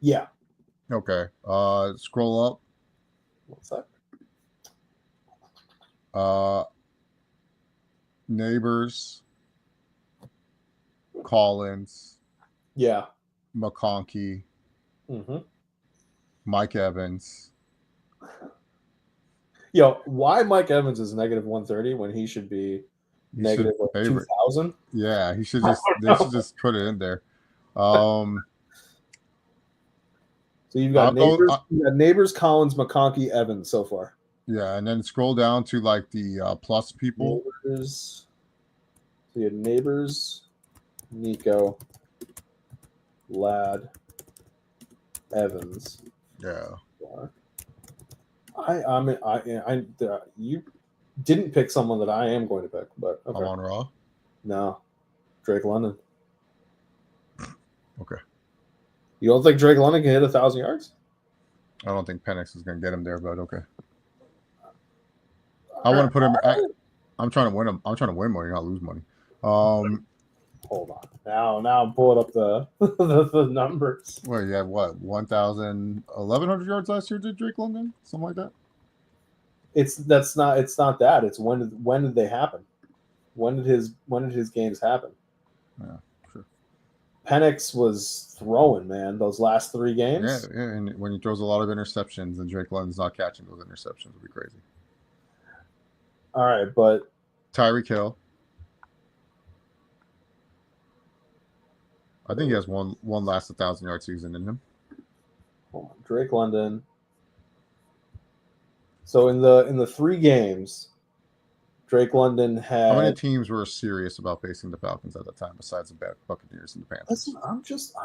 Yeah. Okay. Scroll up. What's that? Neighbors. Collins. Yeah. McConkey. Mm-hmm. Mike Evans. Yo, why Mike Evans is negative 130 when he should be negative 2,000? Yeah, he should just they should just put it in there. So you've got Neighbors, Collins, McConkey, Evans so far. Yeah, and then scroll down to like the plus people. Neighbors. So you have Neighbors, Nico, Ladd, Evans. Yeah. You didn't pick someone that I am going to pick, but okay. I'm on Raw. No, Drake London. Okay. You don't think Drake London can hit 1,000 yards? I don't think Penix is going to get him there, but okay. I want to put him. I'm trying to win him. I'm trying to win money, not lose money. Hold on. Now I'm pulling up the the numbers. Well, you have what 1,100 yards last year? Did Drake London something like that? It's not that. It's when did they happen? When did his games happen? Yeah, sure. Penix was throwing, man, those last 3 games. Yeah, and when he throws a lot of interceptions and Drake London's not catching those interceptions, would be crazy. All right, but Tyreek Hill. I think he has one last 1,000-yard season in him. Hold on. Drake London. So in the 3 games, Drake London had. How many teams were serious about facing the Falcons at that time besides the Buccaneers and the Panthers? Listen, I'm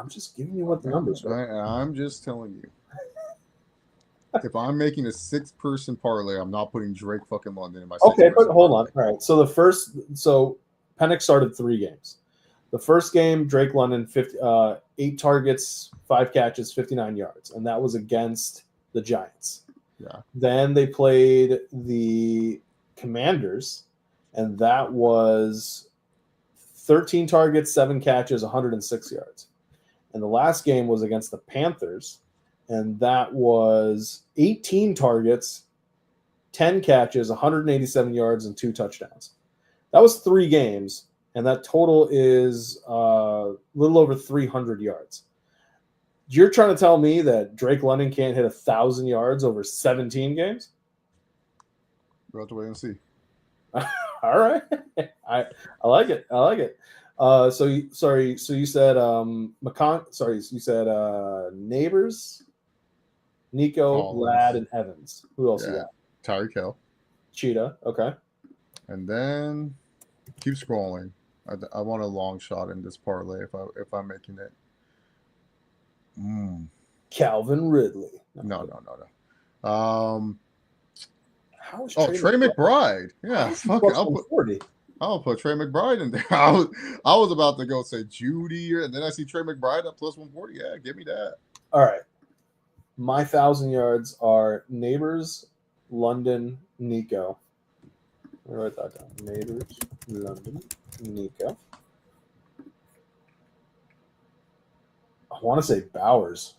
just giving you what the numbers are. I'm just telling you. If I'm making a 6-person parlay, I'm not putting Drake fucking London in my. Okay, but hold on. All right. So Penix started 3 games. The first game, Drake London, 8 targets, 5 catches, 59 yards, and that was against the Giants. Yeah. Then they played the Commanders, and that was 13 targets, 7 catches, 106 yards. And the last game was against the Panthers, and that was 18 targets, 10 catches, 187 yards, and 2 touchdowns. That was 3 games. And that total is a little over 300 yards. You're trying to tell me that Drake London can't hit 1,000 yards over 17 games? We'll have to wait and see. All right, I like it. I like it. So you said you said Neighbors, Nico, Ladd, and Evans. Who else you got? Tyreek Hill, Cheetah. Okay. And then keep scrolling. I want a long shot in this parlay if I'm making it. Calvin Ridley. No. How is Trey McBride? Yeah, fuck it. I'll put Trey McBride in there. I was about to go say Judy, and then I see Trey McBride at plus 140. Yeah, give me that. All right. My 1,000 yards are Neighbors, London, Nico. Let me write that down. Neighbors, London, Nico. I want to say Bowers.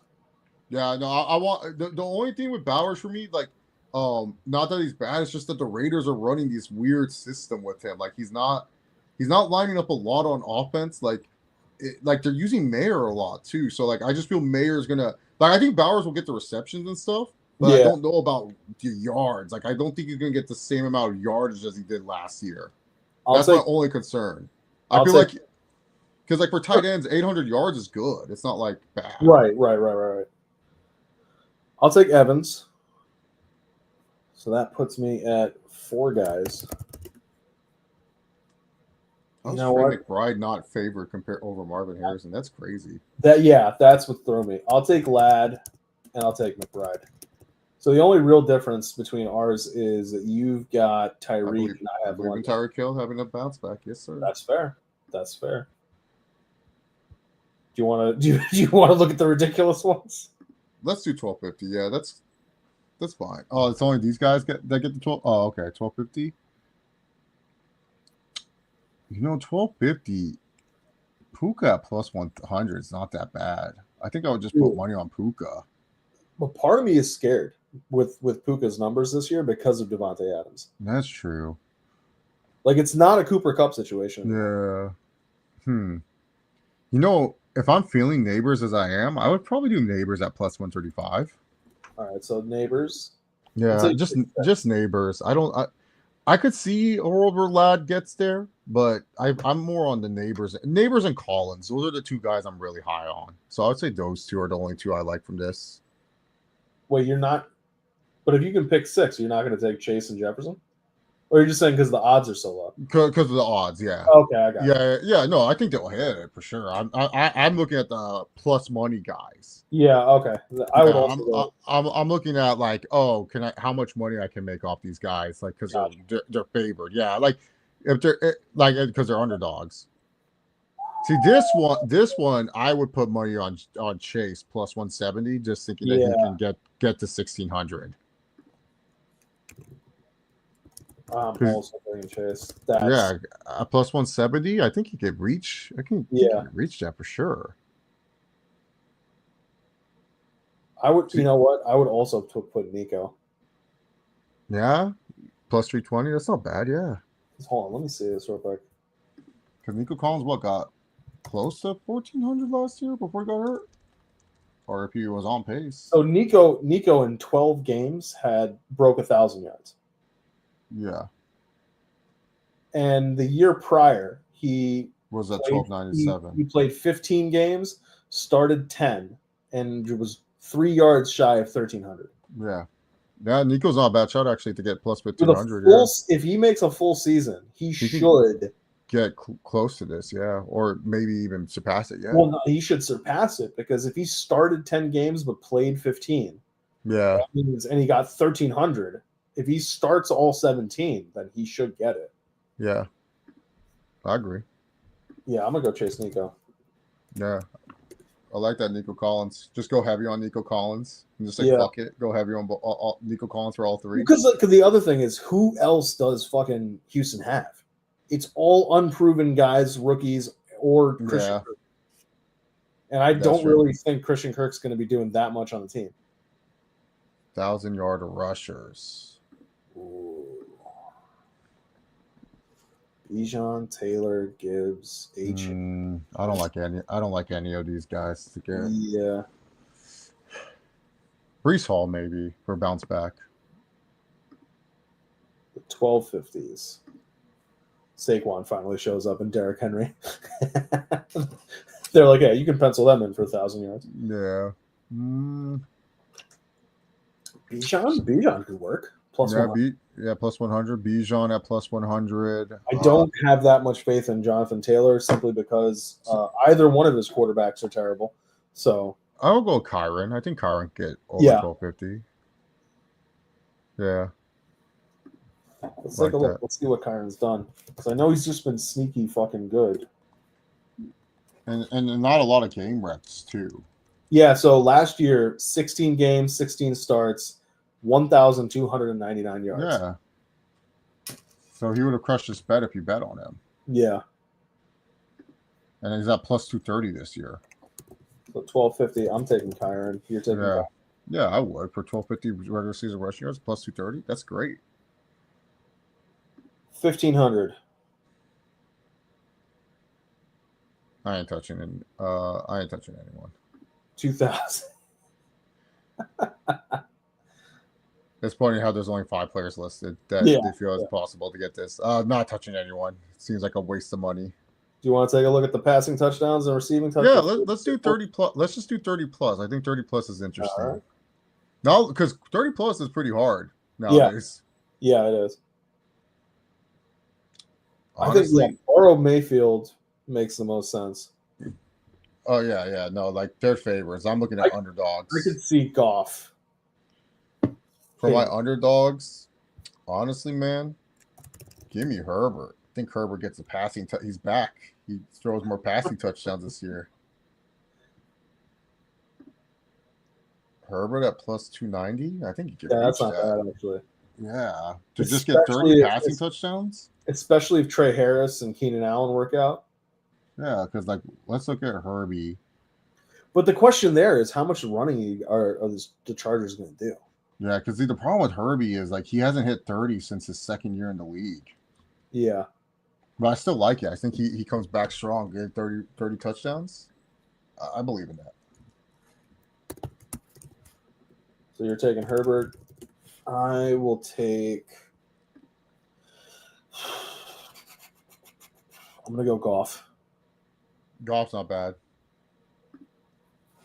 Yeah, no, I want the only thing with Bowers for me, like, not that he's bad, it's just that the Raiders are running this weird system with him. Like he's not lining up a lot on offense. Like they're using Mayer a lot too. So like I just feel Mayer's gonna I think Bowers will get the receptions and stuff. But I don't know about the yards. Like, I don't think he's going to get the same amount of yardage as he did last year. That's my only concern. I feel like, because, like, for tight ends, 800 yards is good. It's not, like, bad. Right. I'll take Evans. So that puts me at 4 guys. How's know Trey what? McBride not favored compared over Marvin Harrison? That's crazy. That's what threw me. I'll take Ladd and I'll take McBride. So the only real difference between ours is that you've got Tyreek and I have believe in Tyreek Hill having a bounce back. Yes, sir. That's fair. That's fair. Do you want to do you want to look at the ridiculous ones? Let's do 1250. Yeah, that's fine. Oh, it's only these guys that get the 12. Oh, okay, 1250. 1250. Puka at plus 100 is not that bad. I think I would just put money on Puka. But part of me is scared with Puka's numbers this year because of Devontae Adams. That's true. Like, it's not a Cooper Kupp situation. Yeah. If I'm feeling Neighbors as I am, I would probably do Neighbors at plus 135. All right, so Neighbors. Yeah, just Neighbors. I could see a world where Ladd gets there, but I'm more on the Neighbors. Neighbors and Collins. Those are the two guys I'm really high on. So I would say those two are the only two I like from this. Wait, you're not. But if you can pick 6, you're not going to take Chase and Jefferson? Or you're just saying because the odds are so low? Because of the odds, yeah. Okay, I got it. Yeah. No, I think they'll hit it for sure. I'm looking at the plus money guys. Yeah, okay. I would also. I'm looking at like, how much money I can make off these guys, like because they're favored. Yeah, like if they're because they're underdogs. See this one, I would put money on Chase plus 170, just thinking that he can get to 1600. Also playing Chase. Plus 170. I think he could reach. He can reach that for sure. I would. You know what? I would also put Nico. Yeah, plus 320. That's not bad. Yeah. Hold on. Let me see this real quick. Because Nico Collins got close to 1400 last year before he got hurt, or if he was on pace. So Nico in 12 games broke 1,000 yards. Yeah. And the year prior, he was at 1297. He played 15 games, started 10, and was 3 yards shy of 1,300. Yeah. Yeah, Nico's not a bad shot actually to get plus 1,500. If he makes a full season, he should get close to this, or maybe even surpass it. Yeah. Well, no, he should surpass it because if he started 10 games but played 15, and he got 1,300. If he starts all 17, then he should get it. Yeah, I agree. Yeah, I'm gonna go chase Nico. Yeah, I like that Nico Collins. Just go heavy on Nico Collins and just fuck it. Go heavy on Nico Collins for all 3. Because the other thing is, who else does fucking Houston have? It's all unproven guys, rookies, or Christian Kirk. And I don't really think Christian Kirk's going to be doing that much on the team. 1,000-yard rushers. Ooh. Bijan, Taylor, Gibbs, H. I don't like any of these guys to get. Yeah. Breece Hall maybe for bounce back. The 1250s. Saquon finally shows up and Derrick Henry. They're like, you can pencil them in for 1,000 yards. Yeah. Bijan could work. Plus 100. Plus 100. Bijan at plus 100. I don't have that much faith in Jonathan Taylor simply because either one of his quarterbacks are terrible. So I will go Kyron. I think Kyron get over 1250. Yeah. Let's take a look. Let's see what Kyron's done. Because I know he's just been sneaky fucking good. And not a lot of game reps, too. Yeah, so last year, 16 games, 16 starts, 1,299 yards. Yeah. So he would have crushed his bet if you bet on him. Yeah. And he's at plus 230 this year. So 1,250, I'm taking Kyron. You're taking Kyron. Yeah, I would. For 1,250 regular season rushing yards, plus 230, that's great. 1,500. I ain't touching anyone. 2,000. It's funny how there's only 5 players listed that they feel it's possible to get this. Not touching anyone. Seems like a waste of money. Do you want to take a look at the passing touchdowns and receiving touchdowns? Yeah, let's do 30 plus. Let's just do 30 plus. I think 30 plus is interesting. Right. No, because 30 plus is pretty hard nowadays. Yeah, it is. Honestly, I think Burrow Mayfield makes the most sense. oh yeah, no, like they're favorites. I'm looking at underdogs. I could see Goff. For my underdogs, honestly, man, give me Herbert. I think Herbert gets a passing. He's back. He throws more passing touchdowns this year. Herbert at plus 290. I think you could reach that's not that. bad actually. Yeah, to just get 30 passing touchdowns. Especially if Trey Harris and Keenan Allen work out. Yeah, because like let's look at Herbie. But the question there is how much running are the Chargers going to do? Yeah, because the problem with Herbie is like he hasn't hit 30 since his second year in the league. Yeah. But I still like it. I think he comes back strong, get 30 touchdowns. I believe in that. So you're taking Herbert. I will take. I'm going to go Goff. Goff's not bad.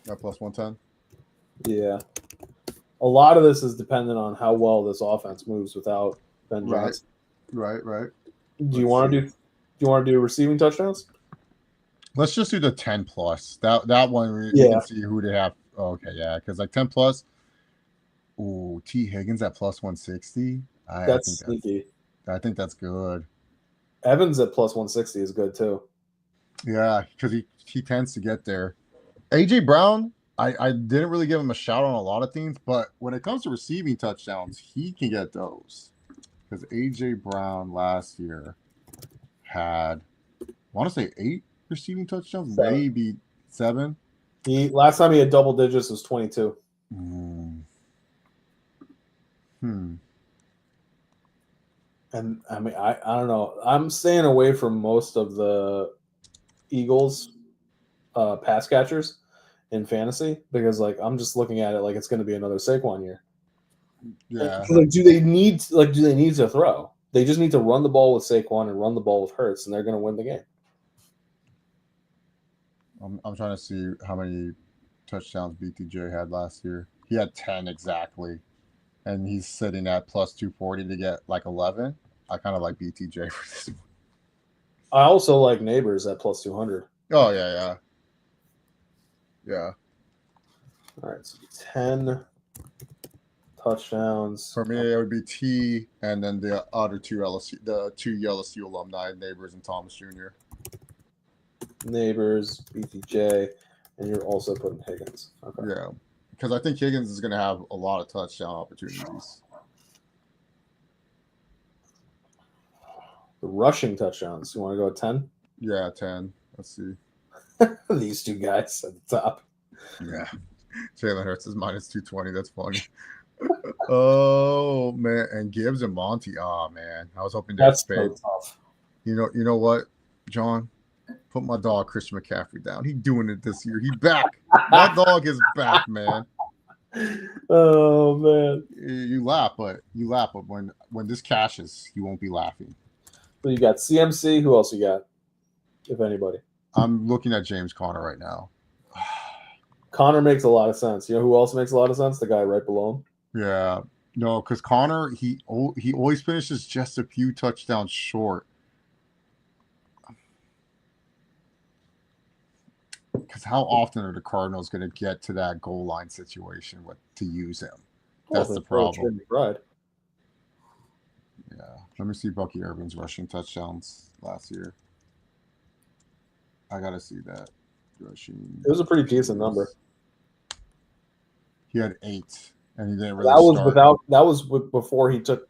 At plus 110. Yeah. A lot of this is dependent on how well this offense moves without Ben Johnson. Right. Do you want to do receiving touchdowns? Let's just do the 10 plus. That one you can see who they have. Okay, yeah, because like 10 plus. Ooh, T. Higgins at plus 160. That's sneaky. I think that's good. Evans at plus 160 is good too. Yeah, because he tends to get there. AJ Brown, I didn't really give him a shout on a lot of things, but when it comes to receiving touchdowns, he can get those. Because AJ Brown last year had, I want to say 8 receiving touchdowns, maybe 7. Last time he had double digits was 22. And I mean, I don't know. I'm staying away from most of the Eagles pass catchers in fantasy because, like, I'm just looking at it like it's going to be another Saquon year. Yeah. Like, do they need to throw? They just need to run the ball with Saquon and run the ball with Hurts, and they're going to win the game. I'm trying to see how many touchdowns BTJ had last year. He had 10 exactly. And he's sitting at plus 240 to get like 11. I kind of like BTJ for this one. I also like Neighbors at plus 200. Oh, yeah. All right, so 10 touchdowns. For me, it would be T and then the other two LSU alumni, Neighbors and Thomas Jr. Neighbors, BTJ, and you're also putting Higgins. Okay. Yeah, because I think Higgins is going to have a lot of touchdown opportunities. The rushing touchdowns. You want to go at 10? Yeah, 10. Let's see. These two guys at the top. Yeah. Jalen Hurts is minus 220. That's funny. Oh, man. And Gibbs and Monty. Oh, man. I was hoping that's so tough. You know what, John? Put my dog Christian McCaffrey down. He's doing it this year. He's back. My dog is back, man. Oh, man. You laugh, but when this cashes, you won't be laughing. So you got CMC. Who else you got, if anybody? I'm looking at James Conner right now. Conner makes a lot of sense. You know who else makes a lot of sense? The guy right below him. Yeah. No, because Conner, he always finishes just a few touchdowns short. Because how often are the Cardinals going to get to that goal line situation to use him? That's the problem. Right. Yeah. Let me see Bucky Irvin's rushing touchdowns last year. I got to see that. Rushing. It was a pretty decent number. He had 8, and he didn't really start. That was before he took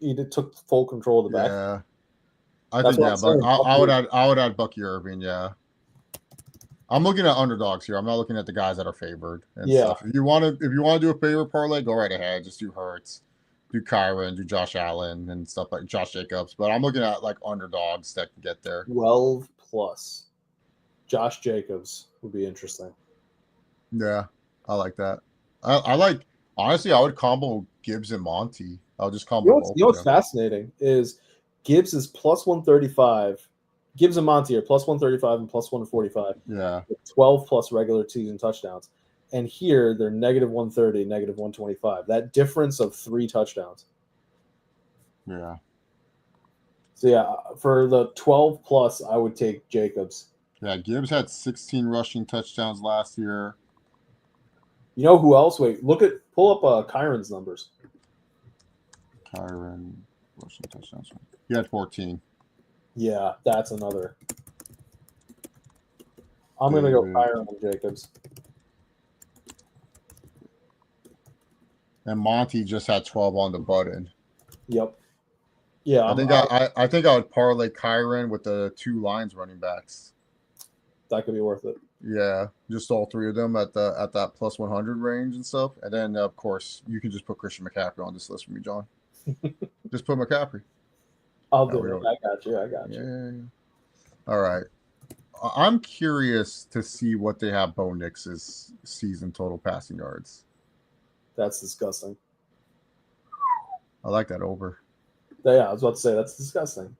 full control of the back. Yeah. I think, but I would add Bucky Irving, yeah. I'm looking at underdogs here. I'm not looking at the guys that are favored and stuff. If you want to do a favorite parlay, go right ahead. Just do Hurts, do Kyron, do Josh Allen and stuff like Josh Jacobs. But I'm looking at like underdogs that can get there. 12 plus. Josh Jacobs would be interesting. Yeah, I like that. I like, honestly, I would combo Gibbs and Monty. I'll just combo both. You know what's fascinating is Gibbs is plus 135. Gibbs and Monty are plus 135 and plus 145. Yeah. 12 plus regular season touchdowns. And here they're negative 130, negative 125. That difference of 3 touchdowns. Yeah. So yeah, for the 12 plus, I would take Jacobs. Yeah, Gibbs had 16 rushing touchdowns last year. You know who else? Wait, pull up Kyron's numbers. Kyron rushing touchdowns. He had 14. Yeah, that's another. I'm gonna go Kyron and Jacobs. And Monty just had 12 on the button. Yep. Yeah, I think I would parlay Kyron with the 2 Lions running backs. That could be worth it. Yeah, just all 3 of them at that plus 100 range and stuff. And then of course you can just put Christian McCaffrey on this list for me, John. Just put McCaffrey. I'll do it. I got you. Yeah. All right. I'm curious to see what they have Bo Nix's season total passing yards. That's disgusting. I like that over. Yeah, I was about to say that's disgusting.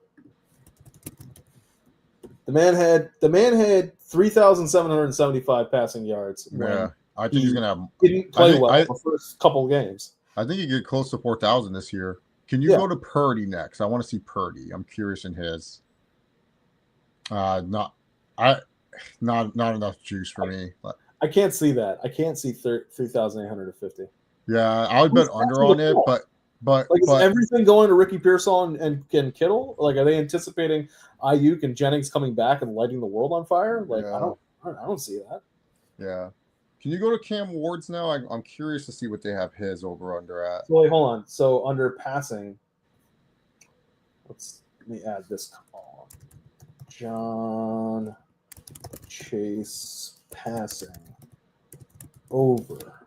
The man had 3,775 passing yards. Yeah, I think he's gonna have. Didn't play well the first couple of games. I think he get close to 4,000 this year. Can you go to Purdy next? I want to see Purdy. I'm curious in his. Not enough juice for me. I can't see that. I can't see 3,850. Yeah, I would bet under on it, but is everything going to Ricky Pearsall and Kittle? Like, are they anticipating Ayuk and Jennings coming back and lighting the world on fire? Like, yeah. I don't see that. Yeah. Can you go to Cam Ward's now? I'm curious to see what they have his over under at. So wait, hold on. So under passing, let me add this column. John Chase passing over.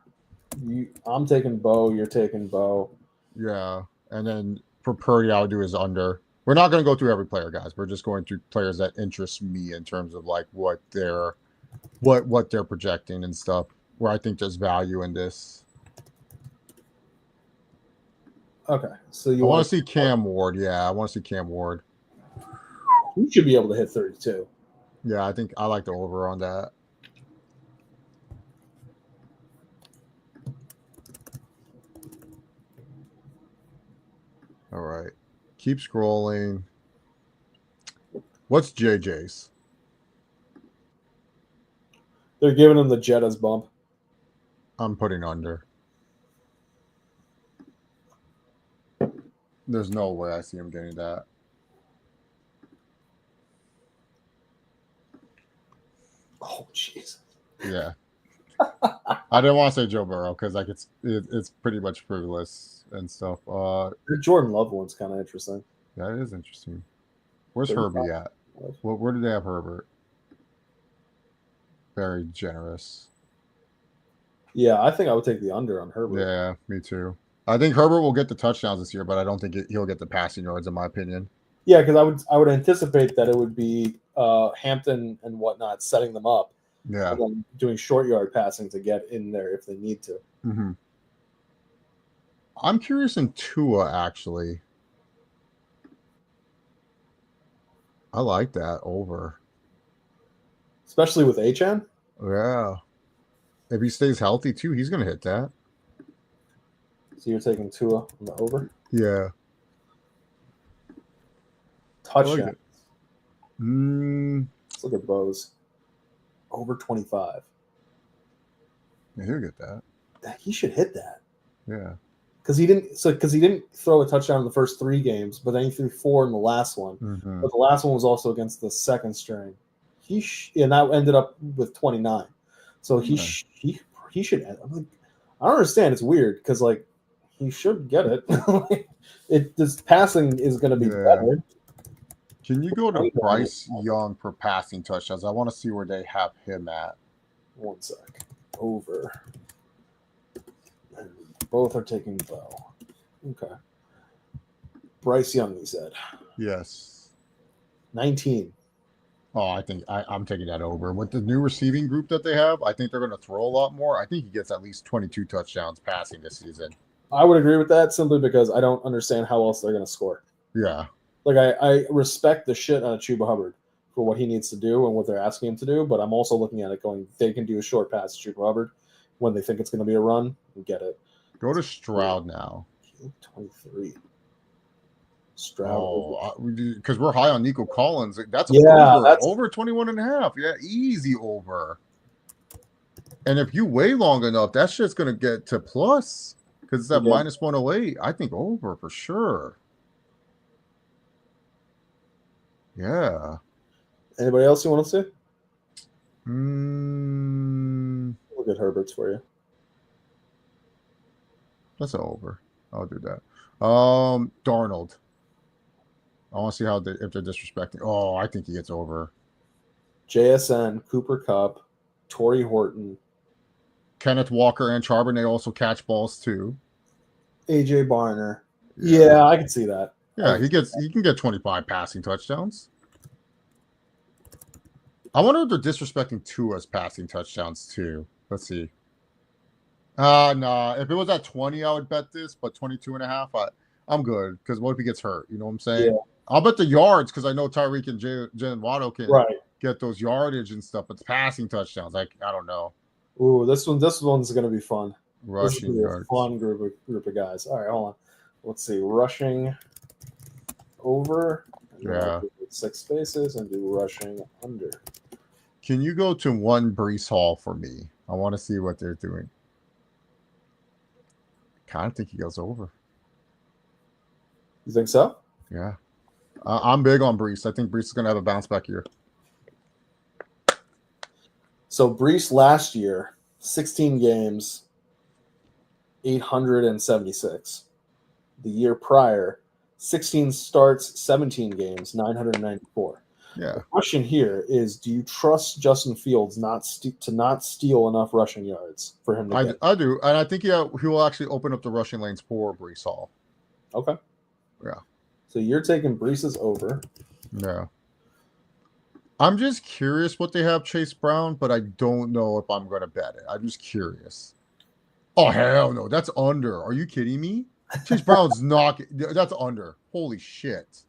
I'm taking Bo. You're taking Bo. Yeah, and then for Purdy, I would do his under. We're not going to go through every player, guys. We're just going through players that interest me in terms of like what they're projecting and stuff. Where I think there's value in this. Okay, so I want to see Cam Ward. Yeah, I want to see Cam Ward. He should be able to hit 32. Yeah, I think I like the over on that. All right. Keep scrolling. What's JJ's? They're giving him the Jetta's bump. I'm putting under. There's no way I see him getting that. Oh, jeez. Yeah. I didn't want to say Joe Burrow because like it's pretty much frivolous and stuff. The Jordan Love one's kind of interesting. That is interesting. Where's Herbie at? Where did they have Herbert? Very generous. Yeah, I think I would take the under on Herbert. Yeah, me too. I think Herbert will get the touchdowns this year, but I don't think he'll get the passing yards, in my opinion. Yeah, because I would anticipate that it would be Hampton and whatnot setting them up. Yeah, and then doing short yard passing to get in there if they need to. Mm-hmm. I'm curious in Tua, actually. I like that over. Especially with Achane? Yeah. If he stays healthy, too, he's going to hit that. So you're taking Tua on the over? Yeah. Touchdown. Like Let's look at Bo's. Over 25. Yeah, he'll get that. He should hit that. Yeah. Because he didn't throw a touchdown in the first 3 games, but then he threw 4 in the last one. Mm-hmm. But the last one was also against the second string. And that ended up with 29. So he should. I don't understand. It's weird because like he should get it. This passing is going to be better. Can you go to Bryce Young for passing touchdowns? I want to see where they have him at. 1 sec. Over. And both are taking Bo. Okay. Bryce Young, he said. Yes. 19. Oh, I think I'm taking that over. With the new receiving group that they have, I think they're going to throw a lot more. I think he gets at least 22 touchdowns passing this season. I would agree with that simply because I don't understand how else they're going to score. Yeah. Like, I respect the shit out of Chuba Hubbard for what he needs to do and what they're asking him to do, but I'm also looking at it going, they can do a short pass to Chuba Hubbard when they think it's going to be a run and get it. Go to Stroud now. 23. Stroud. Because we're high on Nico Collins. That's over 21.5. Yeah, easy over. And if you wait long enough, that shit's going to get to plus because it's at minus 108. I think over for sure. Yeah. Anybody else you want to see? Look at Herbert's for you. That's an over. I'll do that. Darnold. I want to see if they're disrespecting. Oh, I think he gets over. JSN, Cooper Kupp, Torrey Horton, Kenneth Walker and Charbonnet also catch balls too. AJ Barner. Yeah, I can see that. Yeah, he can get 25 passing touchdowns. I wonder if they're disrespecting Tua's passing touchdowns too. Let's see. Nah. If it was at 20, I would bet this, but 22.5, I'm good because what if he gets hurt? You know what I'm saying? Yeah. I'll bet the yards because I know Tyreek and Jalen Waddle can get those yardage and stuff, but it's passing touchdowns. I don't know. Ooh, this one's gonna be fun. Rushing yards. Fun group of guys. All right, hold on. Let's see. Rushing over. Yeah. 6 spaces and do rushing under. Can you go to one Breece Hall for me? I want to see what they're doing. Kind of think he goes over. You think so? Yeah. I'm big on Breece. I think Breece is going to have a bounce back year. So Breece last year, 16 games, 876. The year prior, 16 starts, 17 games, 994. Yeah. The question here is, do you trust Justin Fields to not steal enough rushing yards for him to get? I do, and I think he will actually open up the rushing lanes for Breece Hall. Okay. Yeah. So you're taking Breece's over. Yeah. I'm just curious what they have Chase Brown, but I don't know if I'm going to bet it. I'm just curious. Oh, hell no. That's under. Are you kidding me? Chase Brown's not. That's under. Holy shit.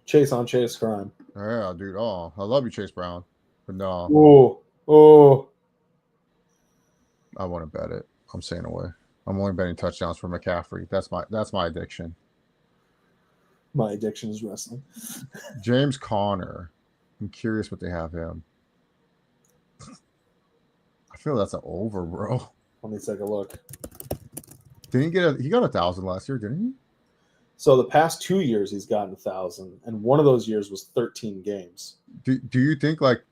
Chase on Chase crime. Yeah, dude. Oh, I love you, Chase Brown. But no. Oh. I want to bet it. I'm staying away. I'm only betting touchdowns for McCaffrey. That's my addiction. My addiction is wrestling. James Conner. I'm curious what they have him. I feel that's an over, bro. Let me take a look. He got 1,000 last year, didn't he? So the past 2 years he's gotten 1,000, and one of those years was 13 games. Do you think like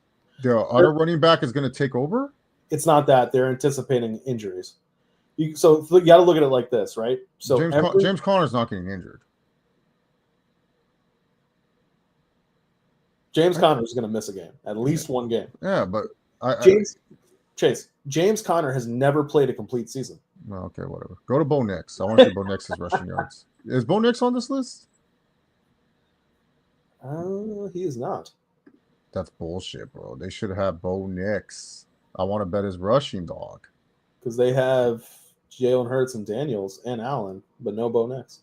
the other running back is going to take over? It's not that they're anticipating injuries. So you got to look at it like this, right? So James Conner's not getting injured. James Conner is going to miss a game, at least one game. Yeah, but James Conner has never played a complete season. Okay, whatever. Go to Bo Nix. I want to see Bo Nix's rushing yards. Is Bo Nix on this list? He is not. That's bullshit, bro. They should have Bo Nix. I want to bet his rushing dog. Because they have Jalen Hurts and Daniels and Allen, but no Bo Nix.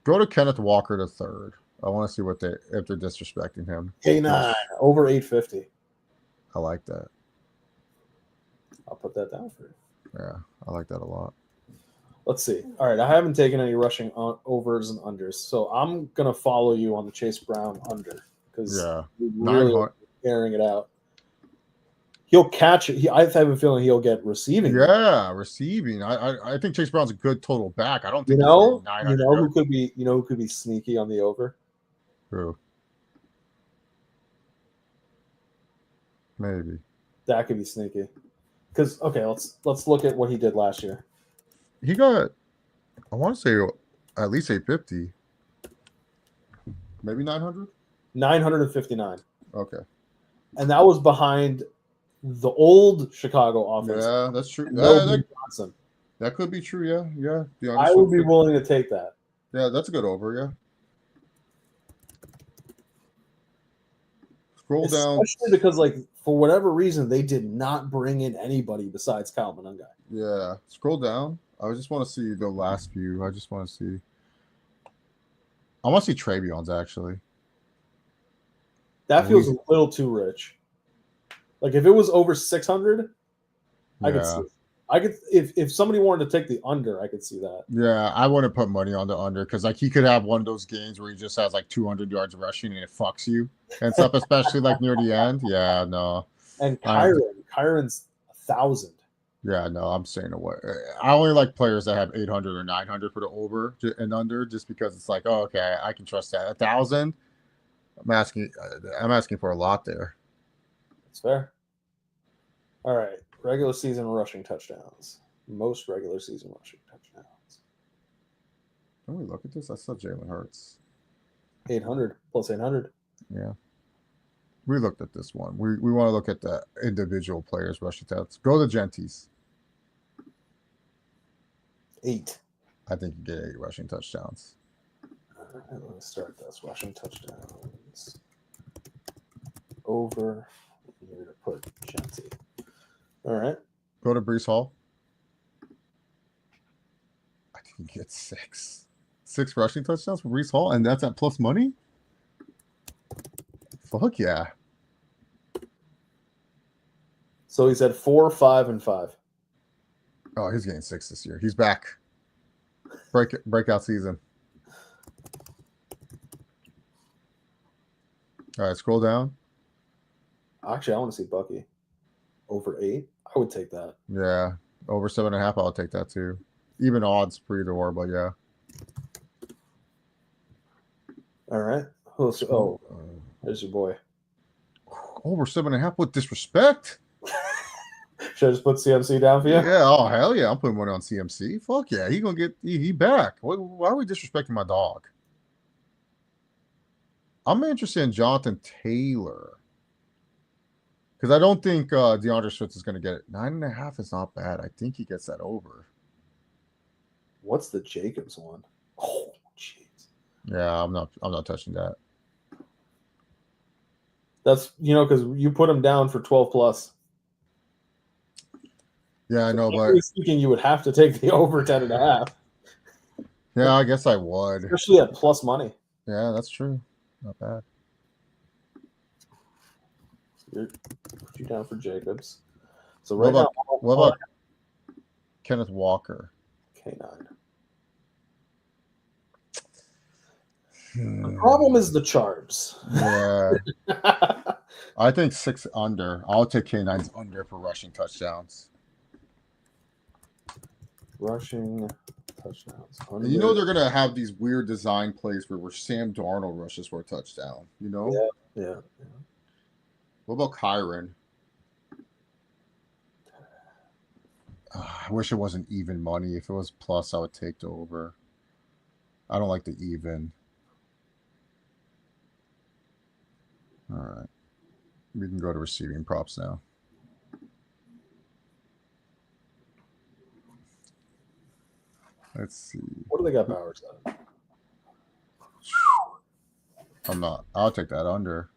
Go to Kenneth Walker the third. I want to see if they're disrespecting him. K9 over 850. I like that. I'll put that down for you. Yeah, I like that a lot. Let's see. All right, I haven't taken any rushing overs and unders, so I'm gonna follow you on the Chase Brown under because you're really airing it out. He'll catch it. I have a feeling he'll get receiving. Yeah, receiving. I think Chase Brown's a good total back. I don't think who could be sneaky on the over. Who? Maybe that could be sneaky. Because let's look at what he did last year. He got, I want to say at least 850, maybe 900. 959. Okay. And that was behind the old Chicago offense. Yeah, that's true. That could be true. Yeah. I would be willing to take that. Yeah, that's a good over. Yeah. Scroll down. Especially because, for whatever reason, they did not bring in anybody besides Kyle Monungai. Yeah. Scroll down. I just want to see the last few. I want to see Trayvon's, actually. That feels a little too rich. If it was over 600, I could see it. I could if somebody wanted to take the under, I could see that. Yeah, I wouldn't put money on the under because like he could have one of those games where he just has like 200 yards rushing and it fucks you and stuff, especially like near the end. Yeah, no. And Kyron's 1,000. Yeah, no, I'm staying away. I only like players that have 800 or 900 for the over and under, just because it's like, oh, okay, I can trust that. 1,000, I'm asking for a lot there. That's fair. All right, regular season rushing touchdowns. Most regular season rushing touchdowns. Can we look at this? I saw Jalen Hurts. 800 plus 800. Yeah. We looked at this one. We want to look at the individual players rushing touchdowns. Go to Genties. 8. I think you get 8 rushing touchdowns. All right, let me start this. Rushing touchdowns. Over. Here to put Genty. All right. Go to Brees Hall. I think you get 6. 6 rushing touchdowns for Brees Hall, and that's at plus money? Fuck yeah. So he's at 4, 5, and 5. Oh, he's getting 6 this year. He's back. Breakout season. All right, scroll down. Actually, I want to see Bucky. Over 8. I would take that. Yeah. Over 7.5, I'll take that too. Even odds for either or, but yeah. All right. Oh, there's your boy. Over 7.5 with disrespect. Should I just put CMC down for you? Yeah. Oh hell yeah! I'm putting money on CMC. Fuck yeah, he gonna get he back. Why are we disrespecting my dog? I'm interested in Jonathan Taylor because I don't think DeAndre Swift is gonna get it. 9.5 is not bad. I think he gets that over. What's the Jacobs one? Oh, jeez. Yeah, I'm not touching that. That's because you put him down for 12 plus. Yeah, I know, but speaking, you would have to take the over 10.5. Yeah, I guess I would. Especially at plus money. Yeah, that's true. Not bad. Put you down for Jacobs. So what about Kenneth Walker? K9. The problem is the charts. Yeah. I think 6 under. I'll take K9's under for rushing touchdowns. Rushing touchdowns. Under. You know they're going to have these weird design plays where Sam Darnold rushes for a touchdown, you know? Yeah. What about Kyron? I wish it wasn't even money. If it was plus, I would take the over. I don't like the even. All right. We can go to receiving props now. Let's see. What do they got Bowers at? I'll take that under.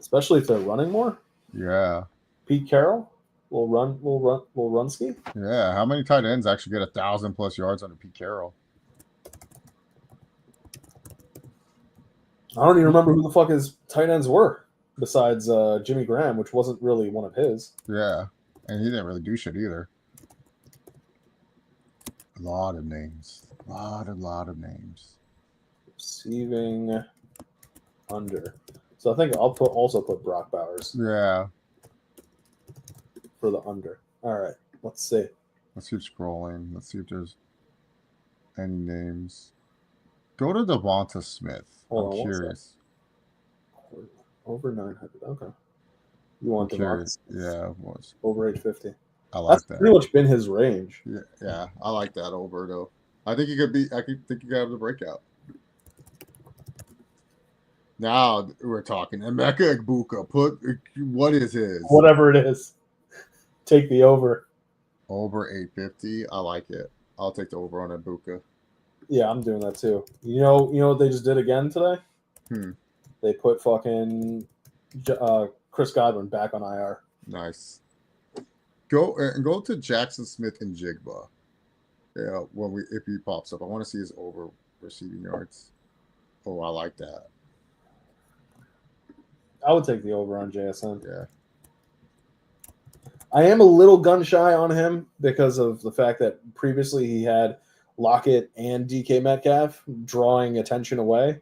Especially if they're running more? Yeah. Pete Carroll will run ski? Yeah. How many tight ends actually get 1,000 plus yards under Pete Carroll? I don't even remember who the fuck his tight ends were besides Jimmy Graham, which wasn't really one of his. Yeah. And he didn't really do shit either. A lot of names. A lot of names. Receiving under. So I think I'll also put Brock Bowers. Yeah. For the under. All right. Let's see. Let's keep scrolling. Let's see if there's any names. Go to Devonta Smith. I'm curious. Over 900. Okay. You want Devonta? Yeah, it was. Over 850. I like that. That's pretty much been his range. Yeah, I like that over though. I think he could be. I think he could have the breakout. Now we're talking. Emeka Egbuka. What is his? Whatever it is. Take the over. Over 850. I like it. I'll take the over on Egbuka. Yeah, I'm doing that too. You know what they just did again today? They put fucking Chris Godwin back on IR. Nice. Go to Jackson Smith and Jigba. Yeah, if he pops up, I want to see his over receiving yards. Oh, I like that. I would take the over on JSN. Yeah. I am a little gun shy on him because of the fact that previously he had Lockett and DK Metcalf drawing attention away.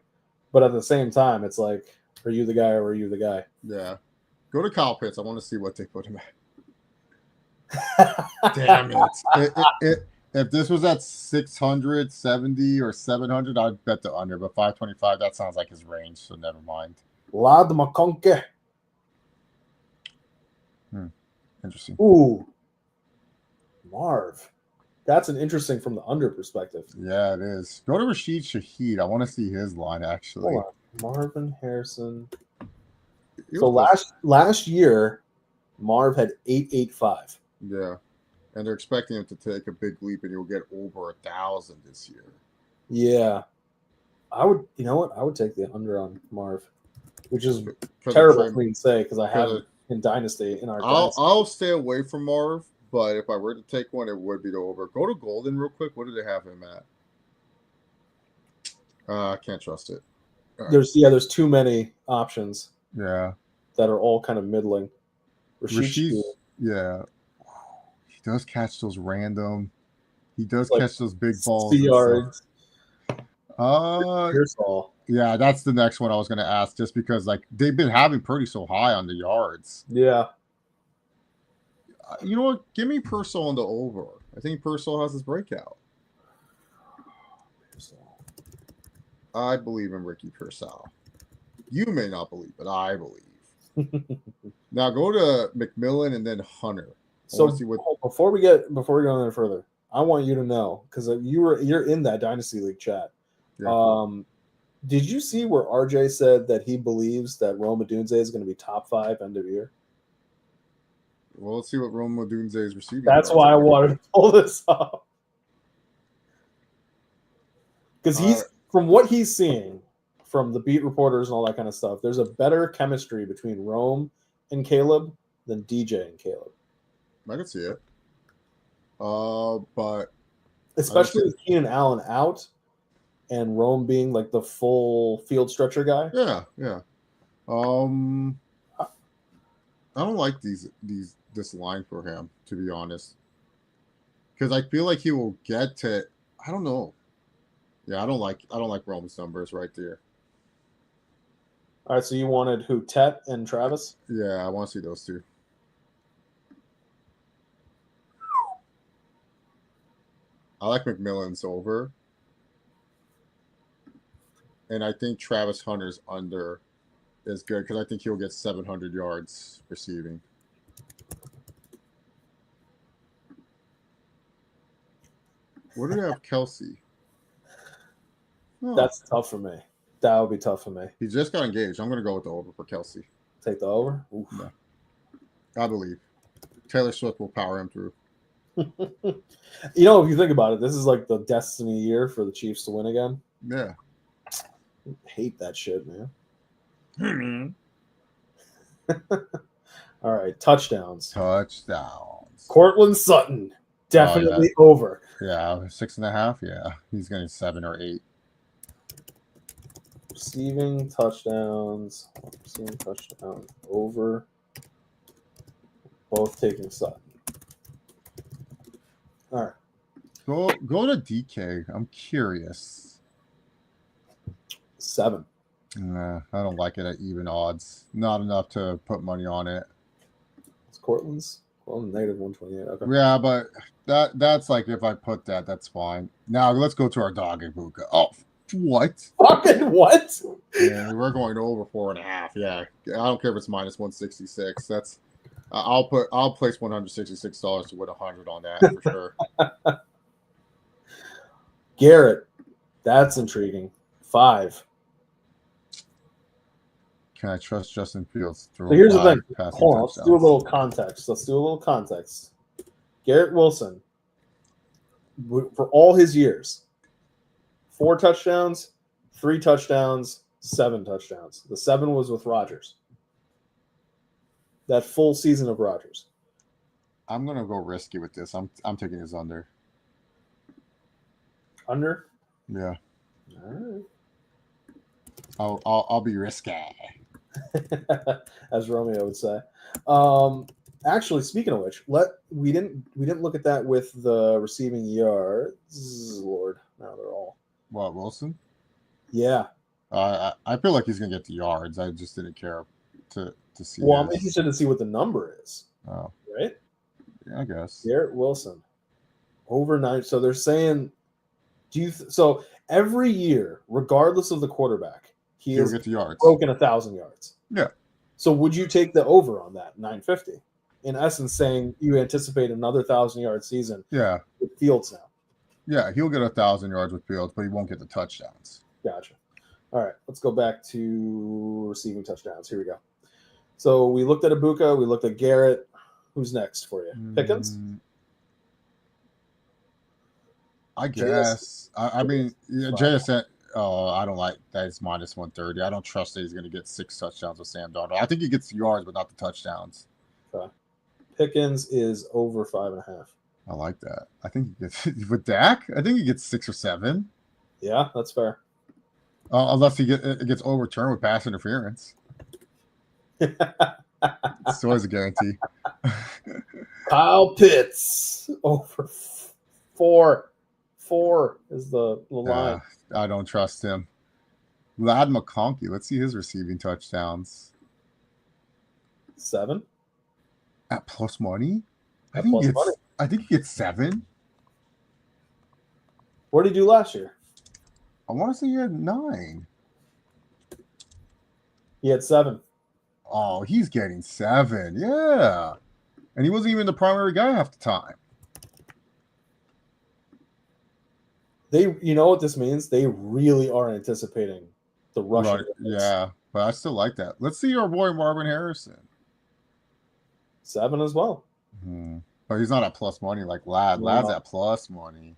But at the same time, it's like, are you the guy or are you the guy? Yeah. Go to Kyle Pitts. I want to see what they put him at. Damn it. If this was at 670 or 700, I'd bet the under. But 525, that sounds like his range, so never mind. Lad McConkey. Interesting. Ooh. Marv. That's an interesting from the under perspective. Yeah, it is. Go to Rashid Shaheed. I want to see his line, actually. Hold on. Marvin Harrison. So last year, Marv had 885. Yeah. And they're expecting him to take a big leap, and he'll get over 1,000 this year. Yeah. I would, you know what? I would take the under on Marv, which is terrible for me to say because I have it in Dynasty in our Dynasty. I'll stay away from Marv, but if I were to take one, it would be the over. Go to Golden real quick. What do they have him at? I can't trust it. There's too many options. Yeah. That are all kind of middling. Rashid, yeah. He does catch those random. He does catch those big balls. Yards. Yeah, that's the next one I was going to ask, just because like they've been having Purdy so high on the yards. Yeah. You know what? Give me Purcell on the over. I think Purcell has his breakout. I believe in Ricky Purcell. You may not believe, but I believe. Now go to McMillan and then Hunter. Before we go any further, I want you to know because you're in that Dynasty League chat. Yeah. Did you see where RJ said that he believes that Rome Odunze is going to be top 5 end of year? Well, let's see what Rome Odunze is receiving. That's why I wanted to pull this up. Because he's from what he's seeing from the beat reporters and all that kind of stuff, there's a better chemistry between Rome and Caleb than DJ and Caleb. I can see it. But especially with Keenan Allen out and Rome being like the full field stretcher guy. Yeah. I don't like this line for him, to be honest. Because I feel like he will get to, I don't know. Yeah, I don't like Rome's numbers right there. All right, so you wanted who, Tet and Travis? Yeah, I want to see those two. I like McMillan's over. And I think Travis Hunter's under is good because I think he'll get 700 yards receiving. What do they have, Kelsey? Oh. That's tough for me. That would be tough for me. He just got engaged. I'm going to go with the over for Kelsey. Take the over? Oof. Yeah. I believe. Taylor Swift will power him through. You know, if you think about it, this is like the destiny year for the Chiefs to win again. Yeah. I hate that shit, man. All right, touchdowns. Cortland Sutton, definitely over. Yeah, 6.5. Yeah, he's getting 7 or 8. Receiving touchdowns over. Both taking Sutton. All right. Go to DK. I'm curious. 7. Nah, I don't like it at even odds. Not enough to put money on it. It's Cortland's. Well, negative 128. Okay. Yeah, but that's like if I put that, that's fine. Now let's go to our dog Ibuka. Oh, what? Fucking what? Yeah, we're going over 4.5. Yeah, I don't care if it's minus 166. That's I'll place $166 to win 100 on that for sure. Garrett, that's intriguing. 5. Can I trust Justin Fields? So here's the thing. Hold on, let's do a little context. Garrett Wilson, for all his years, 4 touchdowns, 3 touchdowns, 7 touchdowns. The 7 was with Rodgers. That full season of Rodgers. I'm gonna go risky with this. I'm taking his under. Under? Yeah. All right. I'll be risky. As Romeo would say. Actually, speaking of which, we didn't look at that with the receiving yards. Lord, now they're all. What, Wilson? Yeah. I feel like he's gonna get the yards. I just didn't care to see. Well, I'm interested to see what the number is. Oh, right. Yeah, I guess. Garrett Wilson over 9. So they're saying, so every year, regardless of the quarterback, He'll get the yards. Broken 1,000 yards. Yeah. So would you take the over on that 950? In essence, saying you anticipate another 1,000-yard season. Yeah. With Fields now. Yeah, he'll get 1,000 yards with Fields, but he won't get the touchdowns. Gotcha. All right, let's go back to receiving touchdowns. Here we go. So we looked at Ibuka. We looked at Garrett. Who's next for you? Pickens? I guess. I mean, JSN. Oh, I don't like that. It's minus 130. I don't trust that he's going to get 6 touchdowns with Sam Darnold. I think he gets the yards, but not the touchdowns. Okay. Pickens is over 5.5. I like that. I think he gets with Dak. I think he gets 6 or 7. Yeah, that's fair. Unless it gets overturned with pass interference. It's always a guarantee. Kyle Pitts over 4. 4 is the line. I don't trust him. Lad McConkey. Let's see his receiving touchdowns. 7 at plus money. I think he gets 7. What did he do last year? I want to say he had 9. He had 7. Oh, he's getting 7. Yeah. And he wasn't even the primary guy half the time. You know what this means? They really are anticipating the rushing. Right. Yeah, but I still like that. Let's see our boy Marvin Harrison. 7 as well. But he's not at plus money like Lad. No. Lad's at plus money.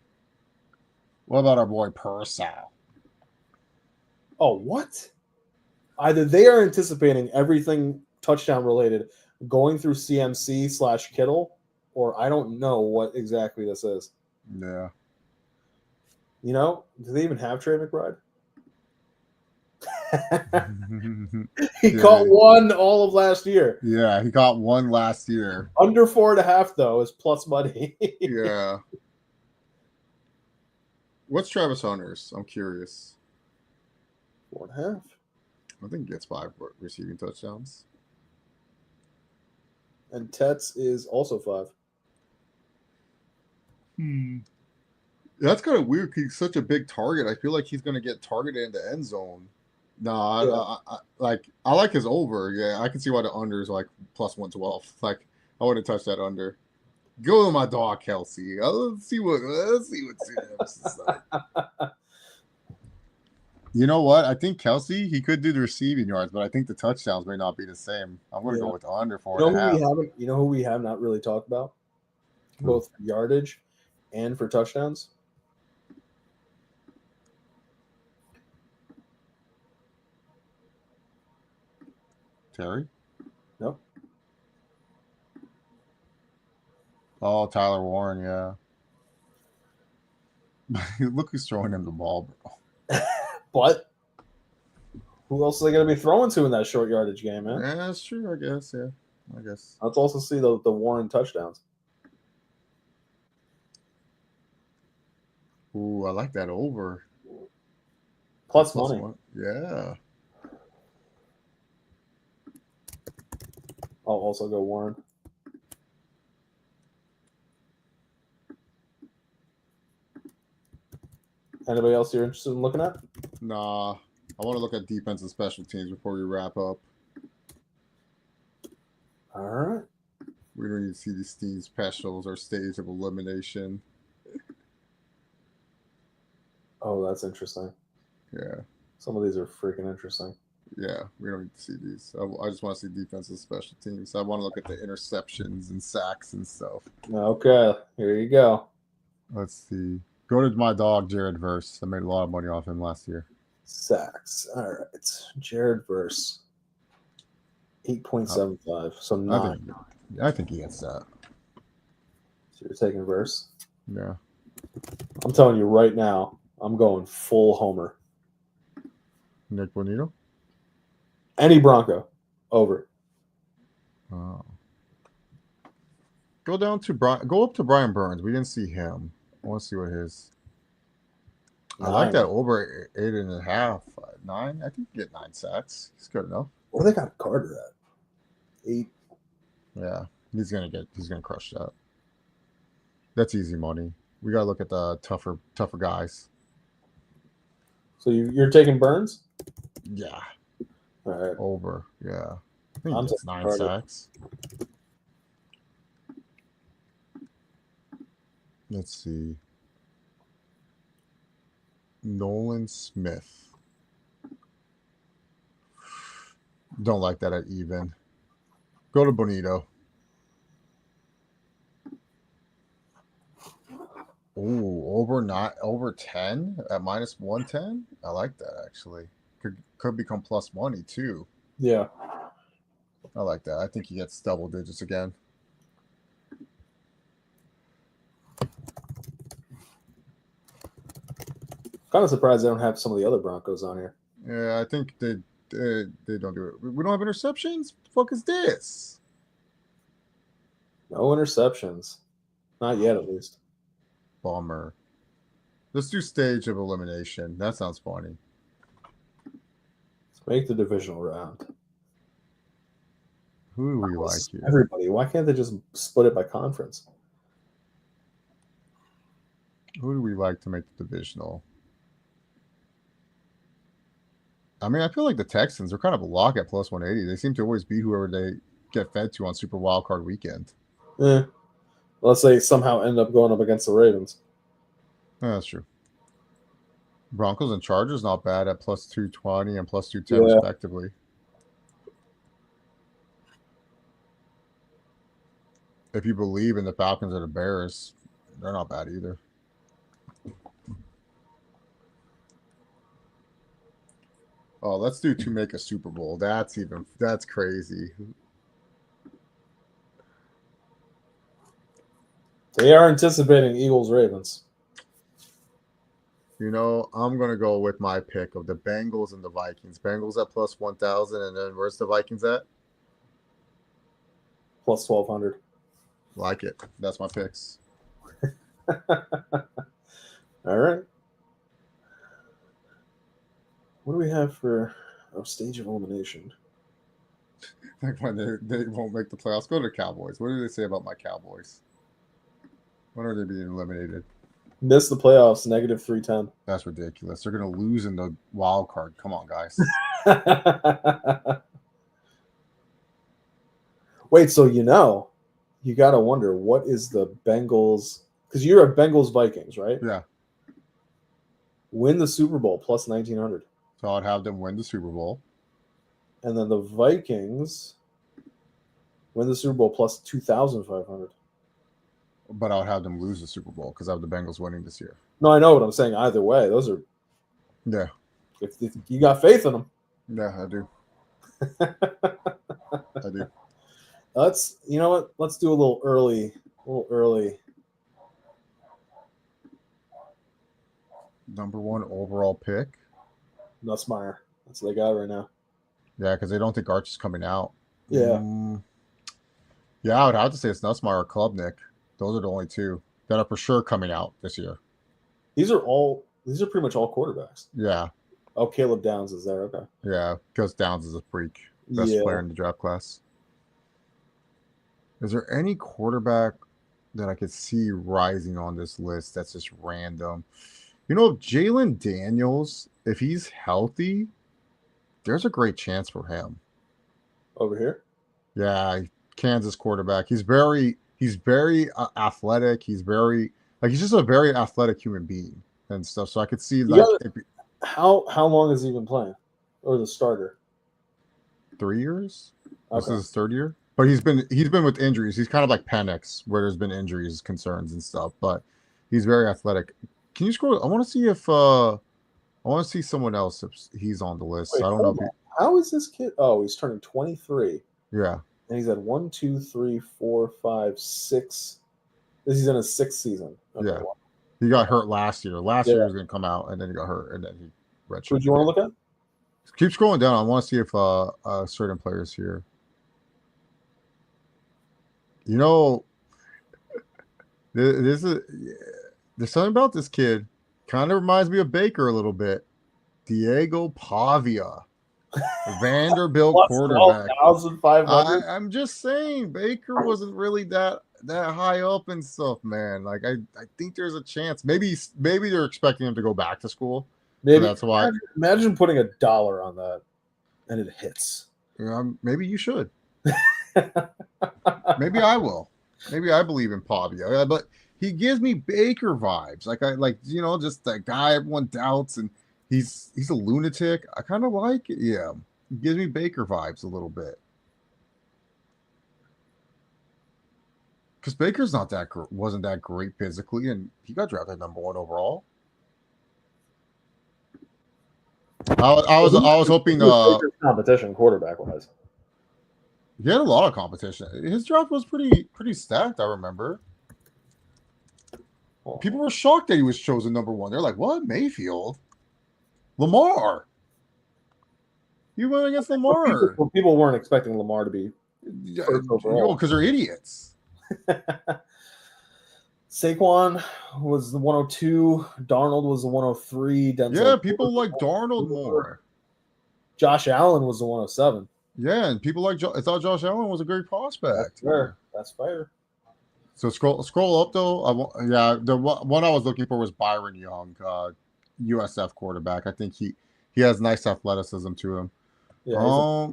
What about our boy Purcell? Oh, what? Either they are anticipating everything touchdown related going through CMC/Kittle, or I don't know what exactly this is. Yeah. You know, do they even have Trey McBride? He caught 1 all of last year. Yeah, he caught 1 last year. Under 4.5 though is plus money. Yeah. What's Travis Hunter's? I'm curious. 4.5. I think he gets 5 receiving touchdowns. And Tet's is also 5. That's kind of weird. He's such a big target. I feel like he's going to get targeted in the end zone. No, I like his over. Yeah, I can see why the under is like plus 112. Like, I wouldn't touch that under. Go to my dog, Kelsey. Let's see what Sam's like. You know what? I think Kelsey, he could do the receiving yards, but I think the touchdowns may not be the same. I'm going to go with the under 4.5. You know who we have not really talked about? Both yardage and for touchdowns? Terry? Nope. Oh, Tyler Warren, yeah. Look who's throwing him the ball, bro. But who else are they going to be throwing to in that short yardage game, man? Yeah, that's true, I guess, yeah. I guess. Let's also see the Warren touchdowns. Ooh, I like that over. Plus money. Yeah. I'll also go Warren. Anybody else you're interested in looking at? Nah. I want to look at defense and special teams before we wrap up. All right. We don't need to see these team specials or stage of elimination. Oh, that's interesting. Yeah. Some of these are freaking interesting. Yeah, we don't need to see these. I just want to see defense and special teams. I want to look at the interceptions and sacks and stuff. Okay, here you go. Let's see. Go to my dog, Jared Verse. I made a lot of money off him last year. Sacks. All right. Jared Verse. 8.75. So 9. I think he gets that. So you're taking Verse? Yeah. I'm telling you right now, I'm going full homer. Nick Bonito? Any Bronco. Over. Oh. Go down to go up to Brian Burns. We didn't see him. I want to see what his. I like 9. that over 8.5, 9. I think you get 9 sacks. He's good enough. What do they got Carter at? 8. Yeah, he's gonna crush that. That's easy money. We gotta look at the tougher guys. So you're taking Burns? Yeah. All right. Over. Yeah. I think I'm he gets 9 Carter. sacks. Let's see. Nolan Smith. Don't like that at even. Go to Bonito. Ooh, over 10 at minus 110. I like that actually. Could become plus money too. Yeah. I like that. I think he gets double digits again. Kind of surprised they don't have some of the other Broncos on here. Yeah, I think they don't do it. We don't have interceptions. What the fuck is this? No interceptions. Not yet, at least. Bummer. Let's do stage of elimination. That sounds funny. Let's make the divisional round. Who do we like here? Everybody. Why can't they just split it by conference? Who do we like to make the divisional? I mean, I feel like the Texans are kind of a lock at plus 180. They seem to always beat whoever they get fed to on Super Wildcard Weekend. Yeah. Unless they somehow end up going up against the Ravens. Yeah, that's true. Broncos and Chargers not bad at plus 220 and plus 210 respectively. If you believe in the Falcons or the Bears, they're not bad either. Oh, let's do to make a Super Bowl. That's crazy. They are anticipating Eagles-Ravens. You know, I'm going to go with my pick of the Bengals and the Vikings. Bengals at plus 1,000, and then where's the Vikings at? Plus 1,200. Like it. That's my picks. All right. What do we have for stage of elimination? Like when they won't make the playoffs. Go to the Cowboys. What do they say about my Cowboys? When are they being eliminated? Miss the playoffs, negative 310. That's ridiculous. They're going to lose in the wild card. Come on, guys. Wait, so you got to wonder, what is the Bengals? Because you're a Bengals-Vikings, right? Yeah. Win the Super Bowl, plus 1,900. So I'd have them win the Super Bowl. And then the Vikings win the Super Bowl, plus 2,500. But I would have them lose the Super Bowl because I have the Bengals winning this year. No, I know what I'm saying. Either way, those are. Yeah. If you got faith in them. Yeah, I do. I do. You know what? Let's do a little early. Number 1 overall pick. Nussmeier. That's what they got right now. Yeah, because they don't think Arch is coming out. Yeah. Yeah, I would have to say it's Nussmeier or Klubnik. Those are the only two that are for sure coming out this year. These are pretty much all quarterbacks. Yeah. Oh, Caleb Downs is there. Okay. Yeah, because Downs is a freak. Best player in the draft class. Is there any quarterback that I could see rising on this list that's just random? You know, Jalen Daniels, if he's healthy, there's a great chance for him. Over here? Yeah, Kansas quarterback. He's very athletic. He's just a very athletic human being and stuff. So I could see how long has he been playing, or the starter? 3 years. Okay. This is his 3rd year, but he's been with injuries. He's kind of like Penix, where there's been injuries, concerns, and stuff. But he's very athletic. Can you scroll? I want to see if I want to see someone else if he's on the list. Wait, I don't know. How is this kid? Oh, he's turning 23. Yeah. And he's had 1, 2, 3, 4, 5, 6. He's in his 6th season. Okay, yeah. He got hurt last year. Last year he was going to come out, and then he got hurt, and then he redshirted. Who do you want to look at? Keep scrolling down. I want to see if certain players here. You know, This is there's something about this kid. Kind of reminds me of Baker a little bit. Diego Pavia, Vanderbilt Plus quarterback. 12,500. I'm just saying, Baker wasn't really that high up and stuff, man. Like I think there's a chance. Maybe they're expecting him to go back to school. Maybe So that's why. imagine putting $1 on that and it hits. Maybe you should. Maybe I will. Maybe I believe in Pavia, but he gives me Baker vibes. Just that guy everyone doubts, and he's a lunatic. I kind of like it. Yeah, he gives me Baker vibes a little bit. Because Baker's wasn't that great physically, and he got drafted number 1 overall. I was hoping competition quarterback wise. He had a lot of competition. His draft was pretty stacked, I remember. People were shocked that he was chosen number 1. They're like, "What? Mayfield? Lamar? You went against Lamar?" People weren't expecting Lamar to be first overall because they're idiots. Saquon was the 102. Darnold was the 103. Yeah, people like Darnold more. Josh Allen was the 107. Yeah, and people I thought Josh Allen was a great prospect. That's fair. So scroll up though. The one I was looking for was Byron Young, USF quarterback. I think he has nice athleticism to him. Yeah.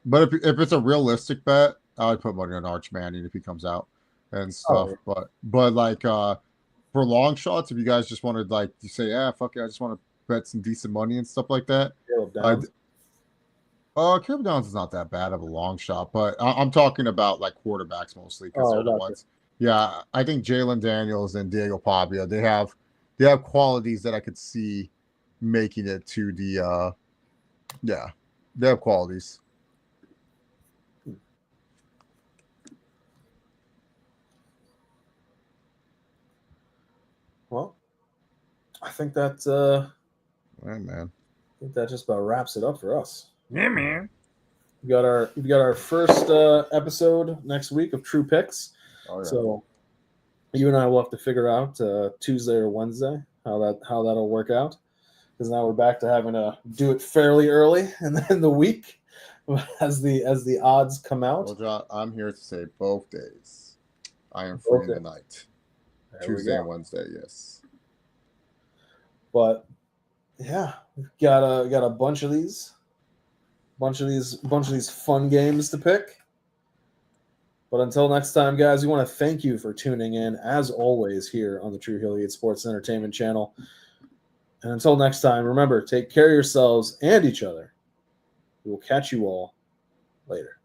But if it's a realistic bet, I would put money on Arch Manning if he comes out and stuff. Oh, yeah. But like for long shots, if you guys just wanted you say, yeah, fuck it, I just want to bet some decent money and stuff like that. Caleb Downs is not that bad of a long shot, but I'm talking about quarterbacks mostly because they're the ones. Yeah, I think Jalen Daniels and Diego Pavia, they have qualities that I could see making it to the they have qualities. Well, I think that right, man. I think that just about wraps it up for us. Yeah, man. We got our first episode next week of True Picks. Oh, yeah. So you and I will have to figure out Tuesday or Wednesday how that'll work out, because now we're back to having to do it fairly early and then the week as the odds come out. Well, John, I'm here to say both days. I am free in the night. Tuesday and Wednesday, yes. But yeah, we've got a bunch of these fun games to pick. But until next time, guys, we want to thank you for tuning in, as always, here on the True Hilliard Sports Entertainment Channel. And until next time, remember, take care of yourselves and each other. We will catch you all later.